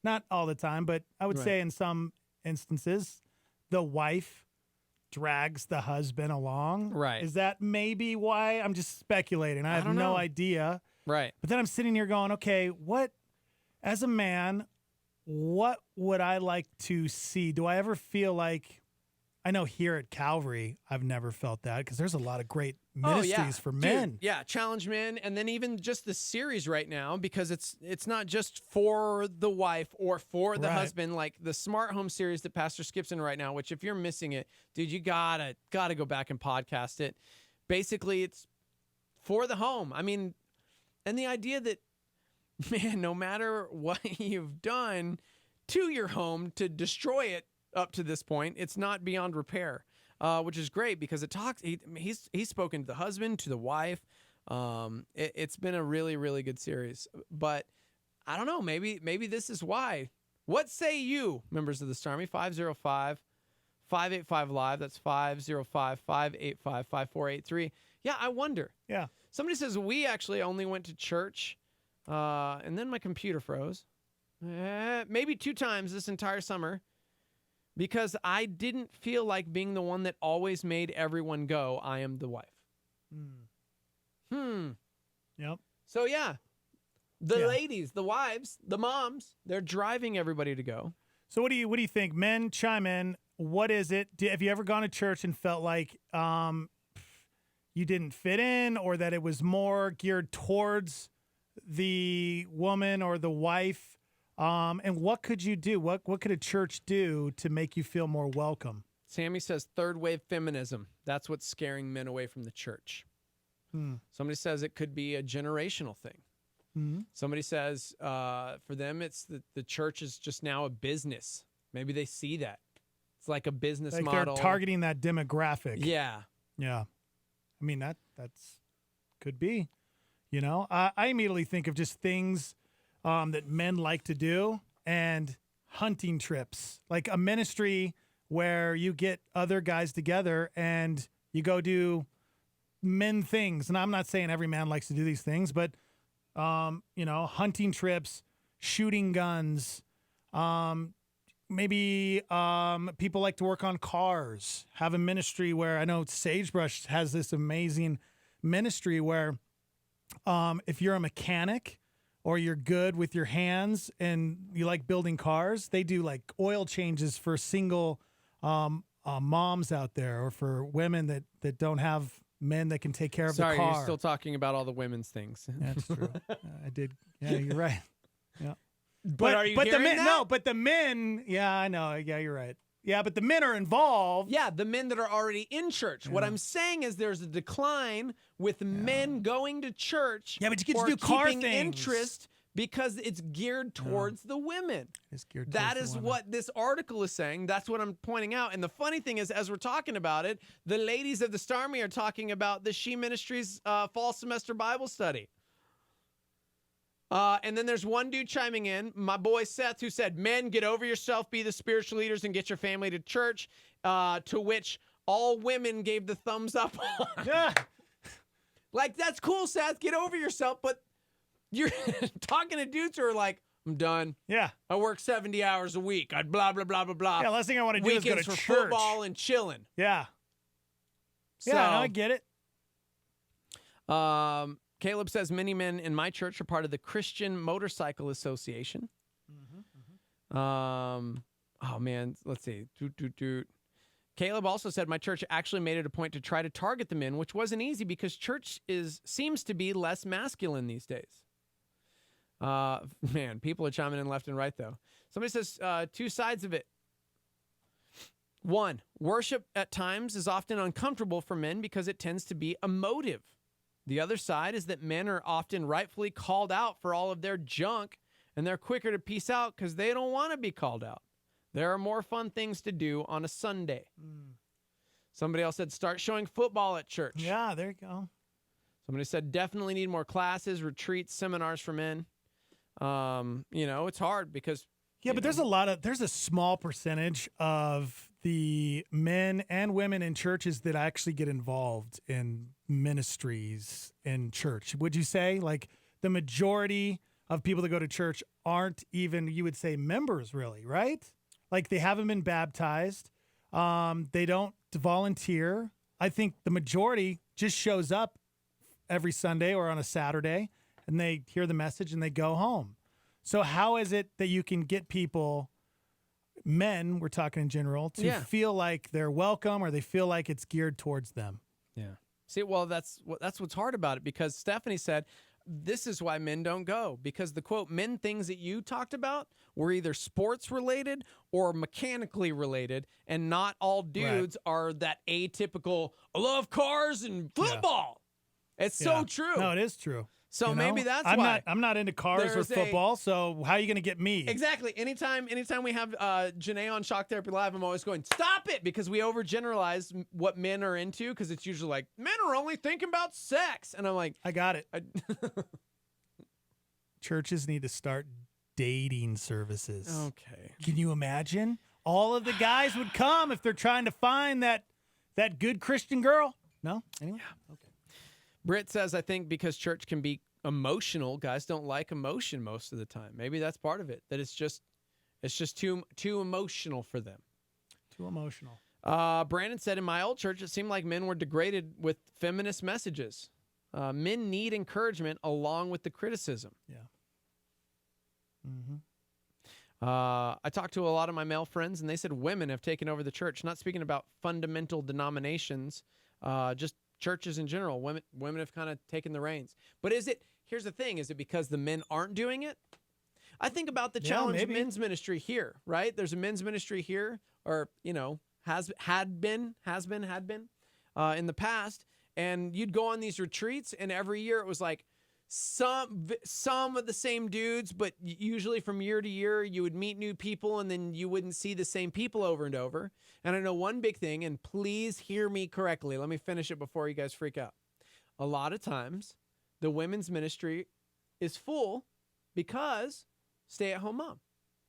not all the time, but I would say in some instances, the wife drags the husband along. Right. Is that maybe why? I'm just speculating. I have no idea. Right. But then I'm sitting here going, okay, as a man, what would I like to see? Do I ever feel like I know here at Calvary, I've never felt that because there's a lot of great ministries for men. Dude, yeah, challenge men, and then even just the series right now, because it's not just for the wife or for the husband, like the Smart Home series that Pastor Skip's in right now, which if you're missing it, dude, you gotta go back and podcast it. Basically, it's for the home. I mean, and the idea that, man, no matter what you've done to your home to destroy it up to this point, it's not beyond repair, which is great because it talks. He's spoken to the husband, to the wife. It's been a really, really good series. But I don't know. Maybe this is why. What say you, members of the Starmy? 505-585-LIVE. That's 505-585-5483. Yeah, I wonder. Yeah. Somebody says, we actually only went to church, and then my computer froze. Maybe 2 times this entire summer because I didn't feel like being the one that always made everyone go. I am the wife. Yep. So, yeah, the ladies, the wives, the moms, they're driving everybody to go. So what do you think? Men, chime in. What is it? Have you ever gone to church and felt like you didn't fit in, or that it was more geared towards the woman or the wife? And what could you do? What could a church do to make you feel more welcome? Sammy says third wave feminism. That's what's scaring men away from the church. Somebody says it could be a generational thing. Somebody says for them, it's the church is just now a business. Maybe they see that. It's like a business like model. They're targeting that demographic. Yeah. Yeah. I mean, that's could be. You know, I immediately think of just things that men like to do, and hunting trips, like a ministry where you get other guys together and you go do men things. And I'm not saying every man likes to do these things, but, hunting trips, shooting guns, maybe people like to work on cars, have a ministry where I know Sagebrush has this amazing ministry where if you're a mechanic, or you're good with your hands and you like building cars, they do like oil changes for single moms out there, or for women that don't have men that can take care of the car. Sorry, you're still talking about all the women's things. That's true. I did. Yeah, you're right. Yeah. But are you the hearing men, that? No, but the men, yeah, I know. Yeah, you're right. Yeah, but the men are involved. Yeah, the men that are already in church. Yeah. What I'm saying is there's a decline with men going to church. Yeah, but you get to do car things. Interest because it's geared towards the women. It's geared that towards is the women. what this article is saying. That's what I'm pointing out. And the funny thing is, as we're talking about it, the ladies of the Starmy are talking about the She Ministries fall semester Bible study. And then there's one dude chiming in, my boy Seth, who said, men, get over yourself, be the spiritual leaders, and get your family to church, to which all women gave the thumbs up on. Yeah. Like, that's cool, Seth, get over yourself, but you're talking to dudes who are like, I'm done. Yeah. I work 70 hours a week. I'd blah, blah, blah, blah, blah. Yeah, last thing I want to do is go to Weekends for church. football and chilling. Yeah. So, yeah, no, I get it. Caleb says many men in my church are part of the Christian Motorcycle Association. Oh, man. Let's see. Caleb also said my church actually made it a point to try to target the men, which wasn't easy because church seems to be less masculine these days. Man, people are chiming in left and right, though. Somebody says 2 sides of it. 1, worship at times is often uncomfortable for men because it tends to be emotive. The other side is that men are often rightfully called out for all of their junk, and they're quicker to peace out because they don't want to be called out. There are more fun things to do on a Sunday. Somebody else said, start showing football at church. Yeah, there you go. Somebody said, definitely need more classes, retreats, seminars for men. It's hard because... Yeah, but there's a small percentage of the men and women in churches that actually get involved in ministries in church. Would you say like the majority of people that go to church aren't even, you would say, members really, right? Like they haven't been baptized. They don't volunteer. I think the majority just shows up every Sunday or on a Saturday and they hear the message and they go home. So how is it that you can get people men, we're talking in general, to feel like they're welcome or they feel like it's geared towards them. Yeah. See, well, that's what's hard about it, because Stephanie said this is why men don't go, because the quote men things that you talked about were either sports related or mechanically related, and not all dudes are that atypical I love cars and football. It's so true. No, it is true. So maybe that's why I'm not into cars or football. So how are you going to get me? Exactly. Anytime we have Janae on Shock Therapy Live, I'm always going, stop it, because we overgeneralize what men are into, because it's usually like men are only thinking about sex, and I'm like, I got it. Churches need to start dating services. Okay. Can you imagine? All of the guys would come if they're trying to find that good Christian girl. No? Anyway? Yeah. Okay. Britt says, I think because church can be emotional, guys don't like emotion most of the time. Maybe that's part of it, that it's just too emotional for them. Too emotional. Brandon said, in my old church, it seemed like men were degraded with feminist messages. Men need encouragement along with the criticism. Yeah. Mm-hmm. I talked to a lot of my male friends, and they said women have taken over the church. Not speaking about fundamental denominations, just churches in general. Women have kind of taken the reins. But here's the thing, is it because the men aren't doing it? I think about the Challenge men's ministry here, right? There's a men's ministry here, or, had been in the past. And you'd go on these retreats, and every year it was like some of the same dudes, but usually from year to year, you would meet new people, and then you wouldn't see the same people over and over. And I know one big thing, and please hear me correctly. Let me finish it before you guys freak out. A lot of times, the women's ministry is full because stay-at-home mom,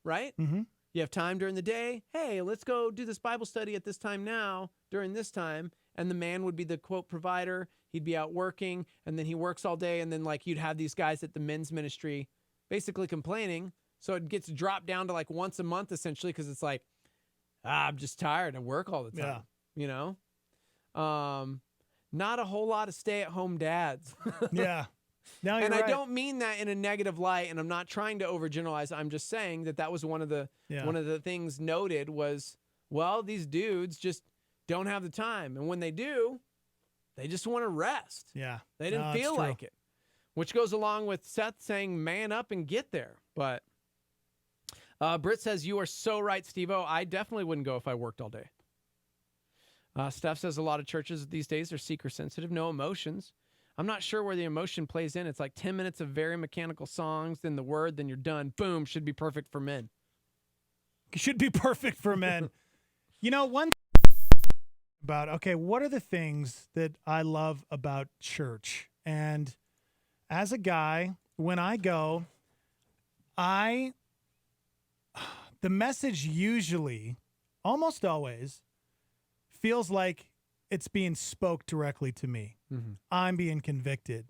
right? Mm-hmm. You have time during the day. Hey, let's go do this Bible study at this time now, during this time. And the man would be the, quote, provider. He'd be out working, and then he works all day. And then, you'd have these guys at the men's ministry basically complaining. So it gets dropped down to, once a month, essentially, because it's like, I'm just tired. I work all the time, Not a whole lot of stay-at-home dads. Yeah. No, you're and right. I don't mean that in a negative light, and I'm not trying to overgeneralize. I'm just saying that was one of the things noted was, well, these dudes just don't have the time. And when they do, they just want to rest. Yeah. They didn't feel like it, which goes along with Seth saying, man up and get there. But Britt says, you are so right, Steve-O. I definitely wouldn't go if I worked all day. Steph says a lot of churches these days are seeker sensitive, no emotions. I'm not sure where the emotion plays in. It's like 10 minutes of very mechanical songs, then the word, then you're done. Boom, should be perfect for men. Should be perfect for men. One about, what are the things that I love about church? And as a guy, when I go, the message usually, almost always, feels like it's being spoke directly to me. Mm-hmm. I'm being convicted.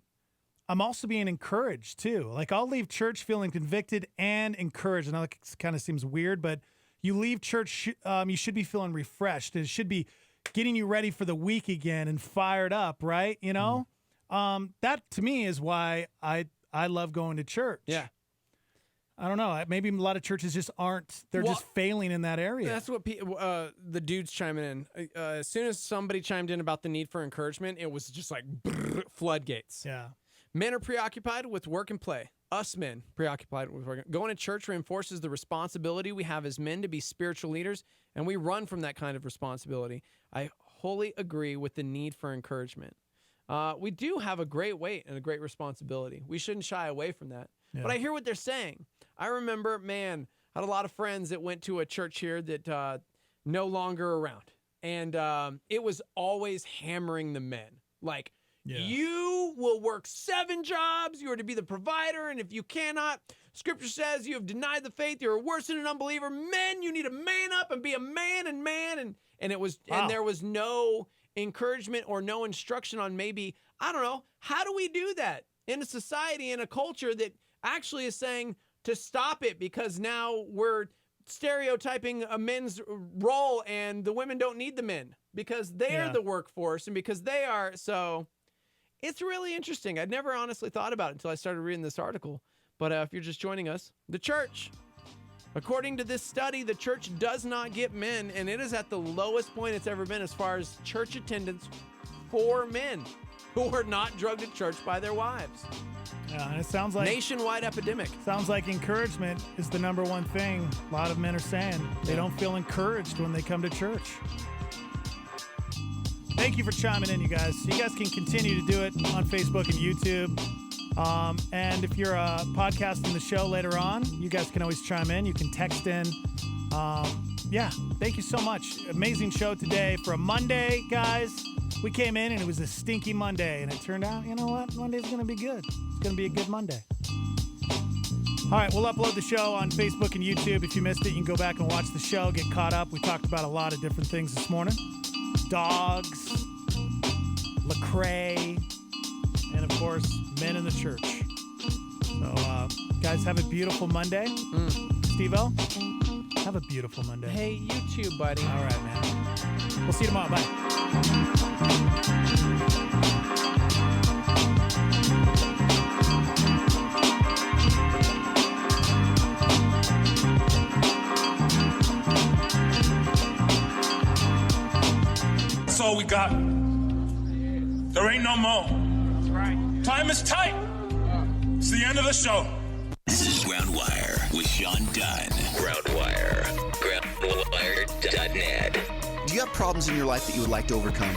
I'm also being encouraged too. I'll leave church feeling convicted and encouraged. I know it kind of seems weird, but you leave church, you should be feeling refreshed. It should be getting you ready for the week again and fired up, right? That to me is why I love going to church. Yeah. I don't know. Maybe a lot of churches just aren't. They're just failing in that area. That's what the dudes chiming in. As soon as somebody chimed in about the need for encouragement, it was just like floodgates. Yeah. Men are preoccupied with work and play. Us men preoccupied with work. Going to church reinforces the responsibility we have as men to be spiritual leaders, and we run from that kind of responsibility. I wholly agree with the need for encouragement. We do have a great weight and a great responsibility. We shouldn't shy away from that. Yeah. But I hear what they're saying. I remember, I had a lot of friends that went to a church here that no longer around. And it was always hammering the men. You will work 7 jobs. You are to be the provider. And if you cannot, Scripture says you have denied the faith. You're worse than an unbeliever. Men, you need to man up and be a man. And it was, and there was no encouragement or no instruction on maybe, I don't know, how do we do that in a society, in a culture that actually is saying to stop it because now we're stereotyping a men's role and the women don't need the men because they are the workforce and because they are. So it's really interesting. I'd never honestly thought about it until I started reading this article. But if you're just joining us, the church, According to this study, the church does not get men, and it is at the lowest point it's ever been as far as church attendance for men who are not drugged at church by their wives. Yeah, and it sounds like nationwide epidemic. Sounds like encouragement is the number one thing a lot of men are saying. They don't feel encouraged when they come to church. Thank you for chiming in, you guys. You guys can continue to do it on Facebook and YouTube. And if you're podcasting the show later on, you guys can always chime in. You can text in. Yeah, thank you so much. Amazing show today for a Monday, guys. We came in and it was a stinky Monday, and it turned out, you know what? Monday's going to be good. It's going to be a good Monday. All right, we'll upload the show on Facebook and YouTube. If you missed it, you can go back and watch the show, get caught up. We talked about a lot of different things this morning. Dogs, Lecrae, and of course, men in the church. So, guys, have a beautiful Monday. Steve-O, have a beautiful Monday. Hey, you too, buddy. All right, man. We'll see you tomorrow. Bye. That's all we got. There ain't no more. That's right. Time is tight. It's the end of the show. This is Groundwire with Sean Dunn. Groundwire. Groundwire.net. Do you have problems in your life that you would like to overcome?